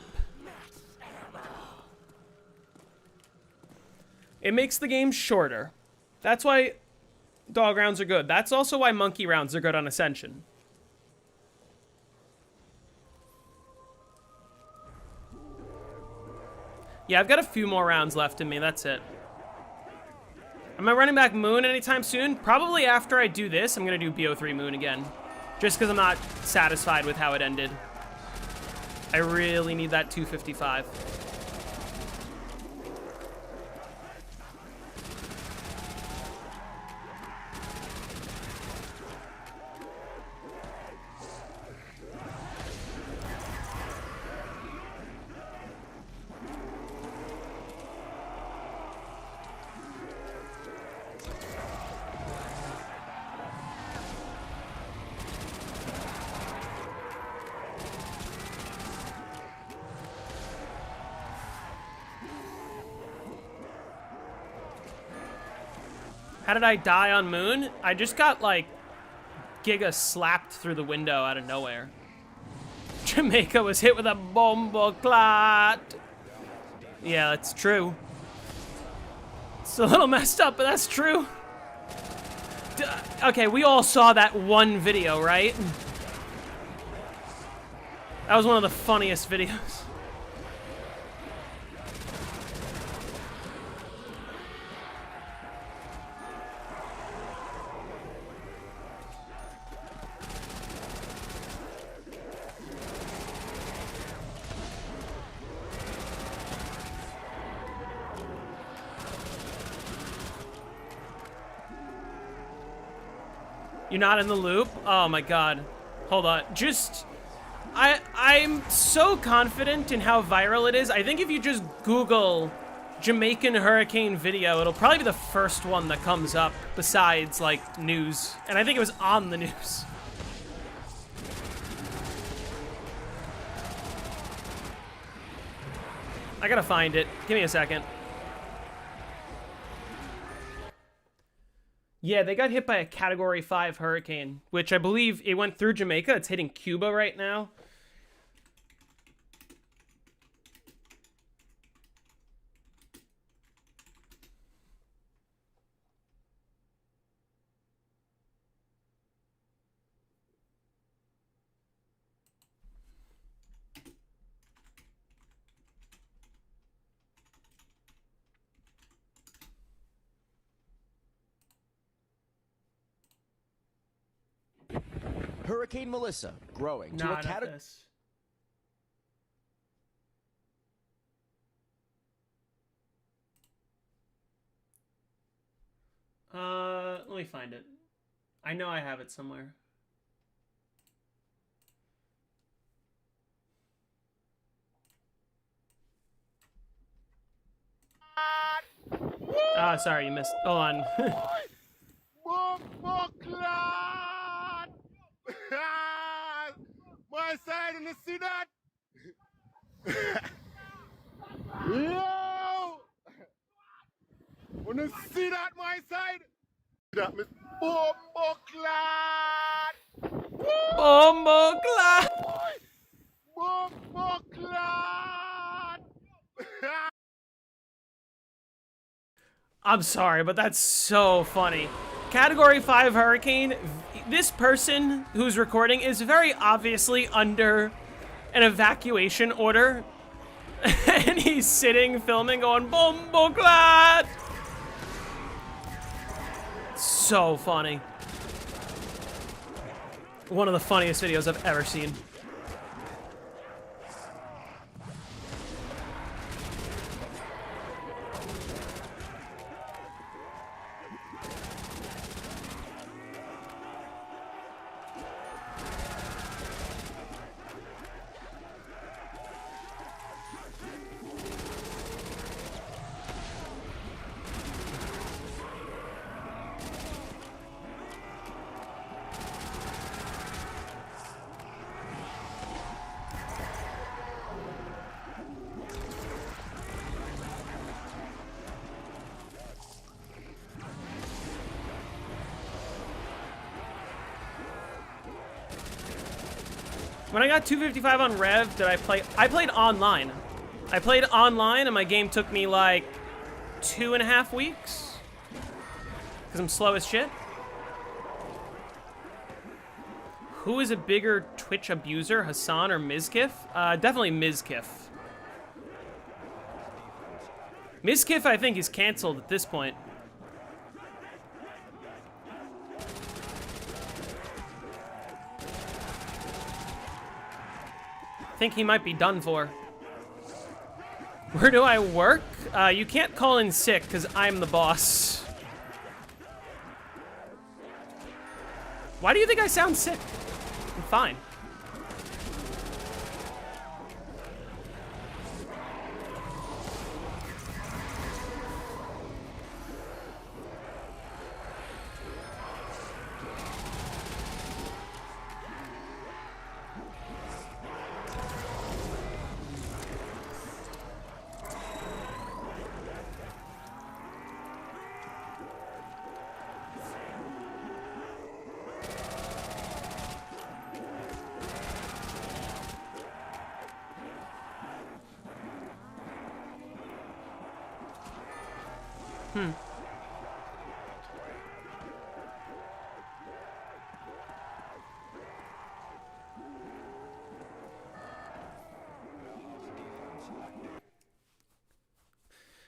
It makes the game shorter. That's why dog rounds are good. That's also why monkey rounds are good on Ascension. Yeah, I've got a few more rounds left in me. That's it. Am I running back Moon anytime soon? Probably after I do this, I'm gonna do BO3 Moon again. Just because I'm not satisfied with how it ended. I really need that 255. How did I die on Moon? I just got, like, Giga slapped through the window out of nowhere. Jamaica was hit with a bombo clot. Yeah, that's true. It's a little messed up, but that's true. Okay, we all saw that one video, right? That was one of the funniest videos. You're not in the loop? Oh my god. Hold on. Just... I'm so confident in how viral it is. I think if you just Google Jamaican hurricane video, it'll probably be the first one that comes up besides, like, news. And I think it was on the news. I gotta find it. Give me a second. Yeah, they got hit by a Category 5 hurricane, which I believe it went through Jamaica. It's hitting Cuba right now. Hurricane Melissa growing to a Not at category. this. Let me find it. I know I have it somewhere. Ah, sorry, you missed. Hold on. My side, and you see that? Yo! Wanna see that, my side? That miss Bombo Clot! Bombo clot! Bombo Clot! I'm sorry, but that's so funny. Category 5 hurricane. This person who's recording is very obviously under an evacuation order. And he's sitting, filming, going, Bombo clot! So funny. One of the funniest videos I've ever seen. When I got 255 on Rev, did I play? I played online. I played online and my game took me like 2.5 weeks. Because I'm slow as shit. Who is a bigger Twitch abuser, Hassan or Mizkif? Definitely Mizkif. Mizkif, I think, is canceled at this point. think he might be done for. Where do I work? You can't call in sick because I'm the boss. Why do you think I sound sick? I'm fine.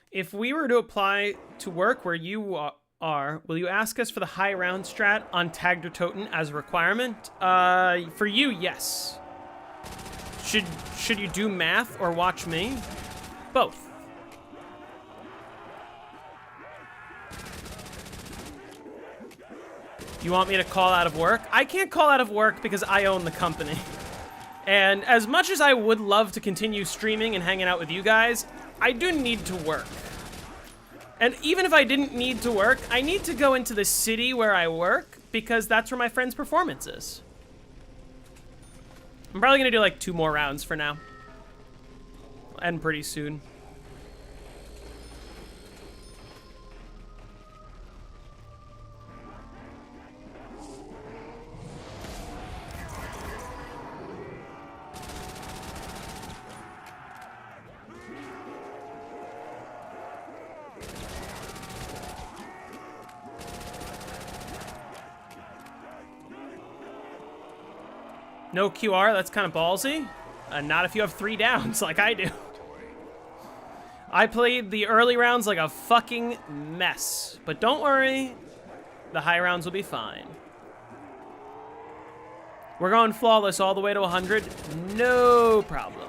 If we were to apply to work where you are, will you ask us for the high round strat on Tagged or Toten as a requirement? For you, yes. Should you do math or watch me? Both. You want me to call out of work? I can't call out of work because I own the company. And as much as I would love to continue streaming and hanging out with you guys, I do need to work. And even if I didn't need to work, I need to go into the city where I work because that's where my friend's performance is. I'm probably gonna do like 2 more rounds for now. I'll end pretty soon. No QR, that's kind of ballsy. Not if you have 3 downs like I do. I played the early rounds like a fucking mess. But don't worry, the high rounds will be fine. We're going flawless all the way to 100, no problem.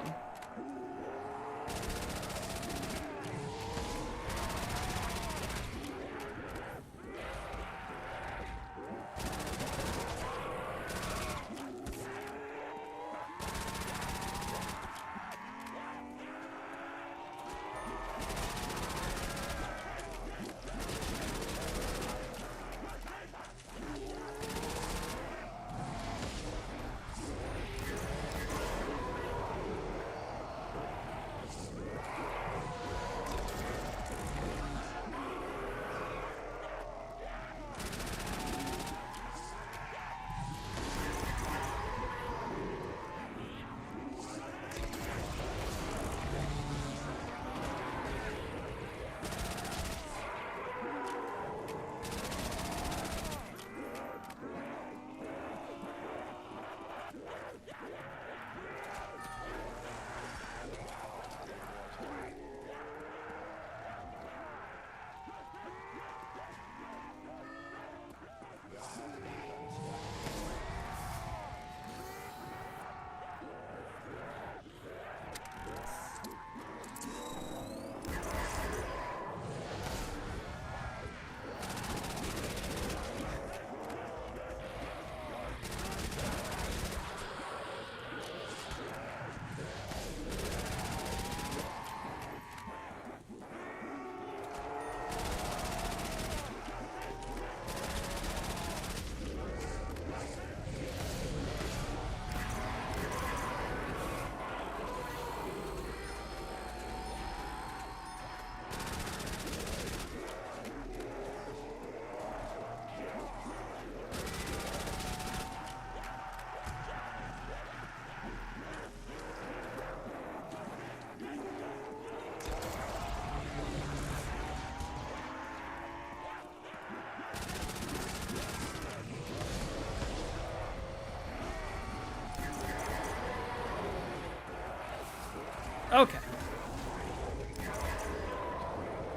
Okay.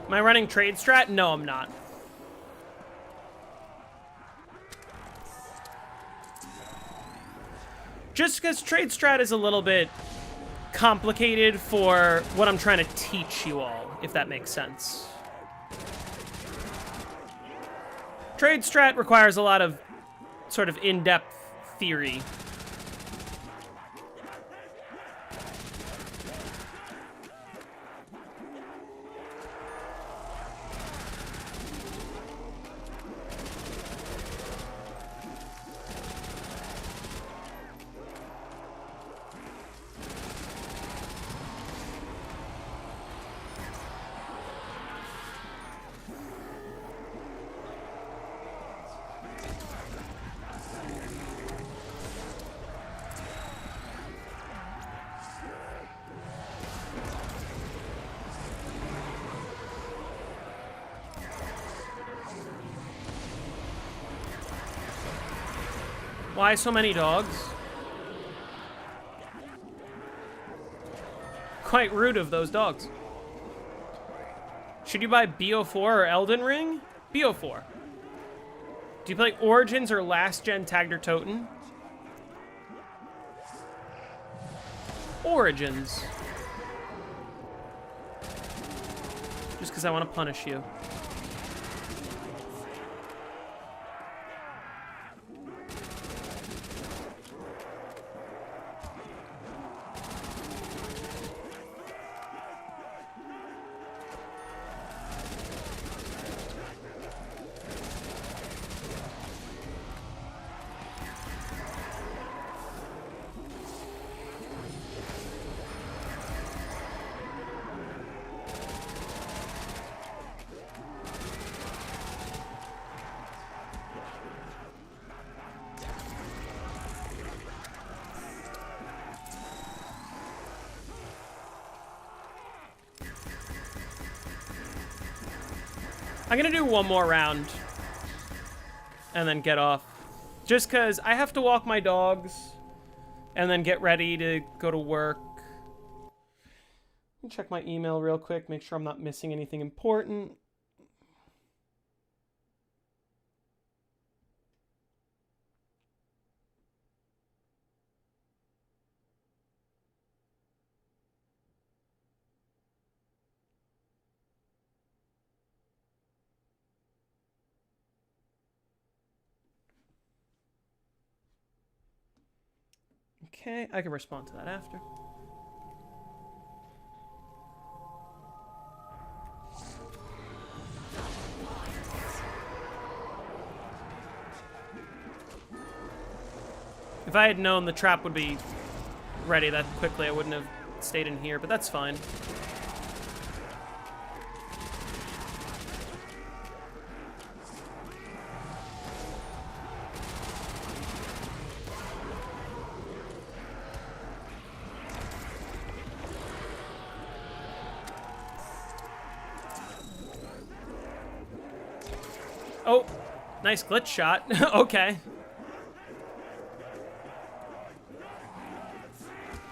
Am I running trade strat? No, I'm not. Just because trade strat is a little bit complicated for what I'm trying to teach you all, if that makes sense. Trade strat requires a lot of sort of in-depth theory. Why so many dogs? Quite rude of those dogs. Should you buy BO4 or Elden Ring? BO4. Do you play Origins or Last Gen Tagged or Toten? Origins. Just because I want to punish you. I'm gonna do one more round and then get off. Just because I have to walk my dogs and then get ready to go to work. Let me check my email real quick, make sure I'm not missing anything important. Okay, I can respond to that after. If I had known the trap would be ready that quickly, I wouldn't have stayed in here, but that's fine. Oh, nice glitch shot. Okay.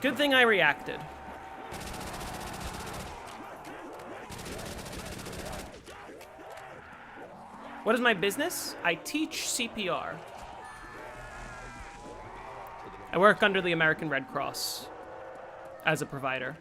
Good thing I reacted. What is my business? I teach CPR. I work under the American Red Cross as a provider.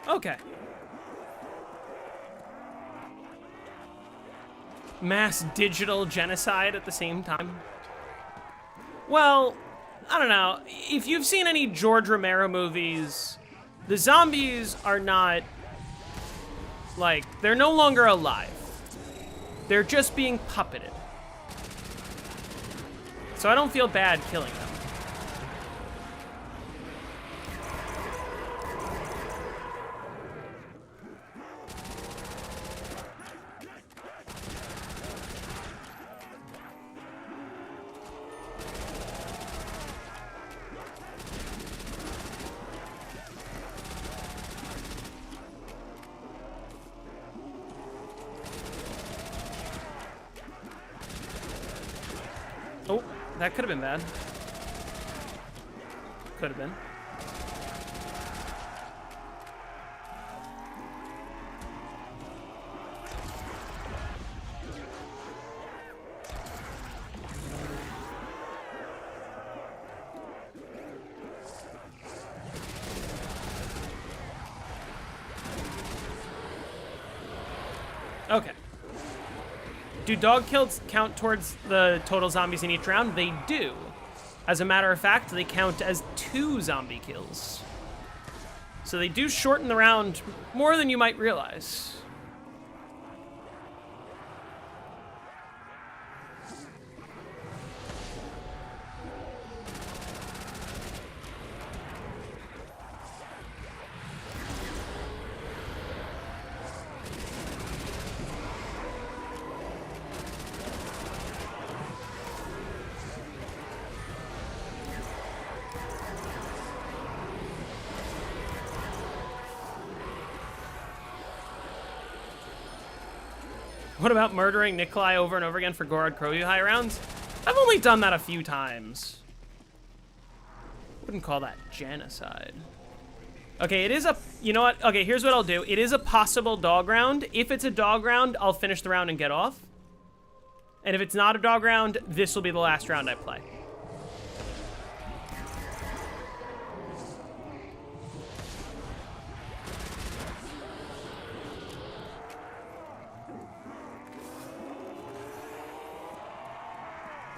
Okay. Mass digital genocide at the same time. Well, I don't know. If you've seen any George Romero movies, the zombies are not, like, they're no longer alive. They're just being puppeted. So I don't feel bad killing them. Oh, that could have been bad. Could have been. Okay. Do dog kills count towards the total zombies in each round? They do. As a matter of fact, they count as 2 zombie kills. So they do shorten the round more than you might realize. What about murdering Nikolai over and over again for Gorod Kroyu-high rounds? I've only done that a few times. Wouldn't call that genocide. Okay, it is a... You know what? Okay, here's what I'll do. It is a possible dog round. If it's a dog round, I'll finish the round and get off. And if it's not a dog round, this will be the last round I play.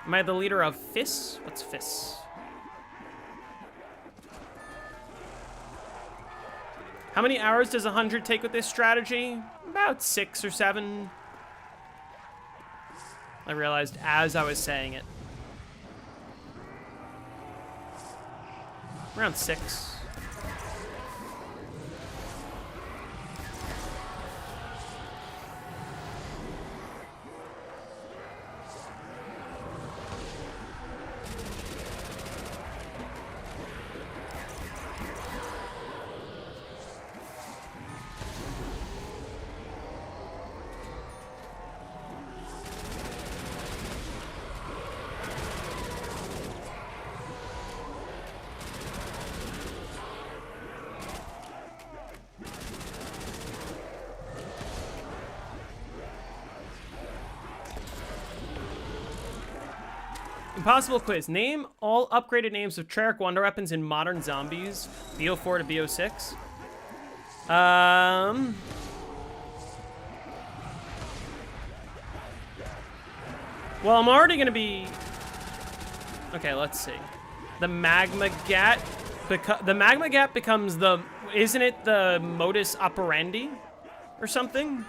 Am I the leader of FIS? What's FIS? How many hours does 100 take with this strategy? About 6 or 7. I realized as I was saying it. Around 6. Impossible quiz. Name all upgraded names of Treyarch Wonder Weapons in Modern Zombies, BO4 to BO6. Well, I'm already gonna be... Okay, let's see. The Magma Gat... The Magma Gat becomes the... Isn't it the modus operandi? Or something?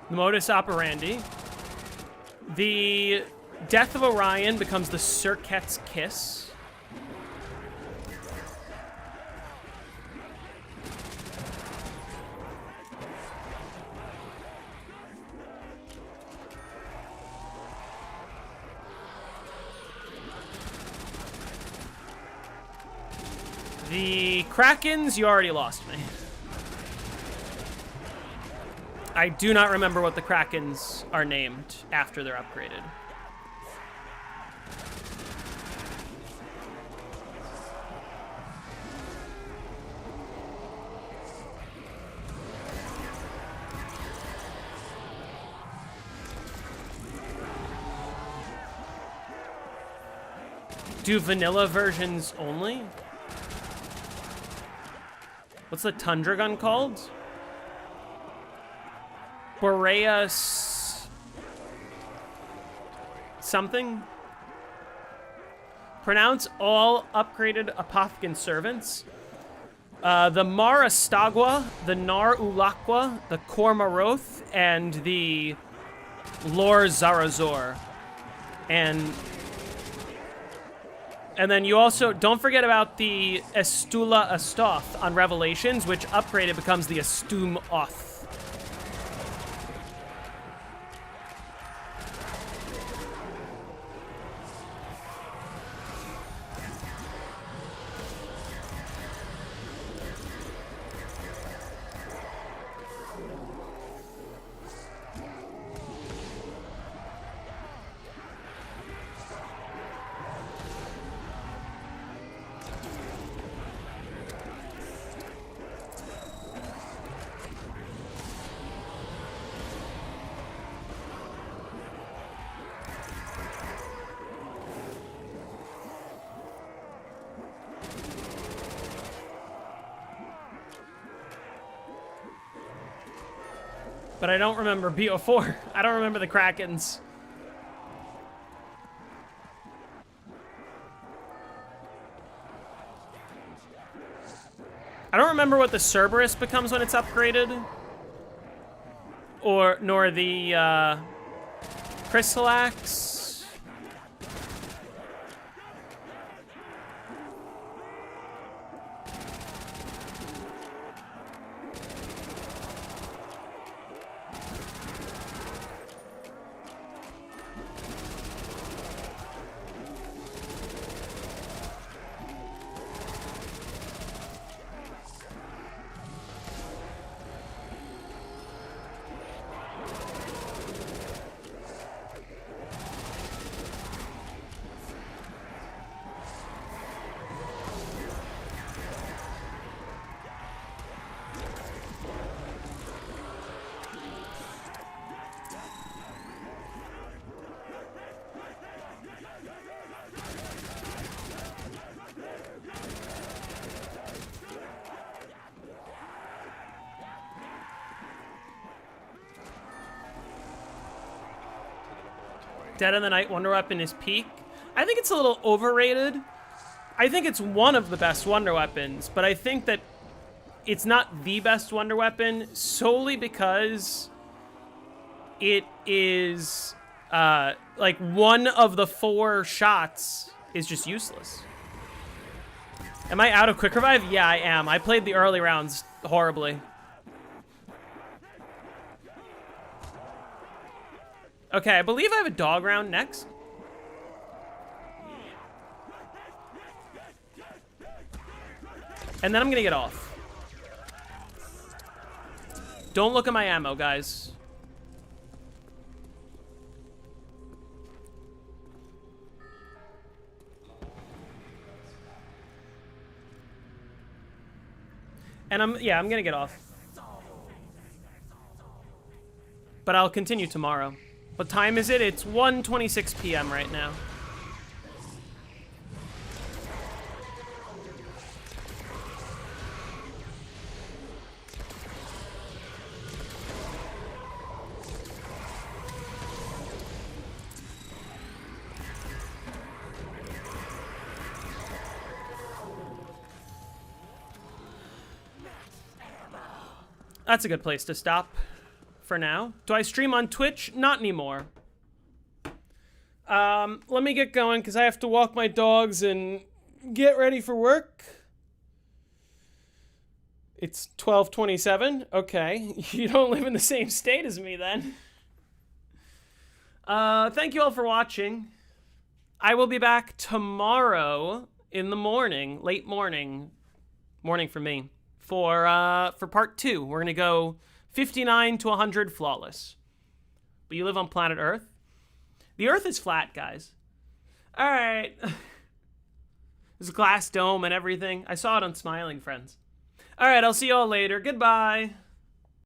The modus operandi. The Death of Orion becomes the Circuit's Kiss. The Krakens, you already lost me. I do not remember what the Krakens are named after they're upgraded. Do vanilla versions only? What's the Tundra gun called? Boreas... something? Pronounce all upgraded Apothecan servants. The Marastagua, the Nar Ulaqua, the Kormaroth, and the Lor Zarazor. And then you also, don't forget about the Estula Astoth on Revelations, which upgraded becomes the Estum Oth. But I don't remember BO4. I don't remember the Krakens. I don't remember what the Cerberus becomes when it's upgraded. Nor the Chrysalax. Dead of the Night Wonder Weapon is peak. I think it's a little overrated. I think it's one of the best Wonder Weapons, but I think that it's not the best Wonder Weapon solely because it is, like, one of the 4 shots is just useless. Am I out of Quick Revive? Yeah, I am. I played the early rounds horribly. Okay, I believe I have a dog round next. And then I'm gonna get off. Don't look at my ammo, guys. And I'm gonna get off. But I'll continue tomorrow. What time is it? It's 1:26 p.m. right now. That's a good place to stop. For now. Do I stream on Twitch? Not anymore. Let me get going because I have to walk my dogs and get ready for work. It's 12:27. Okay. You don't live in the same state as me then. Thank you all for watching. I will be back tomorrow in the morning, late morning for me, for part 2. We're going to go 59 to 100 flawless. But you live on planet Earth? The Earth is flat, guys. All right. There's a glass dome and everything. I saw it on Smiling Friends. All right, I'll see you all later. Goodbye.